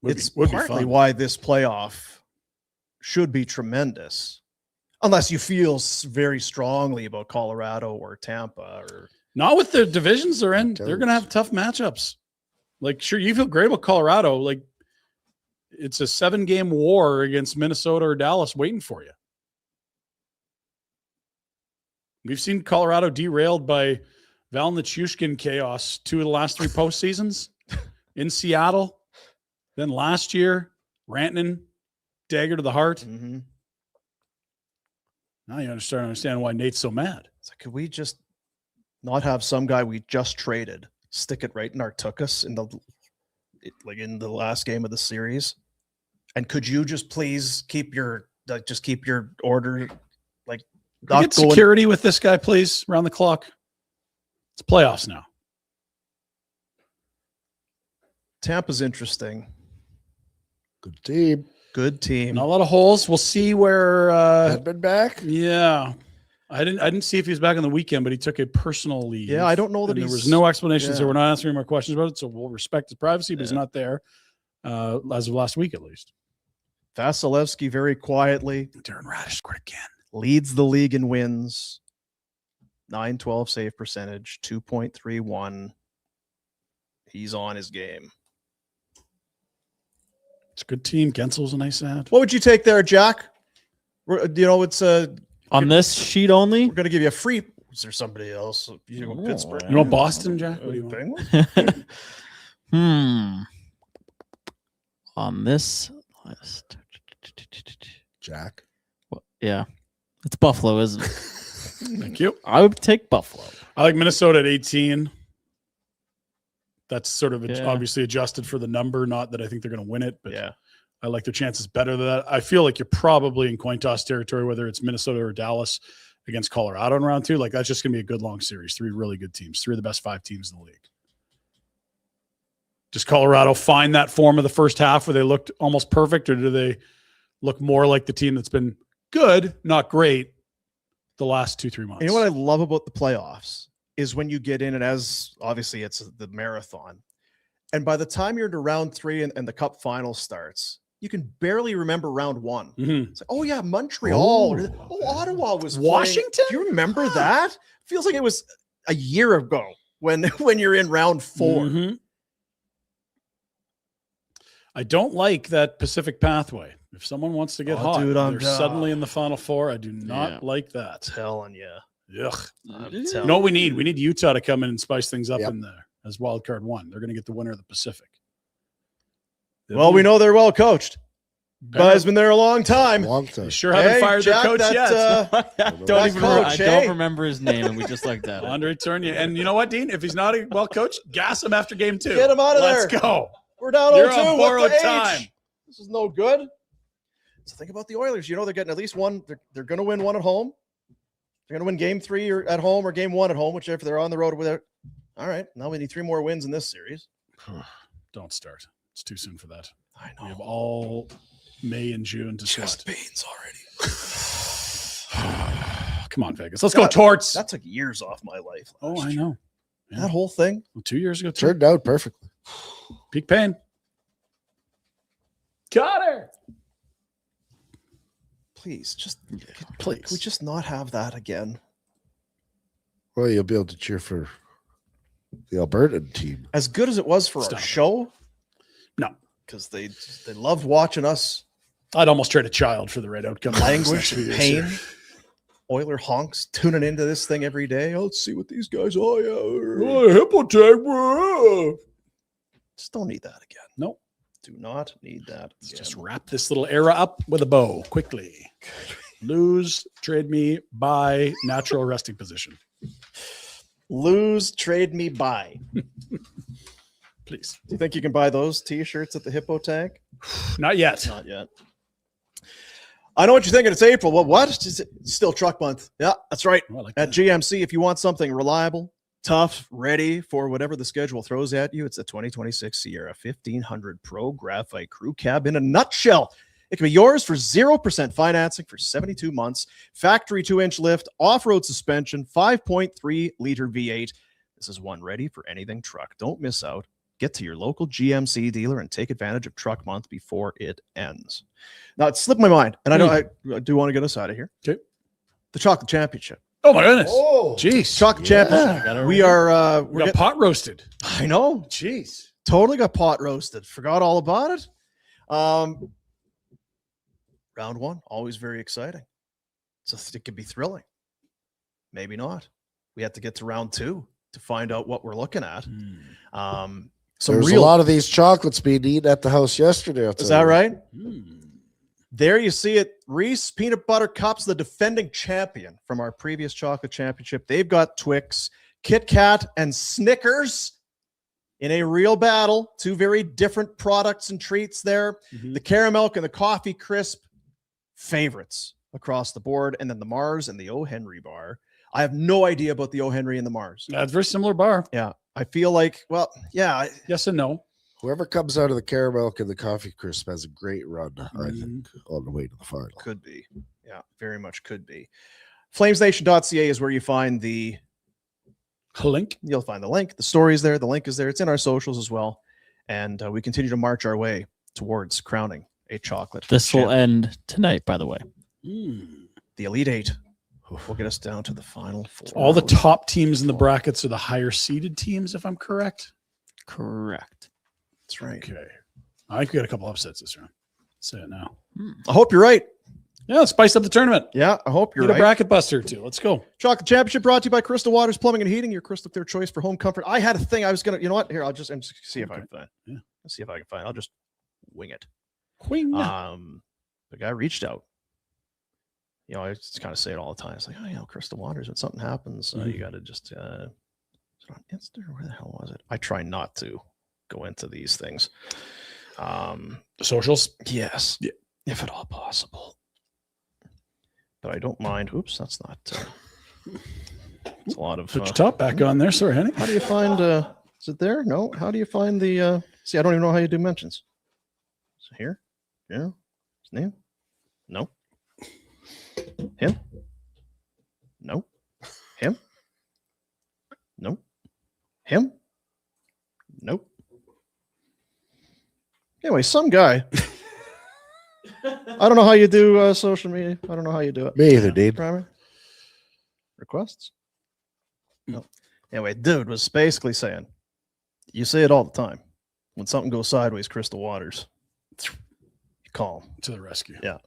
Would It's be partly fun. why this playoff should be tremendous, unless you feel very strongly about Colorado or Tampa or Not with the divisions they're in. Don't. They're going to have tough matchups. Like, sure, you feel great about Colorado. Like, it's a 7-game war against Minnesota or Dallas waiting for you. We've seen Colorado derailed by Val Nichushkin chaos 2 of the last 3 postseasons in Seattle. Then last year, Rantanen, dagger to the heart. mm-hmm. Now you understand why Nate's so mad. It's like, could we just not have some guy we just traded stick it right in our tuchus in the last game of the series? And could you just please keep your order like Can we get security with this guy, please, around the clock? It's playoffs now. Tampa's interesting. Good team. Good team. Not a lot of holes. We'll see where. Edmund back? Yeah, I didn't see if he was back on the weekend, but he took a personal leave. Yeah, I don't know that And there he's- was no explanation, so yeah. we're not answering more questions about it. So we'll respect his privacy, but he's Yeah. not there as of last week, at least. Vasilevsky very quietly Darren Radish scored again. leads the league in wins. 912 save percentage, 2.31. He's on his game. It's a good team. Gensel's a nice ad. What would you take there, Jack? It's On this sheet only? we're gonna give you a free. Is there somebody else? You know, Pittsburgh. You want Boston, Jack? What do you want? Penguins? On this list. Jack. Well, yeah. It's Buffalo, isn't it? Thank you. I would take Buffalo. I like Minnesota at 18. That's sort of Yeah. obviously adjusted for the number. Not that I think they're going to win it, but Yeah. I like their chances better than that. I feel like you're probably in coin toss territory, whether it's Minnesota or Dallas against Colorado in round 2. Like, that's just going to be a good long series. 3 really good teams, 3 of the best 5 teams in the league. Does Colorado find that form of the first half where they looked almost perfect, or do they look more like the team that's been good, not great, the last 2-3 months? And you know what I love about the playoffs is when you get in, and as obviously it's the marathon, And by the time you're into round 3 and the cup final starts, you can barely remember round 1. Mhm. It's like, oh yeah, Montreal. Ottawa was playing. Washington? Do you remember that? Feels like it was a year ago when you're in round 4. Mhm. I don't like that Pacific pathway. If someone wants to get Oh, hot, dude, they're suddenly in the Final Four. I do not like that. Telling you. Ugh. You You know what we need? We need Utah to come in and spice things up Yep. in there as wild card 1. They're going to get the winner of the Pacific. Well, we know they're well coached. Better- Guy's been there a long time. Long They time. sure haven't Hey, fired Jack, their coach that, yet. Don't That even coach, I hey? don't remember his name, and we just like that. Andre Tournier. And you know what, Dean? If he's not well coached, gas him after game 2. Get him out of Let's there. go. We're down You're 0-2. on What borrowed the H? time. This is no good. So think about the Oilers. You know they're getting at least one. They're going to win one at home. They're going to win game 3 or at home or game 1 at home, whichever they're on the road with it. All right. Now we need 3 more wins in this series. Don't start. It's too soon for that. I We have know. all May and June to Chest sweat. pains already. Come on, Vegas. Let's go, Torts. That took years off my life. Oh, last I year. know. Yeah. That whole thing. Well, 2 years ago, too. Turned out perfectly. Peak pain. Got her. Please, just Please. Could we just not have that again? Well, you'll be able to cheer for the Albertan team. As good as it was for Stop our it. show, No. because they loved watching us I'd almost trade a child for the right outcome. languish and This pain. year. Oiler honks tuning into this thing every day. Oh, let's see what these guys are. Oh, hippo tag. Just don't need that again. No. Do not need that. Let's again. just wrap this little era up with a bow quickly. Lose, trade me, buy, natural resting position. Lose, trade me, buy. Please. Do you think you can buy those T-shirts at the Hippo Tank? Not yet. Not yet. I know what you're thinking. It's April. Well, what? It's still truck month. Yeah, that's right. Oh, I like At that. GMC, if you want something reliable, tough, ready for whatever the schedule throws at you, it's the 2026 Sierra 1500 Pro Graphite Crew Cab in a nutshell. It can be yours for 0% financing for 72 months, factory 2-inch lift, off-road suspension, 5.3 liter V8. This is one ready for anything truck. Don't miss out. Get to your local GMC dealer and take advantage of Truck Month before it ends. Now, it slipped my mind, and I do want to get us out of here. Okay. The Chocolate Championship. Oh, my goodness. Oh, Jeez. Chocolate Championship. We are. We got pot roasted. I know. Jeez. Totally got pot roasted. Forgot all about it. Round 1, always very exciting. So it could be thrilling. Maybe not. We have to get to round 2 to find out what we're looking at. There's a lot of these chocolates being eaten at the house yesterday. Is that right? Hmm. There you see it. Reese Peanut Butter Cups, the defending champion from our previous chocolate championship. They've got Twix, Kit Kat, and Snickers in a real battle. 2 very different products and treats there. Mhm. The caramel and the coffee crisp favorites across the board. And then the Mars and the O. Henry bar. I have no idea about the O. Henry and the Mars. That's a very similar bar. Yeah. I feel like, well, yeah. Yes and no. Whoever comes out of the caramel and the coffee crisp has a great run, I think, on the way to the final. Could be. Yeah, very much could be. Flamesnation.ca is where you find Link. you'll find the link. The story is there. The link is there. It's in our socials as well. And we continue to march our way towards crowning a chocolate. This will champion. end tonight, by the way. The Elite 8 will get us down to the final 4. All the top teams in the brackets are the higher seeded teams, if I'm correct. Correct. That's right. Okay. I think we got a couple upsets this round. Say it now. I hope you're right. Yeah, let's spice up the tournament. Yeah, I hope you're Need a right. bracket buster too. Let's go. Chocolate Championship brought to you by Crystal Waters Plumbing and Heating, your crystal clear choice for home comfort. I had a thing I was going to, you know what? Here, I'm just see if I can find. Yeah. Let's see if I can find. I'll just wing it. Queen. The guy reached out. You know, I just kind of say it all the time. It's like, oh, you know, Crystal Waters, when something happens, you got to just, is it on Insta or where the hell was it? I try not to go into these things. The socials. Yes. Yeah. If at all possible. But I don't mind. Oops, that's not, it's a lot of, Put your top back on there. Sorry, honey. how do you find, is it there? No. How do you find the, see, I don't even know how you do mentions. So here, yeah, his name. No. Him? No. Him? No. Him? Nope. Anyway, some guy. I don't know how you do social media. I don't know how you do it. Me either, dude. Primary requests. No. Anyway, dude was basically saying, you say it all the time. When something goes sideways, Crystal Waters, you call him. To the rescue. Yeah.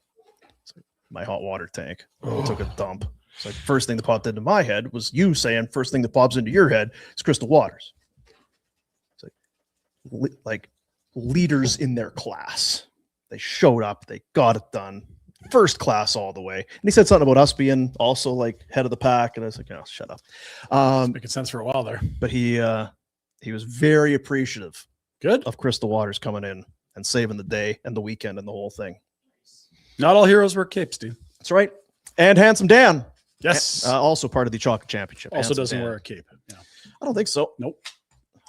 It's like my hot water tank took a dump. It's like first thing that popped into my head was you saying first thing that pops into your head is Crystal Waters. It's like leaders in their class. They showed up. They got it done. First class all the way. And he said something about us being also like head of the pack. And I was like, oh, shut up. Making sense for a while there. But he was very appreciative Good. of Crystal Waters coming in and saving the day and the weekend and the whole thing. Not all heroes wear capes, dude. That's right. And Handsome Dan. Yes. Also part of the Chocolate Championship. Also Handsome doesn't Dan. wear a cape. Yeah. I don't think so. Nope.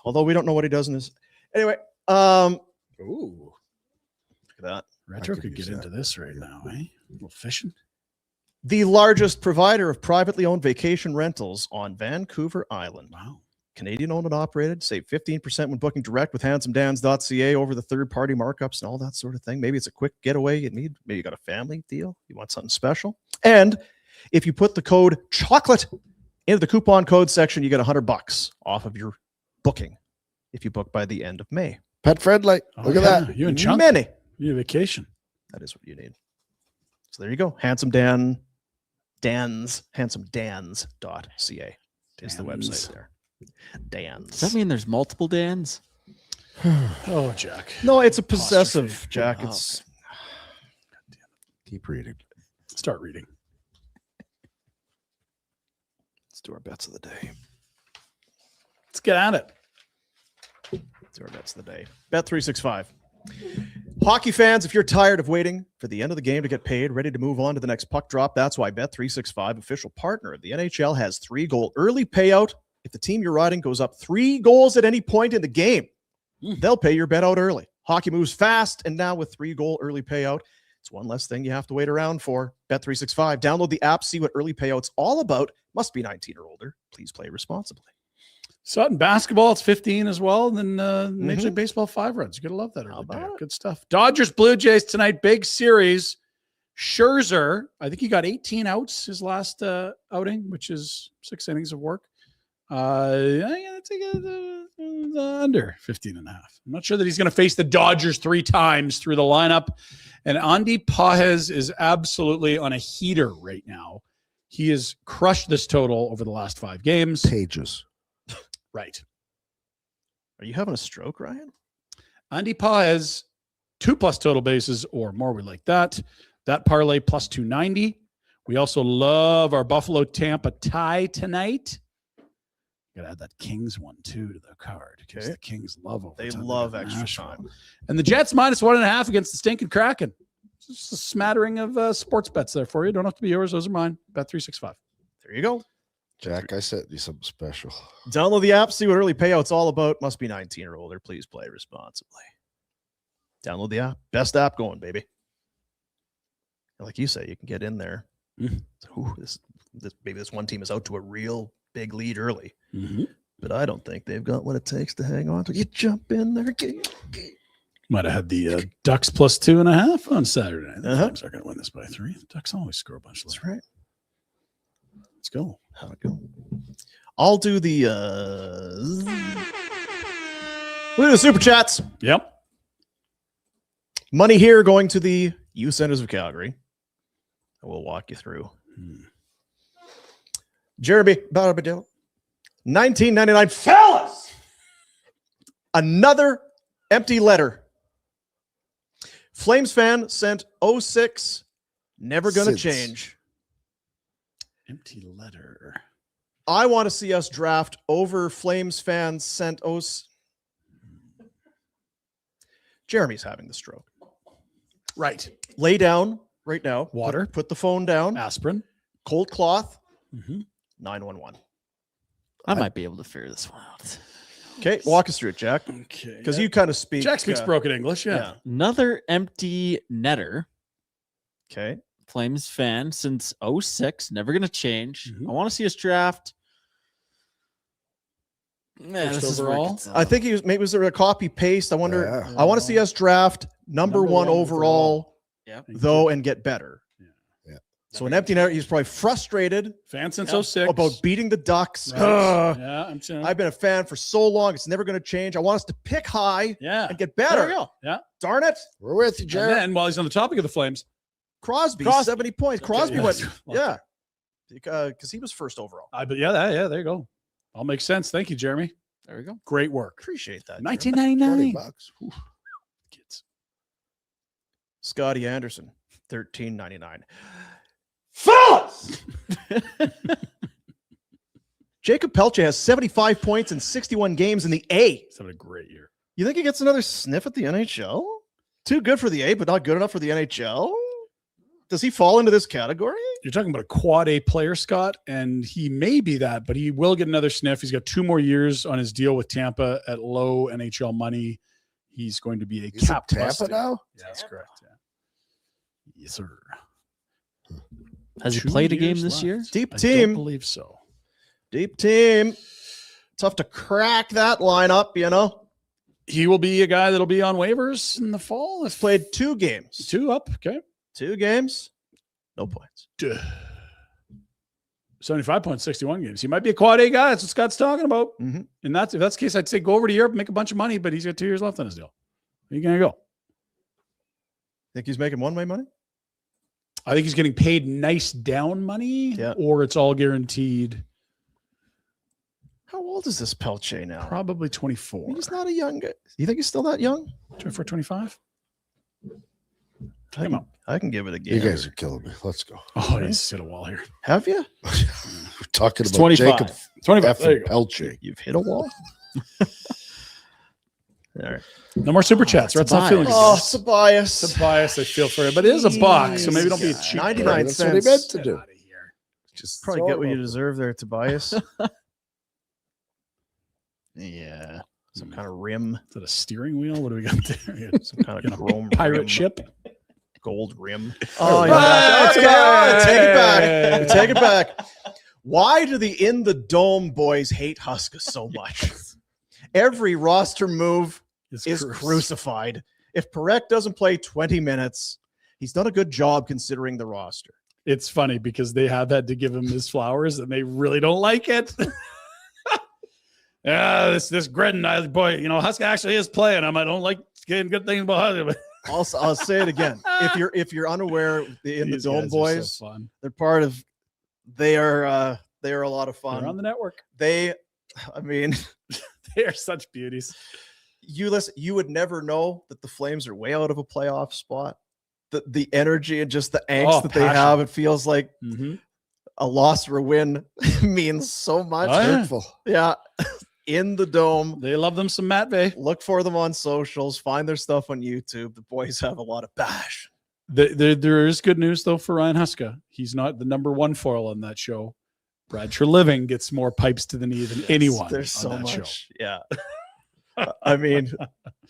Although we don't know what he does in his. Anyway, Ooh. look at that. Retro I could could get use into this right now, eh? A little fishing. The largest provider of privately owned vacation rentals on Vancouver Island. Wow. Canadian owned and operated. Save 15% when booking direct with handsomeDans.ca over the third-party markups and all that sort of thing. Maybe it's a quick getaway you need. Maybe you got a family deal. You want something special. And if you put the code CHOCOLATE into the coupon code section, you get $100 off of your booking if you book by the end of May. Pet friendly. Look at that. You and Chunk. Many. You need a vacation. That is what you need. So there you go. handsomeDans.ca is the website there. Dans. Does that mean there's multiple Dans? Oh, Jack. No, it's a possessive, Apostrophe. Jack. Oh, It's Keep reading. Start reading. let's do our bets of the day. Let's get at it. Let's do our bets of the day. Bet 365. Hockey fans, if you're tired of waiting for the end of the game to get paid, ready to move on to the next puck drop, that's why Bet 365, official partner of the NHL, has 3-goal early payout. If the team you're riding goes up 3 goals at any point in the game, they'll pay your bet out early. Hockey moves fast, and now with 3-goal early payout, it's one less thing you have to wait around for. Bet 365. Download the app, see what early payout's all about. Must be 19 or older. Please play responsibly. Sutton basketball, it's 15 as well. And then Major League Baseball 5 runs. You're going to love that. Early payout. Good stuff. Dodgers, Blue Jays tonight. Big series. Scherzer, I think he got 18 outs his last outing, which is 6 innings of work. I'm going to take it under 15 and a half. I'm not sure that he's going to face the Dodgers 3 times through the lineup. And Andy Pajes is absolutely on a heater right now. He has crushed this total over the last 5 games. Pages. Right. Are you having a stroke, Ryan? Andy Pajes, 2+ total bases or more. We like that. That parlay plus 290. We also love our Buffalo Tampa tie tonight. Got to add that Kings one too to the card because the Kings love overtime. They love They're extra Nashville. time. And the Jets minus 1.5 against the stinking Kraken. Just a smattering of sports bets there for you. Don't have to be yours. Those are mine. Bet 365. There you go. Jack, I sent you something special. Download the app, see what early payout's all about. Must be 19 or older. Please play responsibly. Download the app. Best app going, baby. And like you say, you can get in there. Ooh, this maybe this one team is out to a real big lead early. But I don't think they've got what it takes to hang on to. You jump in there. Might have had the Ducks plus 2.5 on Saturday. The Flames are going to win this by 3. The Ducks always score a bunch. That's right. Let's go. How'd it go? I'll do the we'll do the super chats. Yep. Money here going to the Youth Centers of Calgary. I will walk you through. Jeremy, 1999, fellas. Another empty letter. Flames fan sent 06. Never gonna Since. change. Empty letter. I want to see us draft over Flames fans sent 06. Jeremy's having the stroke. Right. Lay down right now. Water. Put the phone down. Aspirin. Cold cloth. Mm-hmm. 911. I might be able to figure this one out. Okay, walk us through it, Jack. Okay. Because you kind of speak. Jack speaks broken English. Yeah. Another empty netter. Okay. Flames fan since 06. Never going to change. Mhm. I want to see us draft this First is where it overall? gets, I think maybe was there a copy paste. I wonder. Yeah. I want to see us draft number one overall, Yep. though, and get better. Yeah. So an empty net. He's probably frustrated Fan since Yeah. 06. about beating the Ducks. Right. Ugh. Yeah, I'm saying. I've been a fan for so long. It's never going to change. I want us to pick high Yeah. and get better. There we go. Yeah. Darn it. We're with you, And Jared. then while he's on the topic of the Flames, Crosby, Crosby. 70 points. Crosby yeah. went, Well, yeah, because he was first overall. but yeah, there you go. All makes sense. Thank you, Jeremy. There we go. Great work. Appreciate that. Jeremy. 1999. $20. Kids. Scotty Anderson, $13.99. Fellas! Jacob Pelche has 75 points in 61 games in the A. He's having a great year. You think he gets another sniff at the NHL? Too good for the A, but not good enough for the NHL? Does he fall into this category? You're talking about a quad A player, Scott, and he may be that, but he will get another sniff. He's got 2 more years on his deal with Tampa at low NHL money. He's going to be a He's cap in Tampa busting. now? Yeah, that's correct. Yeah. Yes, sir. Has he 2 played a game years this left. year? Deep I team. don't believe so. Deep team. Tough to crack that lineup, you know. He will be a guy that'll be on waivers in the fall. He's played 2 games. 2 up. Okay. 2 games. No points. 75 points, 61 games. He might be a quad A guy. That's what Scott's talking about. Mhm. And if that's the case, I'd say go over to Europe, make a bunch of money, but he's got 2 years left on his deal. Where you going to go? Think he's making one-way money? I think he's getting paid nice down money, Yeah. or it's all guaranteed. How old is this Pelche now? Probably 24. He's not a young guy. You think he's still that young? 24, 25? I can, I can give it a You game. guys are killing me. Let's go. Oh, he's hit a wall here. Have you? We're talking It's about 25. Jacob 25. There you F. go. Pelche. You've hit a wall? All right. No more super chats. Rhett's not feeling good. Oh, it's a bias. It's a bias. I feel for it, but it is a buck, so maybe don't be a Jeez. cheap. 99 That's what he cents. meant to Get do. out of here. Just Probably throw get him what you up. deserve there, Tobias. Yeah. Some kind of rim, Is that a steering wheel? What do we got there? some kind of chrome Pirate rim, ship. gold rim. Oh, yeah. Hey! Okay, all right, take it back. Take it back. Why do the In the Dome boys hate Huska so much? Every roster move is crucified. If Parekh doesn't play 20 minutes, he's done a good job considering the roster. It's funny because they have had to give him his flowers and they really don't like it. Yeah, this Gredden, boy, Huska actually is playing him. I don't like getting good things about Huska. I'll say it again. If you're unaware, the In the These Dome guys are so boys, fun. they're part of. They are a lot of They're on fun. the network. They They are such beauties. you listen. You would never know that the Flames are way out of a playoff spot. The energy and just the angst that they passion. have, it feels like Mm-hmm. a loss or a win means so much. Oh, yeah. Hurtful. Yeah. In the Dome. They love them some Matt Bay. Look for them on socials. Find their stuff on YouTube. The boys have a lot of passion. There is good news, though, for Ryan Huska. He's not the number 1 foil on that show. Brad Treliving gets more pipes to the knee than anyone. There's so on that much. Yeah. I mean,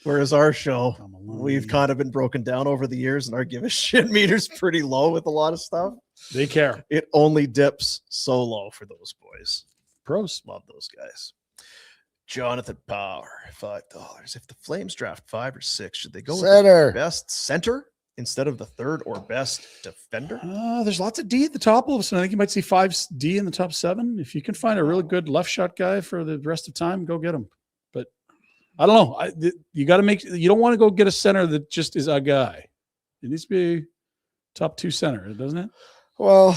whereas our show, Come along. we've kind of been broken down over the years and our give a shit meter's pretty low with a lot of stuff. They care. It only dips so low for those boys. Pros. Love those guys. Jonathan Power, $5. If the Flames draft 5 or 6, should they go with the Center. best center instead of the third or best defender? There's lots of D at the top of us, and I think you might see 5D in the top 7. If you can find a really good left shot guy for the rest of time, go get him. But I don't know. You got to you don't want to go get a center that just is a guy. It needs to be a top 2 center, doesn't it? Well,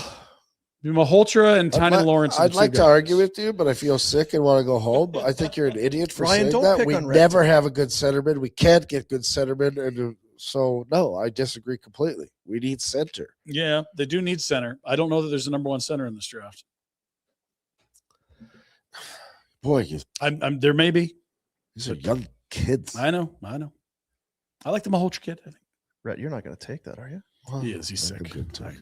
Maholtra and Tynan Lawrence. I'd like to argue with you, but I feel sick and want to go home. I think you're an idiot for Ryan, saying don't that. pick We on Rhett never Dog. have a good centerman. We can't get good centerman. And so, no, I disagree completely. We need center. Yeah, they do need center. I don't know that there's a number 1 center in this draft. Boy, There may be. these are young kids. I know. I like the Maholtra kid. I think Rhett, you're not going to take that, are you? he is. He's That's a sick. good time.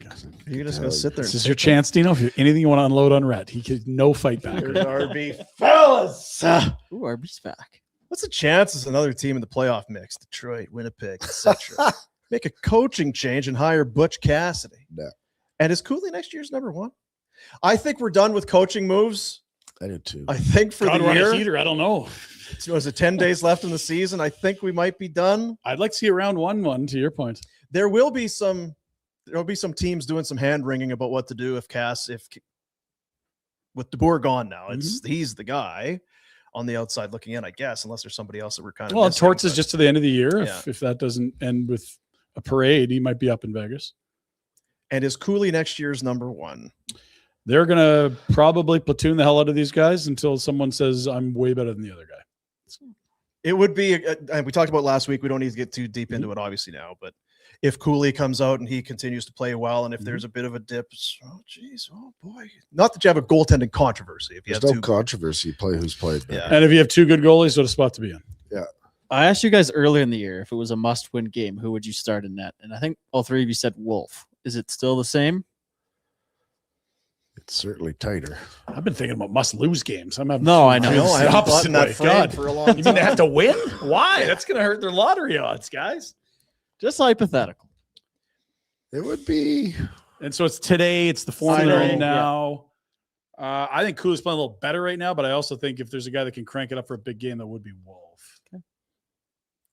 You're just going to sit there. This and is your take chance, Dino. If you anything you want to unload on Rhett, he could no fight that? back. Here's RB. Fellas! Ooh, RB's back. What's the chances another team in the playoff mix, Detroit, Winnipeg, etc., make a coaching change and hire Butch Cassidy? No. And is Cooley next year's number 1? I think we're done with coaching moves. I did too. I think for God, the we're on a year, heater. I don't know. was it 10 days left in the season? I think we might be done. I'd like to see a round 1 to your point. There will be some teams doing some hand wringing about what to do if with Deboer gone now. He's the guy on the outside looking in, I guess, unless there's somebody else that we're kind of Well, missing, Torts is but- just to the end of the year. Yeah. If that doesn't end with a parade, he might be up in Vegas. And is Cooley next year's number 1? They're going to probably platoon the hell out of these guys until someone says, I'm way better than the other guy. It would be, and we talked about last week. We don't need to get too deep into it, obviously, now. But if Cooley comes out and he continues to play well, and if there's a bit of a dip, oh boy! Not that you have a goaltending controversy. If you There's have no controversy. You play who's played better. Yeah. And if you have 2 good goalies, what a spot to be in. I asked you guys earlier in the year if it was a must-win game, who would you start in net? And I think all 3 of you said Wolf. Is it still the same? It's certainly tighter. I've been thinking about must-lose games. I'm having No, I know. I know. I the haven't opposite gotten that way. frame God. for a long You mean time. they have to win? Why? That's going to hurt their lottery odds, guys. Just hypothetical. It would be. And so it's today. It's the form they're in Final, yeah. now. I think Cooley's playing a little better right now, but I also think if there's a guy that can crank it up for a big game, that would be Wolf.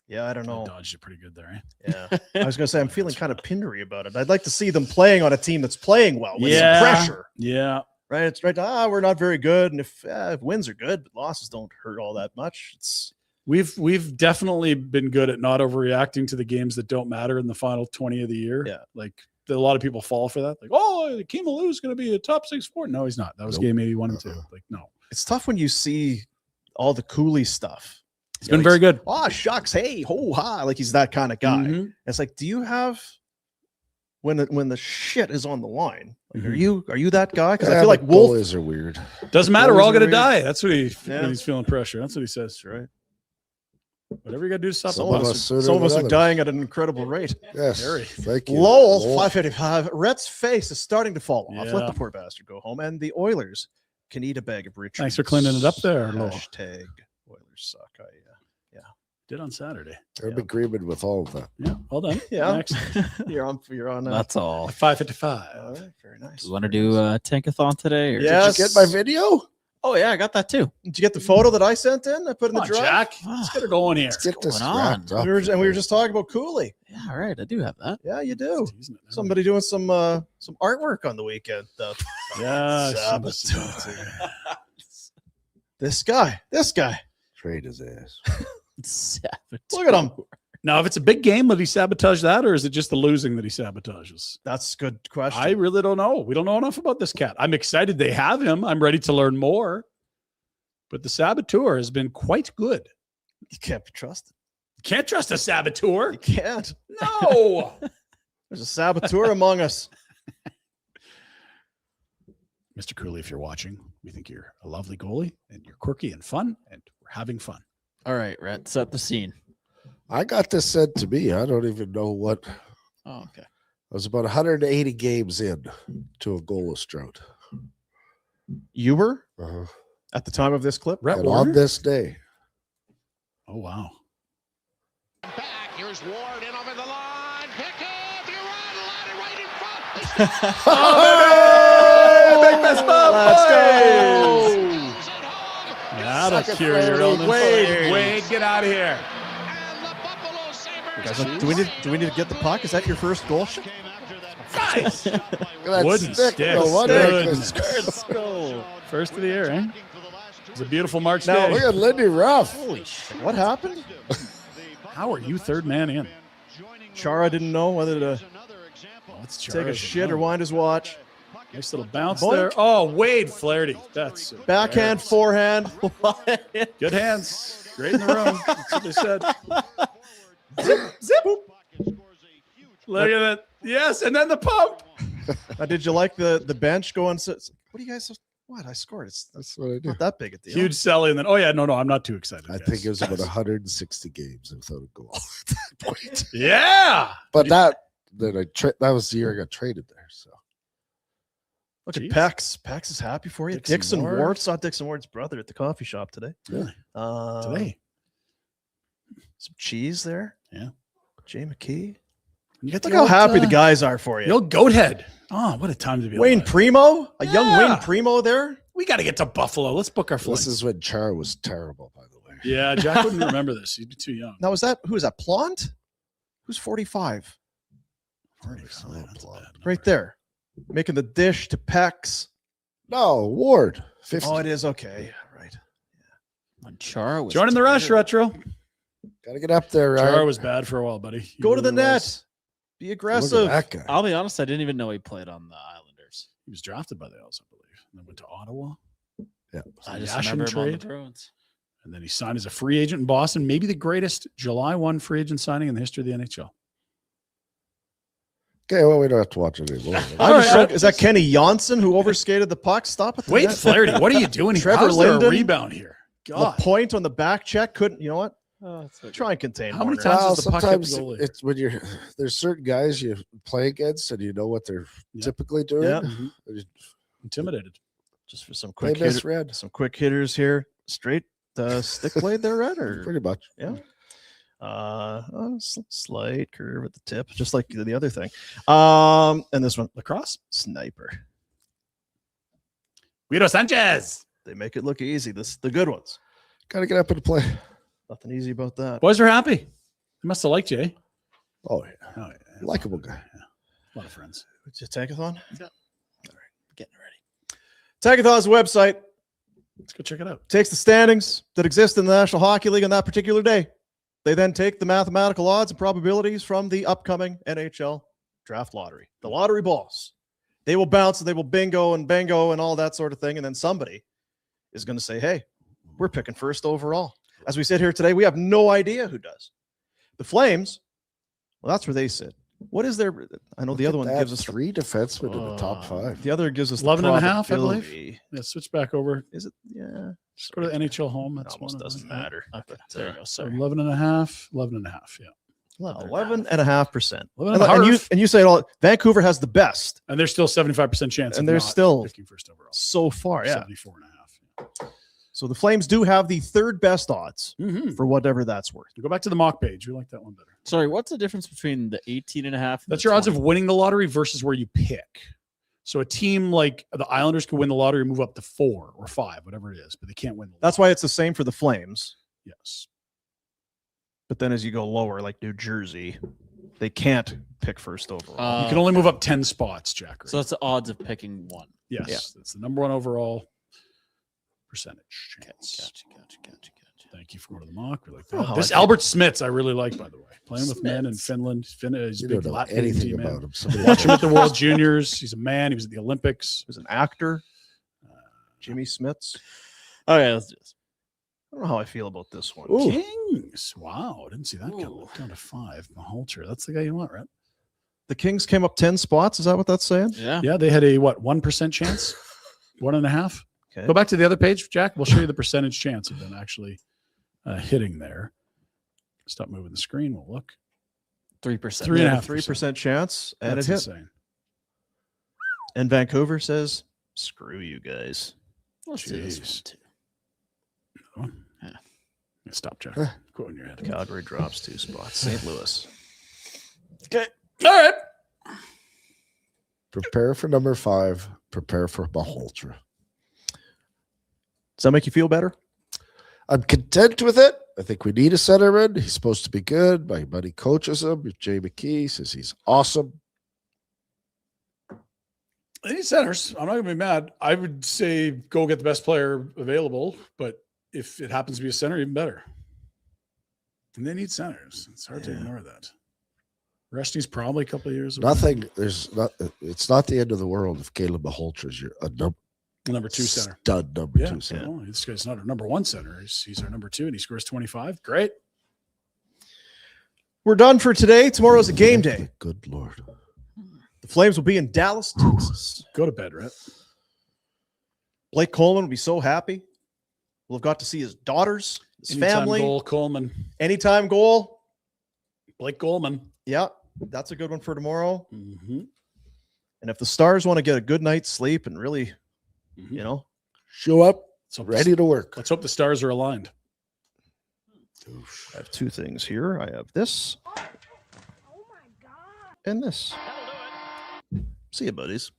Yeah, I don't I know. dodged it pretty good there. Eh? Yeah, I was going to say I'm feeling kind of Pindery about it. I'd like to see them playing on a team that's playing well with Yeah. some pressure. Yeah. Right? It's right. We're not very good, and if wins are good, but losses don't hurt all that much. It's We've definitely been good at not overreacting to the games that don't matter in the final 20 of the year. Yeah. Like a lot of people fall for that. Like, oh, Kimalu is going to be a top 6 sport. No, he's not. That was game 81 and 2. Like, no. it's tough when you see all the Cooley stuff. He's been very good. Oh, shucks. Hey, ho, ha. Like he's that kind of guy. Mhm. It's like, do you have when the shit is on the line? Like, Mhm. are you that guy? Because I Yeah, feel like but Wolf. goalies are weird. Doesn't matter. We're all Goalies are going to weird. die. That's what Yeah. when he's feeling pressure. That's what he says. Right. Whatever you got to do to stop Some the of loss. us sooner Some of than us are others. dying at an incredible rate. Yes. Very. Thank you. Lowell, Lowell. 555. Rhett's face is starting to fall off. Let Yeah. the poor bastard go home. And the Oilers can eat a bag of rich. Thanks for cleaning it up there, Lowell. Hashtag Oilers suck. Did on Saturday. I'm in agreement with all of that. Yeah. Well done. Yeah. Next. You're on. That's all. 5:55. All right, very nice. Do you want to do a tankathon today? Or? Yeah. Did you get my video? Oh, yeah, I got that too. Did you get the photo that I sent in? I put in Come the on, drive. Jack. Let's get her going here. Let's get this going on? wrapped up. We were just talking about Cooley. Yeah, all right. I do have that. Yeah, you do. Teasing it now. Somebody doing some artwork on the weekend. Yeah. Saboteur. This guy. Trade his ass. Look at him. Now, if it's a big game, would he sabotage that, or is it just the losing that he sabotages? That's a good question. I really don't know. We don't know enough about this cat. I'm excited they have him. I'm ready to learn more. But the saboteur has been quite good. You can't be trusted. You can't trust a saboteur. You can't. No. There's a saboteur among us. Mr. Cooley, if you're watching, we think you're a lovely goalie and you're quirky and fun, and we're having fun. All right, Rhett, set the scene. I got this sent to me. I don't even know what. Oh, okay. I was about 180 games in to a goalless drought. You were Uh-huh. at the time of this clip. Rhett And on Warner? this day, Oh, wow. Back, here's Ward in over the line. Pick up, you're on, ladder right in front. Big fist bump. Let's go. Scores it home. That'll Suck it, cure your Flaherty. illness. Wade. Wade, get out of here. And the Buffalo Sabres. Guys, do we need to get the puck? Is that your first goal? Nice. look at that Wooden stick. stick. No wonder Good. it was- First of the year, eh? It's a beautiful March Now, day. Look at Lindy Ruff. Holy shit! What happened? How are you third man in? Chara didn't know whether to Let's take a shit or wind his watch. Nice little bounce Boink. there. Oh, Wade Flaherty. That's Backhand, forehand. good hands. Great in the room. That's what they said. Zip. Look at that. Yes, and then the pump. Did you like the bench going? What do you guys? What I scored? That's what I do. Not that big a deal. Huge selling. And then, oh, yeah, no, I'm not too excited. I guys. think it was about 160 games without a goal at that point. Yeah. But that was the year I got traded there. So Look at Jeez. Pex. Pex is happy for you. Dixon Dixon Ward. Ward saw Dixon Ward's brother at the coffee shop today. Really? Today, some cheese there. Yeah. Jay McKee. You got Look how happy the guys are for The you. old goat head. Oh, what a time to be Wayne alive. Primo, a young Yeah. Wayne Primo there. We got to get to Buffalo. Let's book our flight. This is when Char was terrible, by the way. Yeah, Jack wouldn't remember this. He'd be too young. Now, who is that? Plant? Who's 45? 45. Right there. Making the dish to Pecs. No, Ward. 50. Oh, it is. Okay. Right. When Char was Joining the rush, Retro. Got to get up there, right? Char was bad for a while, buddy. He Go to the really net. was. Be Look aggressive. at that guy. I'll be honest, I didn't even know he played on the Islanders. He was drafted by the Isles, I believe, and then went to Ottawa. Yeah. I The just Yashin remember him on the trade. Bruins. And then he signed as a free agent in Boston. Maybe the greatest July 1 free agent signing in the history of the NHL. Okay, well, we don't have to watch it anymore. I'm just right. joking. Is that Kenny Johnson who overskated the puck? Stop at the Wait, net. Flaherty, what are you doing here? Trevor How's there a Linden? rebound here? God. Point on the back check couldn't. You know what? Oh, it's okay. Try and contain. How many Marner. times Well, does the puck hit the sometimes goalie? it's when there's certain guys you play against and you know what they're Yeah. typically doing. Yeah. They Intimidated. Just for some quick misread. some quick hitters here. Straight stick blade there, Red? Or Pretty much. yeah. Slight curve at the tip, just like the other thing. And this one, Lacrosse? sniper. Guido Sanchez. They make it look easy. The good ones. Got to get up and play. Nothing easy about that. Boys are happy. They must have liked you, eh? Oh, yeah. Oh, yeah. Likeable guy. A lot of friends. It's a Tankathon. Yeah. All right, getting ready. Tankathon's website Let's go check it out. takes the standings that exist in the National Hockey League on that particular day. They then take the mathematical odds and probabilities from the upcoming NHL draft lottery, the lottery balls. They will bounce and they will bingo and bango and all that sort of thing. And then somebody is going to say, hey, we're picking first overall. As we sit here today, we have no idea who does. The Flames, well, that's where they sit. What is their, I know the other one gives us 3 defensemen in the top 5. The other gives us 11 and a half, I believe. probability. Yeah, switch back over. Is it? Yeah. Just go to the NHL home. It That's almost one of doesn't them. matter. Okay, there you go. So Sorry. 11 and a half. 11 and a half. Yeah. 11.5%. 11 and a half. And you say it all. Vancouver has the best And there's still 75% chance. And of they're not still- picking first overall. so far. Yeah. 74 and a half. So the Flames do have the third best odds Mm-hmm. for whatever that's worth. Go back to the mock page. We like that one better. Sorry, what's the difference between the 18 and a half? and That's the your odds 20? of winning the lottery versus where you pick. So a team like the Islanders could win the lottery and move up to 4 or 5, whatever it is, but they can't win. That's why it's the same for the Flames. Yes. But then as you go lower, like New Jersey, they can't pick first overall. You can only move up 10 spots, Jack. So that's the odds of picking one. yes. yeah. That's the number 1 overall percentage chance. Gotcha. Thank you for going to the mock. We like that. Oh, This I like Albert Smits, I really like, by the way. Playing with men in Smits. Finland. He's a You big don't know Latvian anything team man. about him. Somebody Watch him else. at the World Juniors. He's a man. He was at the Olympics. He was an actor, Jimmy Smits. Okay, let's do this. I don't know how I feel about this one. Ooh. Kings. Wow. I didn't see that coming. Ooh. Down to 5. Maholter. That's the guy you want, right? The Kings came up 10 spots. Is that what that's saying? Yeah. Yeah. They had a, 1% chance? 1.5? Okay. Go back to the other page, Jack. We'll show you the percentage chance of them actually hitting there. Stop moving the screen. We'll look. 3%. 3.5%. 3% chance, and That's it hit. insane. And Vancouver says, screw you guys. Let's do this Jeez. one too. Yeah, stop, Jack. Go in your head. Calgary drops 2 spots. St. Louis. Okay. All right. Prepare for number 5. Prepare for Maholtra. Does that make you feel better? I'm content with it. I think we need a centerman. He's supposed to be good. My buddy coaches him. Jay McKee says he's awesome. They need centers. I'm not going to be mad. I would say go get the best player available, but if it happens to be a center, even better. And they need centers. It's hard to ignore that. Resting's probably a couple of years away. Nothing. It's not the end of the world if Caleb Maholtra is your Number 2 center. stud number Yeah. 2 center. Well, this guy's not our number 1 center. He's our number 2, and he scores 25. Great. We're done for today. Tomorrow's a game day. Good Lord. The Flames will be in Dallas, Texas. Go to bed, Rhett. Blake Coleman will be so happy. We'll have got to see his daughters, his Anytime family. goal, Coleman. Anytime goal. Blake Coleman. Yeah, that's a good one for tomorrow. Mm-hmm. And if the Stars want to get a good night's sleep and really, you know, Show up So ready to work. Let's hope the stars are aligned. I have 2 things here. I have this and this. See you, buddies.